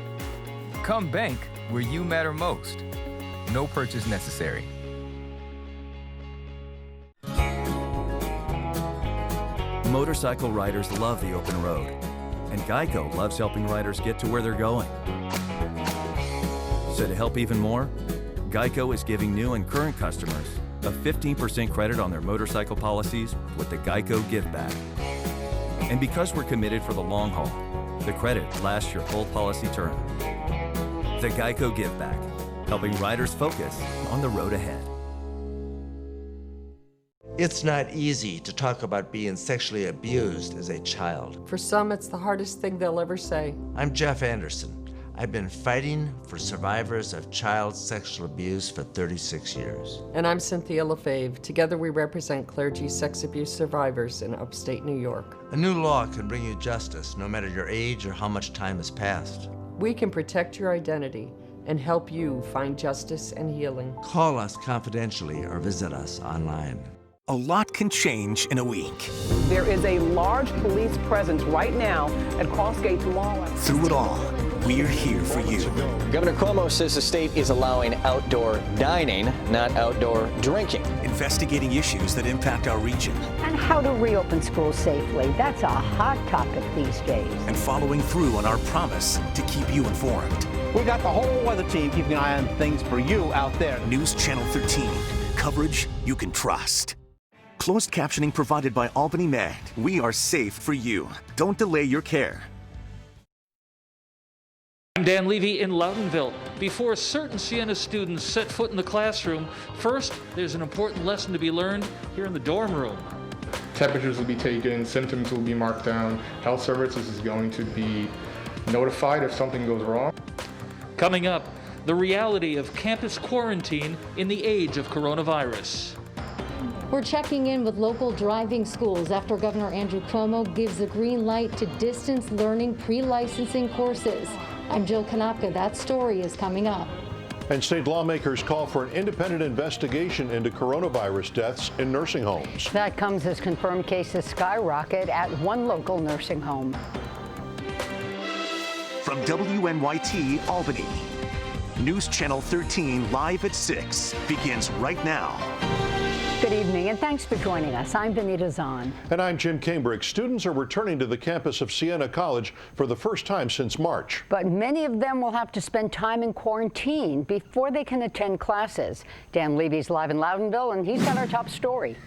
Come bank where you matter most. No purchase necessary. Motorcycle riders love the open road, and Geico loves helping riders get to where they're going. So to help even more, Geico is giving new and current customers a 15% credit on their motorcycle policies with the Geico Give Back. And because we're committed for the long haul, the credit lasts your full policy term. The Geico Give Back, helping riders focus on the road ahead. It's not easy to talk about being sexually abused as a child. For some, it's the hardest thing they'll ever say. I'm Jeff Anderson. I've been fighting for survivors of child sexual abuse for 36 years. And I'm Cynthia LaFave. Together we represent clergy sex abuse survivors in upstate New York. A new law can bring you justice no matter your age or how much time has passed. We can protect your identity and help you find justice and healing. Call us confidentially or visit us online. A lot can change in a week. There is a large police presence right now at Crossgates Mall. Through it all, we're here for you. Governor Cuomo says the state is allowing outdoor dining, not outdoor drinking. Investigating issues that impact our region. And how to reopen schools safely. That's a hot topic these days. And following through on our promise to keep you informed. We got the whole weather team keeping an eye on things for you out there. News Channel 13. Coverage you can trust. Closed captioning provided by Albany Med. We are safe for you. Don't delay your care. I'm Dan Levy in Loudonville. Before certain Siena students set foot in the classroom, first, there's an important lesson to be learned here in the dorm room. Temperatures will be taken, symptoms will be marked down, health services is going to be notified if something goes wrong. Coming up, the reality of campus quarantine in the age of coronavirus. We're checking in with local driving schools after Governor Andrew Cuomo gives the green light to distance learning pre-licensing courses. I'm Jill Konopka. That story is coming up. And state lawmakers call for an independent investigation into coronavirus deaths in nursing homes. That comes as confirmed cases skyrocket at one local nursing home. From WNYT Albany, News Channel 13 live at 6 begins right now. Good evening, and thanks for joining us. I'm Benita Zahn. And I'm Jim Cambridge. Students are returning to the campus of Siena College for the first time since March. But many of them will have to spend time in quarantine before they can attend classes. Dan Levy's live in Loudonville, and he's got our top story.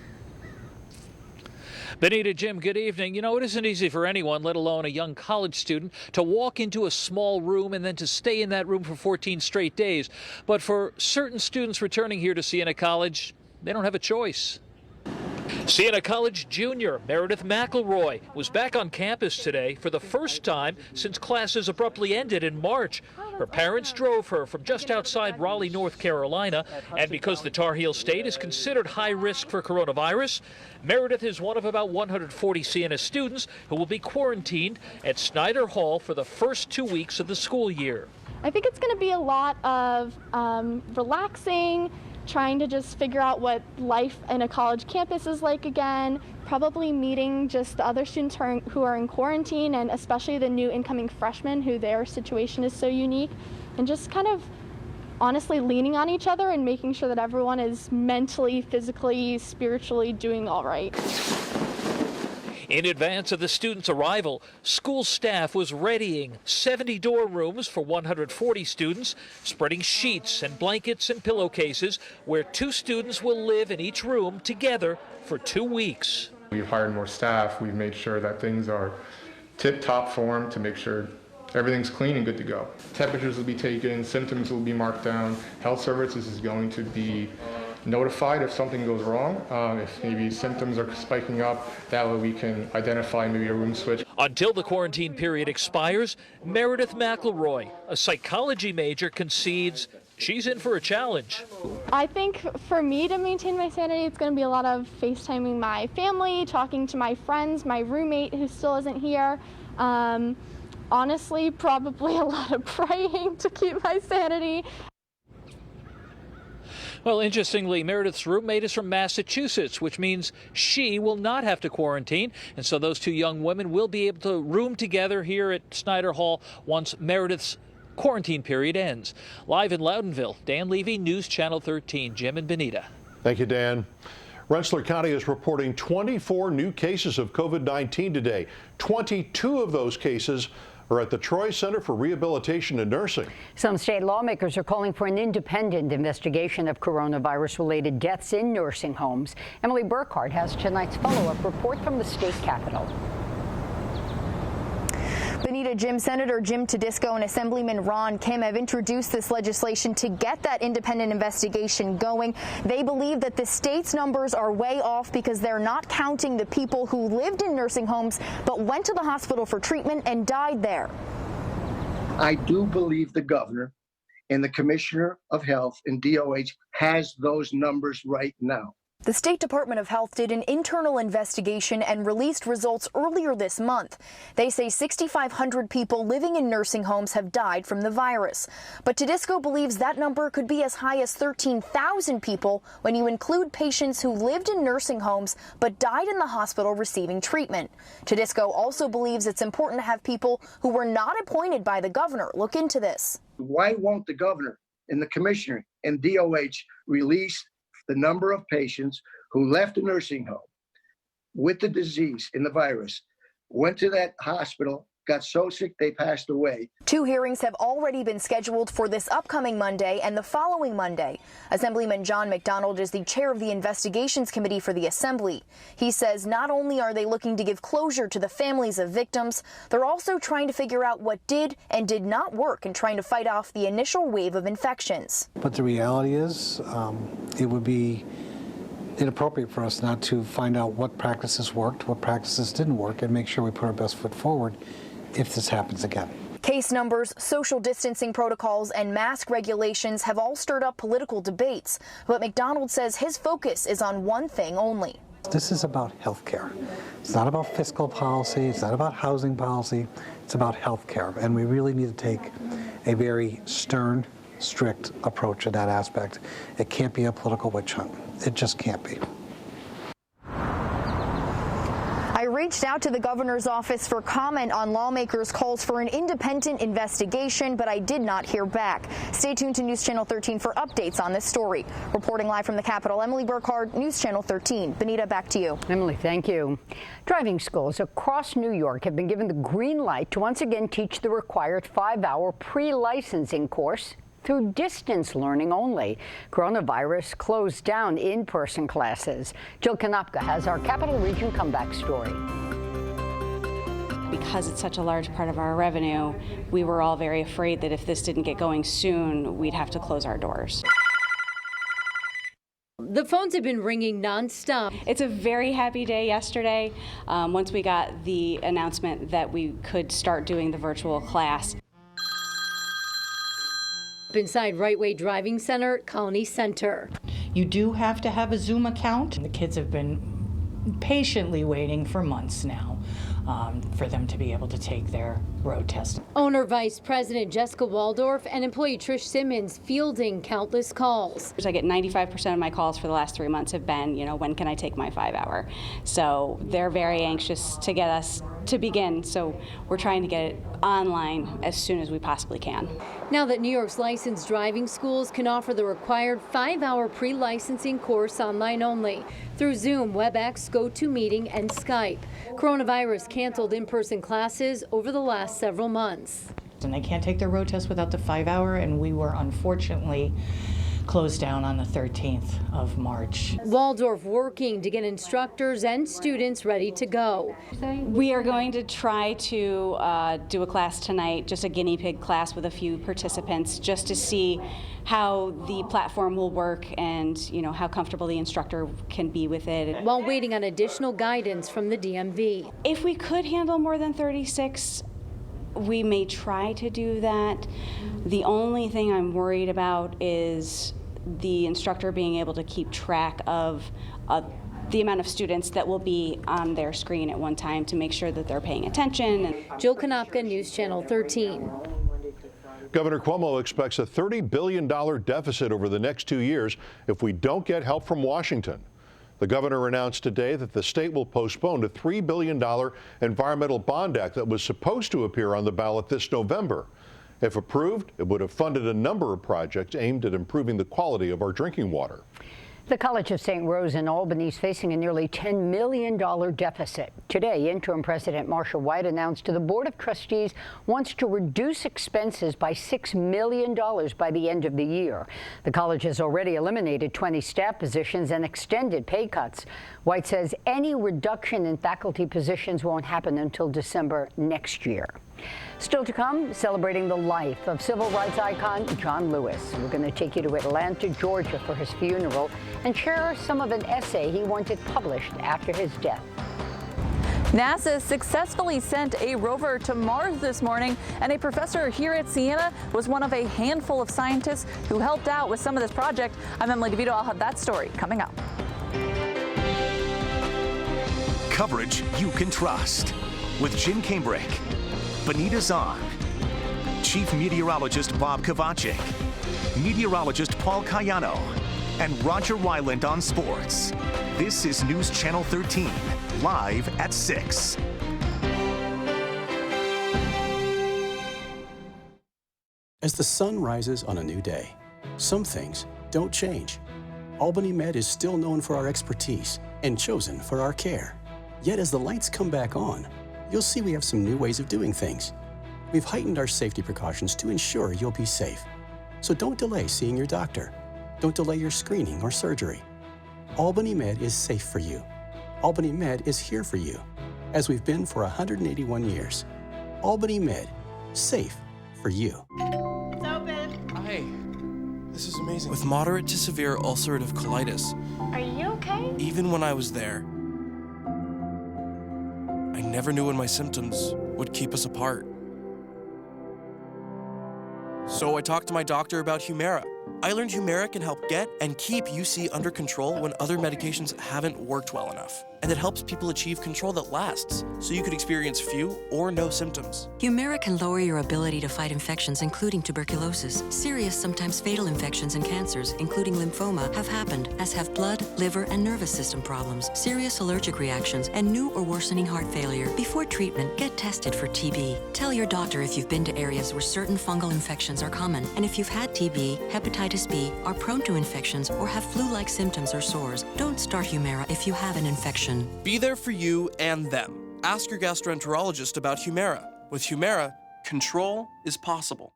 Benita, Jim, good evening. You know, it isn't easy for anyone, let alone a young college student, to walk into a small room and then to stay in that room for 14 straight days. But for certain students returning here to Siena College, they don't have a choice. Siena College junior Meredith McElroy was back on campus today for the first time since classes abruptly ended in March. Her parents drove her from just outside Raleigh, North Carolina, and because the Tar Heel State is considered high risk for coronavirus, Meredith is one of about 140 Siena students who will be quarantined at Snyder Hall for the first 2 weeks of the school year. I think it's going to be a lot of relaxing, trying to just figure out what life in a college campus is like again, probably meeting just the other students who are in quarantine, and especially the new incoming freshmen who their situation is so unique, and just kind of honestly leaning on each other and making sure that everyone is mentally, physically, spiritually doing all right. In advance of the students' arrival, school staff was readying 70 dorm rooms for 140 students, spreading sheets and blankets and pillowcases where 2 students will live in each room together for 2 weeks. We've hired more staff. We've made sure that things are tip-top form to make sure everything's clean and good to go. Temperatures will be taken, symptoms will be marked down, health services is going to be notified if something goes wrong. If maybe symptoms are spiking up, that way we can identify maybe a room switch. Until the quarantine period expires, Meredith McElroy, a psychology major, concedes she's in for a challenge. I think for me to maintain my sanity, it's going to be a lot of FaceTiming my family, talking to my friends, my roommate who still isn't here. Honestly, probably a lot of praying to keep my sanity. Well, interestingly, Meredith's roommate is from Massachusetts, which means she will not have to quarantine. And so those two young women will be able to room together here at Snyder Hall once Meredith's quarantine period ends. Live in Loudonville, Dan Levy, News Channel 13. Jim and Benita. Thank you, Dan. Rensselaer County is reporting 24 new cases of COVID-19 today. 22 of those cases are at the Troy Center for Rehabilitation and Nursing. Some state lawmakers are calling for an independent investigation of coronavirus-related deaths in nursing homes. Emily Burkhardt has tonight's follow-up report from the state capitol. Benita, Senator Jim Tedisco and Assemblyman Ron Kim have introduced this legislation to get that independent investigation going. They believe that the state's numbers are way off because they're not counting the people who lived in nursing homes but went to the hospital for treatment and died there. I do believe the governor and the commissioner of health and DOH has those numbers right now. The State Department of Health did an internal investigation and released results earlier this month. They say 6,500 people living in nursing homes have died from the virus. But Tedisco believes that number could be as high as 13,000 people when you include patients who lived in nursing homes but died in the hospital receiving treatment. Tedisco also believes it's important to have people who were not appointed by the governor look into this. Why won't the governor and the commissioner and DOH release the number of patients who left a nursing home with the disease in the virus, went to that hospital, got so sick they passed away? 2 hearings have already been scheduled for this upcoming Monday and the following Monday. Assemblyman John McDonald is the chair of the Investigations Committee for the Assembly. He says not only are they looking to give closure to the families of victims, they're also trying to figure out what did and did not work in trying to fight off the initial wave of infections. But the reality is, it would be inappropriate for us not to find out what practices worked, what practices didn't work, and make sure we put our best foot forward if this happens again. Case numbers, social distancing protocols, and mask regulations have all stirred up political debates. But McDonald says his focus is on one thing only. This is about health care. It's not about fiscal policy. It's not about housing policy. It's about health care. And we really need to take a very stern, strict approach in that aspect. It can't be a political witch hunt. It just can't be. I reached out to the governor's office for comment on lawmakers' calls for an independent investigation, but I did not hear back. Stay tuned to News Channel 13 for updates on this story. Reporting live from the Capitol, Emily Burkhardt, News Channel 13. Benita, back to you. Emily, thank you. Driving schools across New York have been given the green light to once again teach the required 5-hour pre-licensing course through distance learning only. Coronavirus closed down in-person classes. Jill Konopka has our Capital Region comeback story. Because it's such a large part of our revenue, we were all very afraid that if this didn't get going soon, we'd have to close our doors. The phones have been ringing nonstop. It's a very happy day yesterday once we got the announcement that we could start doing the virtual class. Inside Right Way Driving Center, Colony Center. You do have to have a Zoom account. The kids have been patiently waiting for months now for them to be able to take their road test. Owner Vice President Jessica Waldorf and employee Trish Simmons fielding countless calls. I get 95% of my calls for the last 3 months have been, when can I take my 5-hour? So they're very anxious to get us to begin. So we're trying to get it online as soon as we possibly can. Now that New York's licensed driving schools can offer the required 5-hour pre-licensing course online only through Zoom, WebEx, GoToMeeting, and Skype. Coronavirus canceled in-person classes over the last several months. And they can't take their road test without the 5-hour, and we were unfortunately closed down on the 13th of March. Waldorf working to get instructors and students ready to go. We are going to try to do a class tonight, just a guinea pig class with a few participants, just to see how the platform will work and how comfortable the instructor can be with it. While waiting on additional guidance from the DMV. If we could handle more than 36, we may try to do that. The only thing I'm worried about is the instructor being able to keep track of the amount of students that will be on their screen at one time to make sure that they're paying attention. Jill Konopka, News Channel 13. Governor Cuomo expects a $30 billion deficit over the next 2 years if we don't get help from Washington. The governor announced today that the state will postpone a $3 billion environmental bond act that was supposed to appear on the ballot this November. If approved, it would have funded a number of projects aimed at improving the quality of our drinking water. The College of St. Rose in Albany is facing a nearly $10 million deficit. Today, interim President Marcia White announced the Board of Trustees wants to reduce expenses by $6 million by the end of the year. The college has already eliminated 20 staff positions and extended pay cuts. White says any reduction in faculty positions won't happen until December next year. Still to come, celebrating the life of civil rights icon John Lewis. We're going to take you to Atlanta, Georgia for his funeral and share some of an essay he wanted published after his death. NASA successfully sent a rover to Mars this morning, and a professor here at Siena was one of a handful of scientists who helped out with some of this project. I'm Emily DeVito. I'll have that story coming up. Coverage you can trust with Jim Cambrick, Benita Zahn, Chief Meteorologist Bob Kovacic, Meteorologist Paul Cayano, and Roger Wyland on sports. This is News Channel 13, live at 6. As the sun rises on a new day, some things don't change. Albany Med is still known for our expertise and chosen for our care. Yet as the lights come back on, you'll see we have some new ways of doing things. We've heightened our safety precautions to ensure you'll be safe. So don't delay seeing your doctor. Don't delay your screening or surgery. Albany Med is safe for you. Albany Med is here for you, as we've been for 181 years. Albany Med, safe for you. It's open. Hi. This is amazing. With moderate to severe ulcerative colitis. Are you okay? Even when I was there, I never knew when my symptoms would keep us apart. So I talked to my doctor about Humira. I learned Humira can help get and keep UC under control when other medications haven't worked well enough. And it helps people achieve control that lasts, so you could experience few or no symptoms. Humira can lower your ability to fight infections, including tuberculosis. Serious, sometimes fatal infections and cancers, including lymphoma, have happened, as have blood, liver, and nervous system problems, serious allergic reactions, and new or worsening heart failure. Before treatment, get tested for TB. Tell your doctor if you've been to areas where certain fungal infections are common, and if you've had TB, hepatitis B, are prone to infections, or have flu-like symptoms or sores. Don't start Humira if you have an infection. Be there for you and them. Ask your gastroenterologist about Humira. With Humira, control is possible.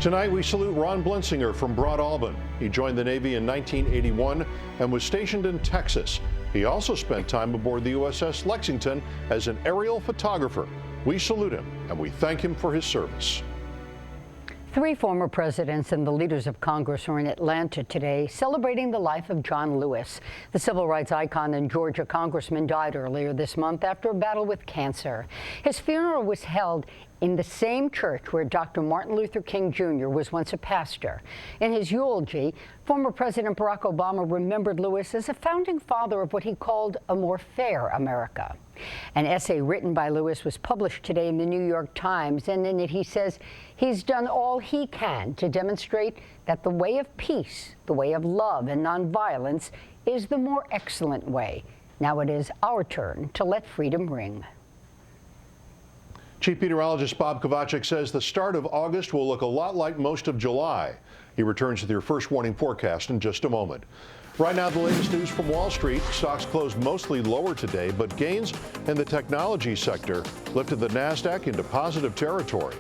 Tonight, we salute Ron Blinsinger from Broad Albin. He joined the Navy in 1981 and was stationed in Texas. He also spent time aboard the USS Lexington as an aerial photographer. We salute him, and we thank him for his service. 3 former presidents and the leaders of Congress are in Atlanta today celebrating the life of John Lewis. The civil rights icon and Georgia congressman died earlier this month after a battle with cancer. His funeral was held in the same church where Dr. Martin Luther King Jr. was once a pastor. In his eulogy, former President Barack Obama remembered Lewis as a founding father of what he called a more fair America. An essay written by Lewis was published today in the New York Times, and in it he says he's done all he can to demonstrate that the way of peace, the way of love and nonviolence is the more excellent way. Now it is our turn to let freedom ring. Chief Meteorologist Bob Kovacic says the start of August will look a lot like most of July. He returns with your first warning forecast in just a moment. Right now, the latest news from Wall Street. Stocks closed mostly lower today, but gains in the technology sector lifted the NASDAQ into positive territory.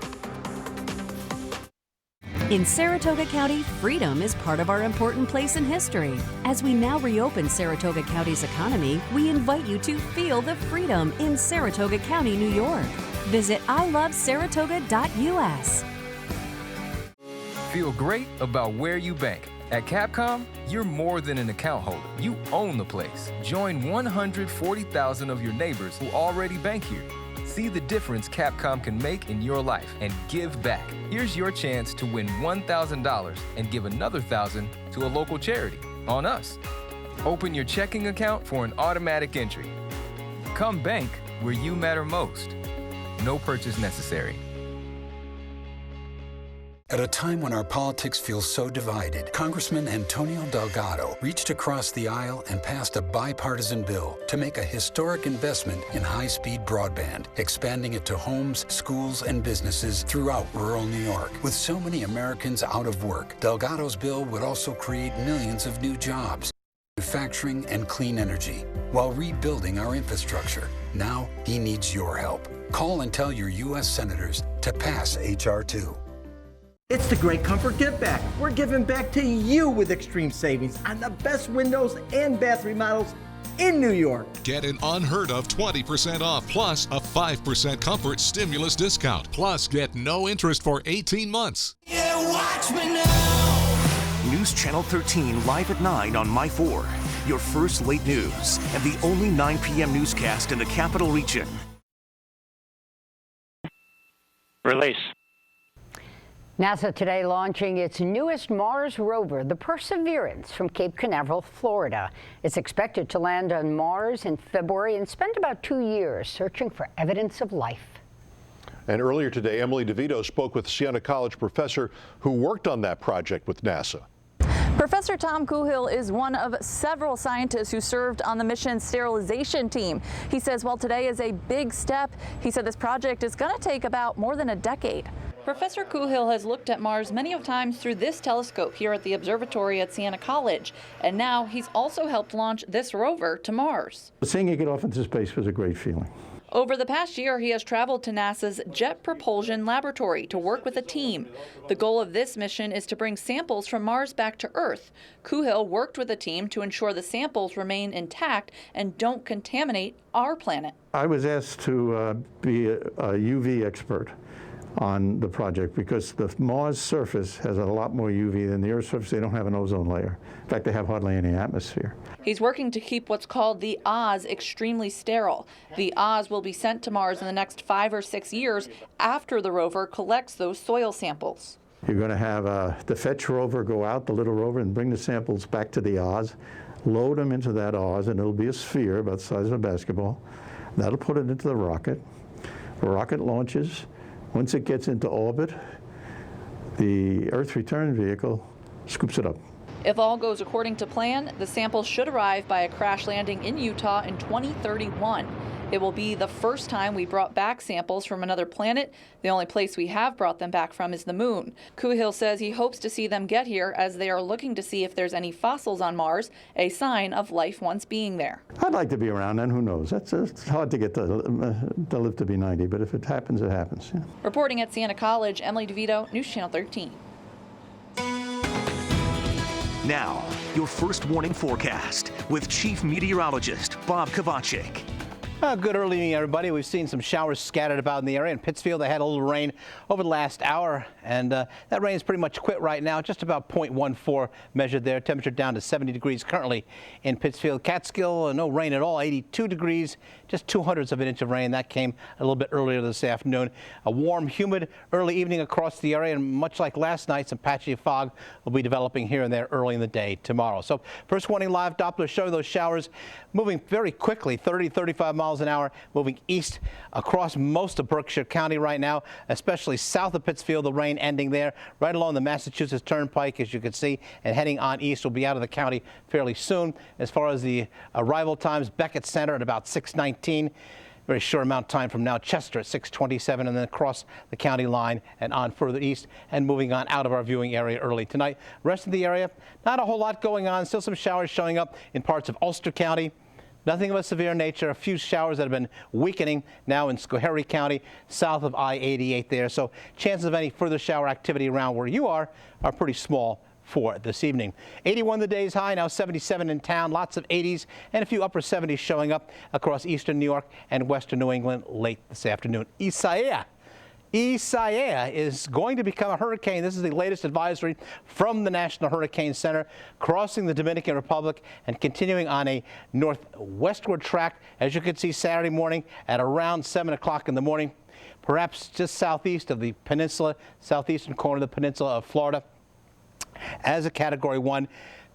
In Saratoga County, freedom is part of our important place in history. As we now reopen Saratoga County's economy, we invite you to feel the freedom in Saratoga County, New York. Visit ilovesaratoga.us. Feel great about where you bank. At Capcom, you're more than an account holder. You own the place. Join 140,000 of your neighbors who already bank here. See the difference Capcom can make in your life and give back. Here's your chance to win $1,000 and give another $1,000 to a local charity on us. Open your checking account for an automatic entry. Come bank where you matter most. No purchase necessary. At a time when our politics feel so divided, Congressman Antonio Delgado reached across the aisle and passed a bipartisan bill to make a historic investment in high-speed broadband, expanding it to homes, schools, and businesses throughout rural New York. With so many Americans out of work, Delgado's bill would also create millions of new jobs, manufacturing, and clean energy, while rebuilding our infrastructure. Now, he needs your help. Call and tell your U.S. senators to pass H.R. 2. It's the Great Comfort Give Back. We're giving back to you with extreme savings on the best windows and bath remodels in New York. Get an unheard of 20% off plus a 5% comfort stimulus discount. Plus, get no interest for 18 months. Yeah, watch me now. News Channel 13 live at 9 on My 4. Your first late news and the only 9 p.m. newscast in the capital region. Release. NASA today launching its newest Mars rover, the Perseverance, from Cape Canaveral, Florida. It's expected to land on Mars in February and spend about 2 years searching for evidence of life. And earlier today, Emily DeVito spoke with Siena College professor who worked on that project with NASA. Professor Tom Kuhil is one of several scientists who served on the mission's sterilization team. He says while today is a big step, he said this project is going to take about more than a decade. Professor Kuhil has looked at Mars many times through this telescope here at the observatory at Siena College, and now he's also helped launch this rover to Mars. Seeing it get off into space was a great feeling. Over the past year, he has traveled to NASA's Jet Propulsion Laboratory to work with a team. The goal of this mission is to bring samples from Mars back to Earth. Kuhil worked with a team to ensure the samples remain intact and don't contaminate our planet. I was asked to be a UV expert on the project because the Mars surface has a lot more UV than the Earth's surface. They don't have an ozone layer. In fact, they have hardly any atmosphere. He's working to keep what's called the Oz extremely sterile. The Oz will be sent to Mars in the next 5 or 6 years after the rover collects those soil samples. You're going to have the Fetch rover go out, the little rover, and bring the samples back to the Oz, load them into that Oz, and it'll be a sphere about the size of a basketball. That'll put it into the rocket. The rocket launches. Once it gets into orbit, the Earth return vehicle scoops it up. If all goes according to plan, the samples should arrive by a crash landing in Utah in 2031. It will be the first time we brought back samples from another planet. The only place we have brought them back from is the moon. Kuhil says he hopes to see them get here as they are looking to see if there's any fossils on Mars, a sign of life once being there. I'd like to be around then, who knows? It's hard to get to live to be 90, but if it happens, it happens. Yeah. Reporting at Siena College, Emily DeVito, News Channel 13. Now, your first warning forecast with Chief Meteorologist Bob Kovacic. Good early evening, everybody. We've seen some showers scattered about in the area. In Pittsfield, they had a little rain over the last hour, and that rain is pretty much quit right now. Just about 0.14 measured there. Temperature down to 70 degrees currently in Pittsfield. Catskill, no rain at all, 82 degrees. Just 0.02 of an inch of rain. That came a little bit earlier this afternoon. A warm, humid early evening across the area, and much like last night, some patchy fog will be developing here and there early in the day tomorrow. So first warning live Doppler showing those showers moving very quickly, 30, 35 miles an hour, moving east across most of Berkshire County right now, especially south of Pittsfield, the rain ending there, right along the Massachusetts Turnpike, as you can see, and heading on east. Will be out of the county fairly soon. As far as the arrival times, Beckett Center at about 6:19. Very short amount of time from now. Chester at 6:27, and then across the county line and on further east and moving on out of our viewing area early tonight. Rest of the area, not a whole lot going on. Still some showers showing up in parts of Ulster County. Nothing of a severe nature. A few showers that have been weakening now in Schoharie County, south of I-88 there. So chances of any further shower activity around where you are pretty small for this evening. 81 the day's high, now 77 in town. Lots of 80s and a few upper 70s showing up across eastern New York and western New England late this afternoon. Isaiah is going to become a hurricane. This is the latest advisory from the National Hurricane Center, crossing the Dominican Republic and continuing on a northwestward track, as you can see Saturday morning at around 7 o'clock in the morning, perhaps just southeast of the peninsula, southeastern corner of the peninsula of Florida, as a Category 1.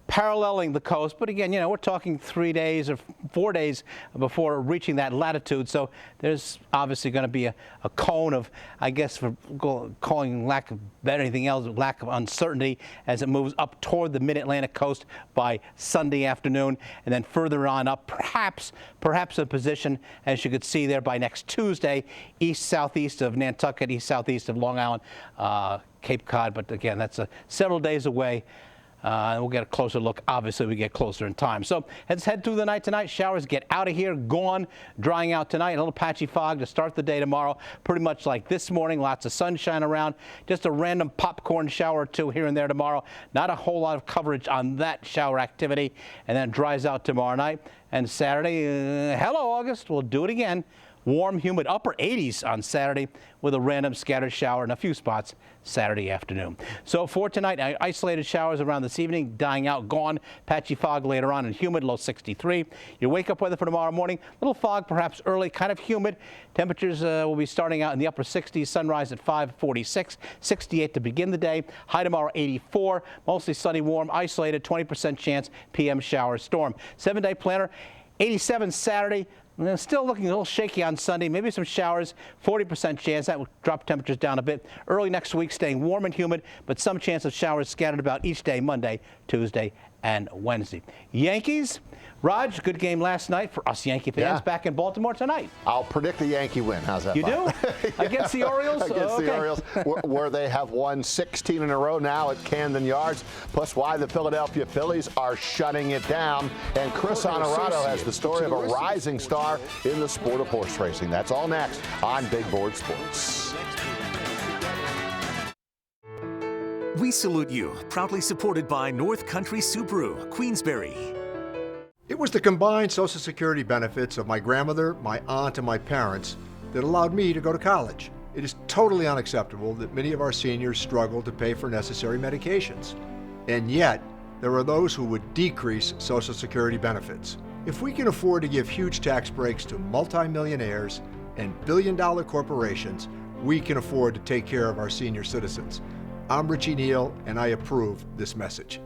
paralleling the coast. But again, we're talking 3 days or 4 days before reaching that latitude. So there's obviously going to be a cone of, I guess, for calling lack of anything else, lack of uncertainty as it moves up toward the mid-Atlantic coast by Sunday afternoon, and then further on up, perhaps a position, as you could see there, by next Tuesday, east-southeast of Nantucket, east-southeast of Long Island, Cape Cod. But again, that's several days away. We'll get a closer look. Obviously, we get closer in time. So let's head through the night tonight. Showers get out of here, gone, drying out tonight. A little patchy fog to start the day tomorrow. Pretty much like this morning. Lots of sunshine around. Just a random popcorn shower or two here and there tomorrow. Not a whole lot of coverage on that shower activity. And then it dries out tomorrow night. And Saturday, hello, August. We'll do it again. Warm, humid, upper 80s on Saturday with a random scattered shower in a few spots Saturday afternoon. So for tonight, isolated showers around this evening, dying out, gone. Patchy fog later on and humid, low 63. Your wake-up weather for tomorrow morning, little fog perhaps early, kind of humid. Temperatures will be starting out in the upper 60s, sunrise at 5:46, 68 to begin the day. High tomorrow, 84, mostly sunny, warm, isolated, 20% chance PM shower storm. 7-day planner, 87 Saturday. Still looking a little shaky on Sunday, maybe some showers, 40% chance. That will drop temperatures down a bit. Early next week, staying warm and humid, but some chance of showers scattered about each day, Monday, Tuesday, and Wednesday. Yankees, Raj, good game last night for us Yankee fans back in Baltimore tonight. I'll predict the Yankee win. How's that? You do? Against the Orioles? Against the Orioles, where they have won 16 in a row now at Camden Yards, plus why the Philadelphia Phillies are shutting it down. And Chris Honorado has the story of a rising star in the sport of horse racing. That's all next on Big Board Sports. We salute you, proudly supported by North Country Subaru, Queensbury. It was the combined Social Security benefits of my grandmother, my aunt, and my parents that allowed me to go to college. It is totally unacceptable that many of our seniors struggle to pay for necessary medications. And yet, there are those who would decrease Social Security benefits. If we can afford to give huge tax breaks to multimillionaires and billion-dollar corporations, we can afford to take care of our senior citizens. I'm Richie Neal, and I approve this message.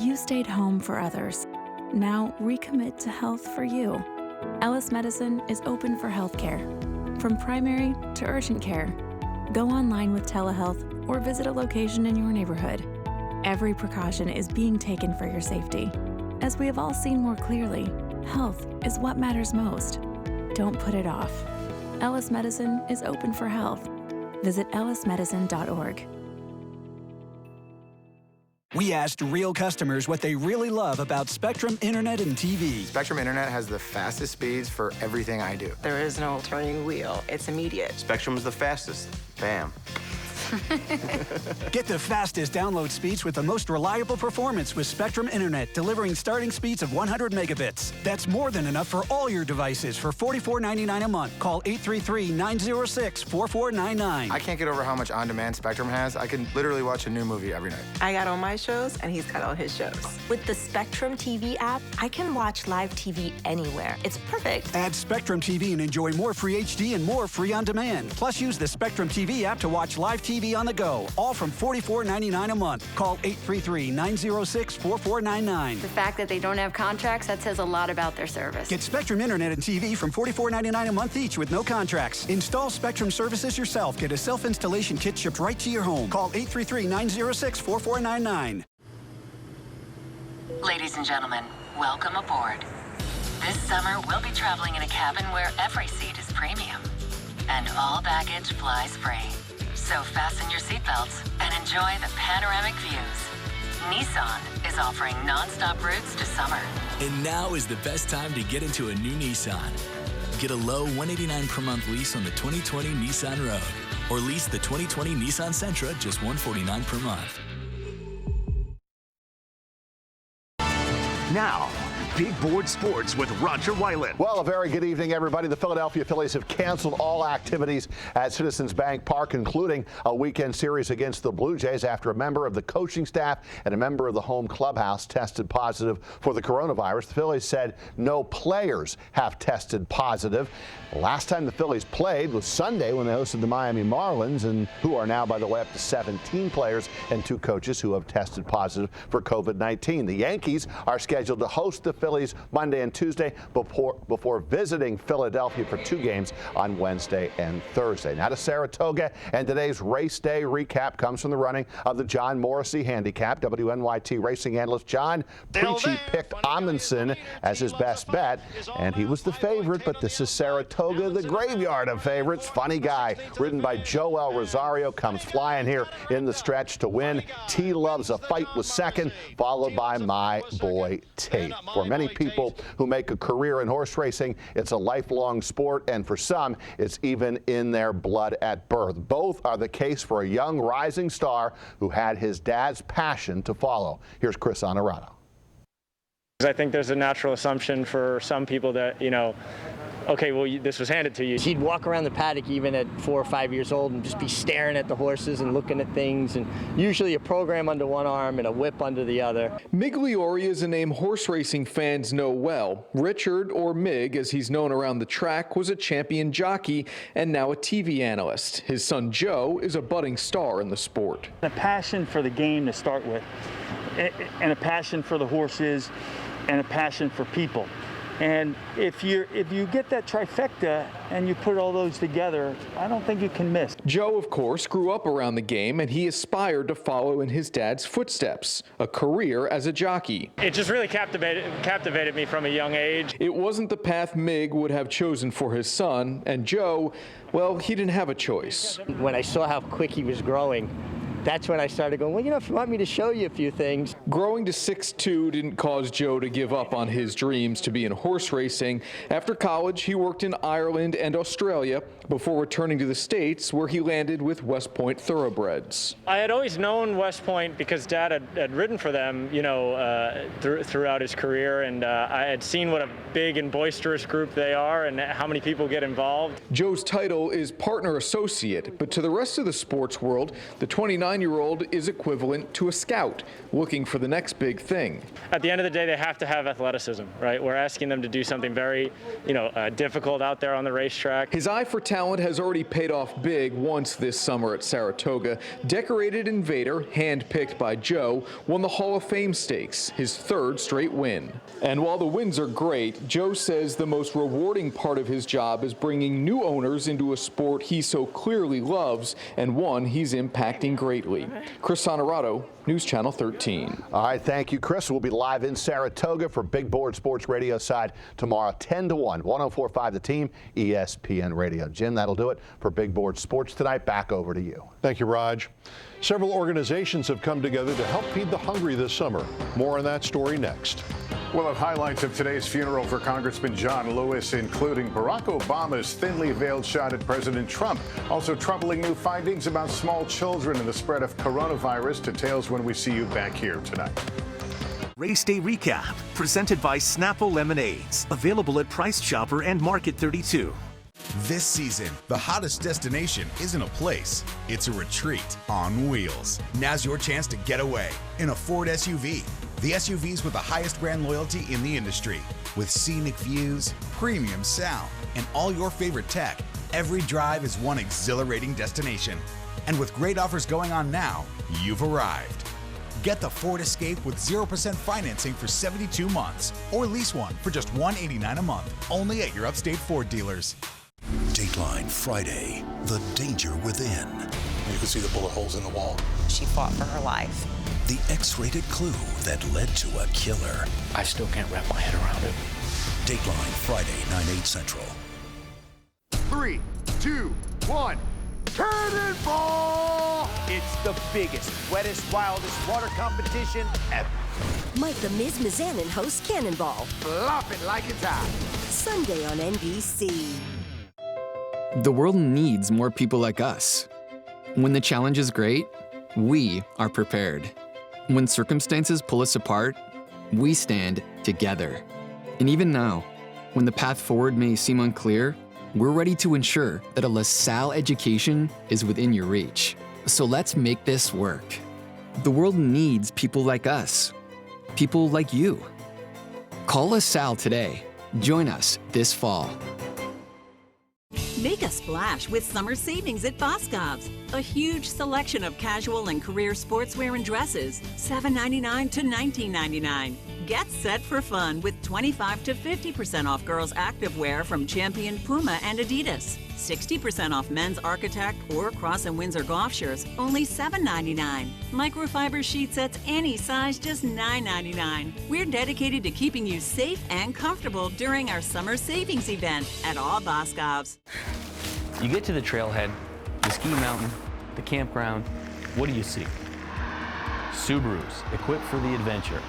You stayed home for others. Now recommit to health for you. Ellis Medicine is open for healthcare, from primary to urgent care. Go online with telehealth or visit a location in your neighborhood. Every precaution is being taken for your safety. As we have all seen more clearly, health is what matters most. Don't put it off. Ellis Medicine is open for health. Visit ellismedicine.org. We asked real customers what they really love about Spectrum Internet and TV. Spectrum Internet has the fastest speeds for everything I do. There is no turning wheel. It's immediate. Spectrum is the fastest. Bam. Get the fastest download speeds with the most reliable performance with Spectrum Internet, delivering starting speeds of 100 megabits. That's more than enough for all your devices for $44.99 a month. Call 833-906-4499. I can't get over how much on-demand Spectrum has. I can literally watch a new movie every night. I got all my shows, and he's got all his shows. With the Spectrum TV app, I can watch live TV anywhere. It's perfect. Add Spectrum TV and enjoy more free HD and more free on-demand. Plus, use the Spectrum TV app to watch live TV on the go, all from $44.99 a month. Call 833-906-4499. The fact that they don't have contracts, that says a lot about their service. Get Spectrum Internet and TV from $44.99 a month each with no contracts. Install Spectrum services yourself. Get a self-installation kit shipped right to your home. Call 833-906-4499. Ladies and gentlemen, welcome aboard. This summer, we'll be traveling in a cabin where every seat is premium and all baggage flies free. So fasten your seatbelts and enjoy the panoramic views. Nissan is offering non-stop routes to summer. And now is the best time to get into a new Nissan. Get a low $189 per month lease on the 2020 Nissan Rogue, or lease the 2020 Nissan Sentra just $149 per month. Now, Big Board Sports with Roger Weiland. Well, a very good evening, everybody. The Philadelphia Phillies have canceled all activities at Citizens Bank Park, including a weekend series against the Blue Jays after a member of the coaching staff and a member of the home clubhouse tested positive for the coronavirus. The Phillies said no players have tested positive. The last time the Phillies played was Sunday when they hosted the Miami Marlins, and who are now, by the way, up to 17 players and 2 coaches who have tested positive for COVID-19. The Yankees are scheduled to host the Phillies Monday and Tuesday before visiting Philadelphia for 2 games on Wednesday and Thursday. Now to Saratoga, and today's race day recap comes from the running of the John Morrissey Handicap. WNYT racing analyst John Preachy picked Amundsen as his best bet, and he was the favorite, but this is Saratoga, the graveyard of favorites. Funny guy, ridden by Joel Rosario, comes flying here in the stretch to win. T Loves a Fight was second, followed by My Boy Tate. For many people who make a career in horse racing, it's a lifelong sport, and for some, it's even in their blood at birth. Both are the case for a young rising star who had his dad's passion to follow. Here's Chris Honorado. I think there's a natural assumption for some people that, okay, well, this was handed to you. He'd walk around the paddock even at 4 or 5 years old and just be staring at the horses and looking at things, and usually a program under one arm and a whip under the other. Migliore is a name horse racing fans know well. Richard, or Mig as he's known around the track, was a champion jockey and now a TV analyst. His son Joe is a budding star in the sport. A passion for the game to start with, and a passion for the horses, and a passion for people. And if you get that trifecta and you put all those together, I don't think you can miss. Joe, of course, grew up around the game, and he aspired to follow in his dad's footsteps, a career as a jockey. It just really captivated me from a young age. It wasn't the path Mig would have chosen for his son, and Joe, well, he didn't have a choice. When I saw how quick he was growing, that's when I started going, well, if you want me to show you a few things. Growing to 6'2" didn't cause Joe to give up on his dreams to be in horse racing. After college, he worked in Ireland and Australia before returning to the States, where he landed with West Point Thoroughbreds. I had always known West Point because Dad had ridden for them, throughout his career, and I had seen what a big and boisterous group they are and how many people get involved. Joe's title is partner associate, but to the rest of the sports world, the 29-year-old is equivalent to a scout looking for the next big thing. At the end of the day, they have to have athleticism, right? We're asking them to do something very, difficult out there on the racetrack. His eye for talent has already paid off big once this summer at Saratoga. Decorated Invader, hand-picked by Joe, won the Hall of Fame Stakes, his 3rd straight win. And while the wins are great, Joe says the most rewarding part of his job is bringing new owners into a sport he so clearly loves, and one he's impacting greatly. Chris Honorado, News Channel 13. All right, thank you, Chris. We'll be live in Saratoga for Big Board Sports Radio side tomorrow, 10 to 1, 104.5 The Team, ESPN Radio. Jim, that'll do it for Big Board Sports tonight. Back over to you. Thank you, Raj. Several organizations have come together to help feed the hungry this summer. More on that story next. We'll have highlights of today's funeral for Congressman John Lewis, including Barack Obama's thinly veiled shot at President Trump. Also troubling new findings about small children and the spread of coronavirus. Details when we see you back here tonight. Race Day Recap, presented by Snapple Lemonades. Available at Price Chopper and Market 32. This season, the hottest destination isn't a place, it's a retreat on wheels. Now's your chance to get away in a Ford SUV. The SUVs with the highest brand loyalty in the industry. With scenic views, premium sound, and all your favorite tech, every drive is one exhilarating destination. And with great offers going on now, you've arrived. Get the Ford Escape with 0% financing for 72 months, or lease one for just $189 a month, only at your Upstate Ford dealers. Dateline Friday, The Danger Within. You can see the bullet holes in the wall. She fought for her life. The X-rated clue that led to a killer. I still can't wrap my head around it. Dateline Friday, 9/8 Central. 3, 2, 1. Cannonball! It's the biggest, wettest, wildest water competition ever. Mike the Miz Mizanin hosts Cannonball. Flop it like it's hot. Sunday on NBC. The world needs more people like us. When the challenge is great, we are prepared. When circumstances pull us apart, we stand together. And even now, when the path forward may seem unclear, we're ready to ensure that a LaSalle education is within your reach. So let's make this work. The world needs people like us, people like you. Call LaSalle today. Join us this fall. Make a splash with summer savings at Boscov's. A huge selection of casual and career sportswear and dresses, $7.99 to $19.99. Get set for fun with 25 to 50% off girls' activewear from Champion, Puma, and Adidas. 60% off men's Architect or Cross & Windsor golf shirts, only $7.99. Microfiber sheet sets any size, just $9.99. We're dedicated to keeping you safe and comfortable during our summer savings event at all Boscov's. You get to the trailhead, the ski mountain, the campground. What do you see? Subarus, equipped for the adventure.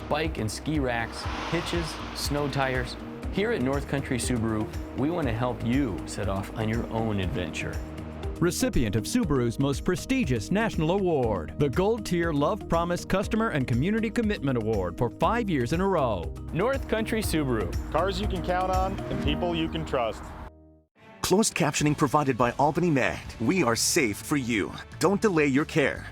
Bike and ski racks, hitches, snow tires. Here at North Country Subaru, we want to help you set off on your own adventure. Recipient of Subaru's most prestigious national award, the Gold Tier Love Promise Customer and Community Commitment Award for 5 years in a row. North Country Subaru. Cars you can count on and people you can trust. Closed captioning provided by Albany Med. We are safe for you. Don't delay your care.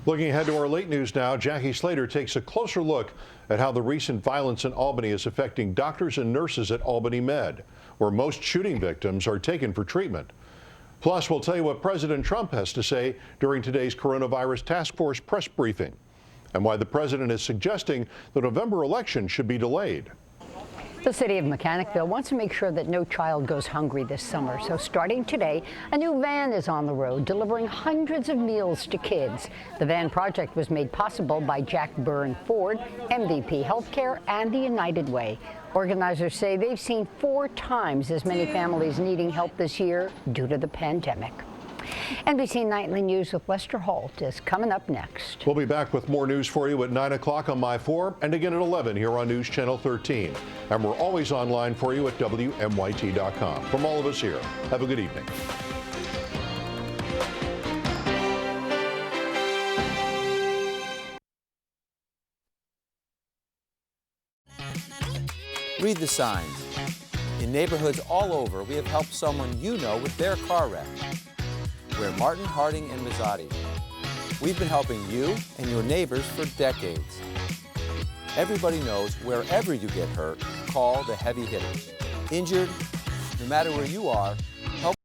Looking ahead to our late news now, Jackie Slater takes a closer look at how the recent violence in Albany is affecting doctors and nurses at Albany Med, where most shooting victims are taken for treatment. Plus, we'll tell you what President Trump has to say during today's coronavirus task force press briefing, and why the president is suggesting the November election should be delayed. The city of Mechanicville wants to make sure that no child goes hungry this summer. So starting today, a new van is on the road delivering hundreds of meals to kids. The van project was made possible by Jack Byrne Ford, MVP Healthcare, and the United Way. Organizers say they've seen 4 times as many families needing help this year due to the pandemic. NBC Nightly News with Lester Holt is coming up next. We'll be back with more news for you at 9 o'clock on My 4 and again at 11 here on News Channel 13. And we're always online for you at WNYT.com. From all of us here, have a good evening. Read the signs. In neighborhoods all over, we have helped someone you know with their car wreck. We're Martin, Harding, and Mazzotti. We've been helping you and your neighbors for decades. Everybody knows wherever you get hurt, call the heavy hitters. Injured, no matter where you are,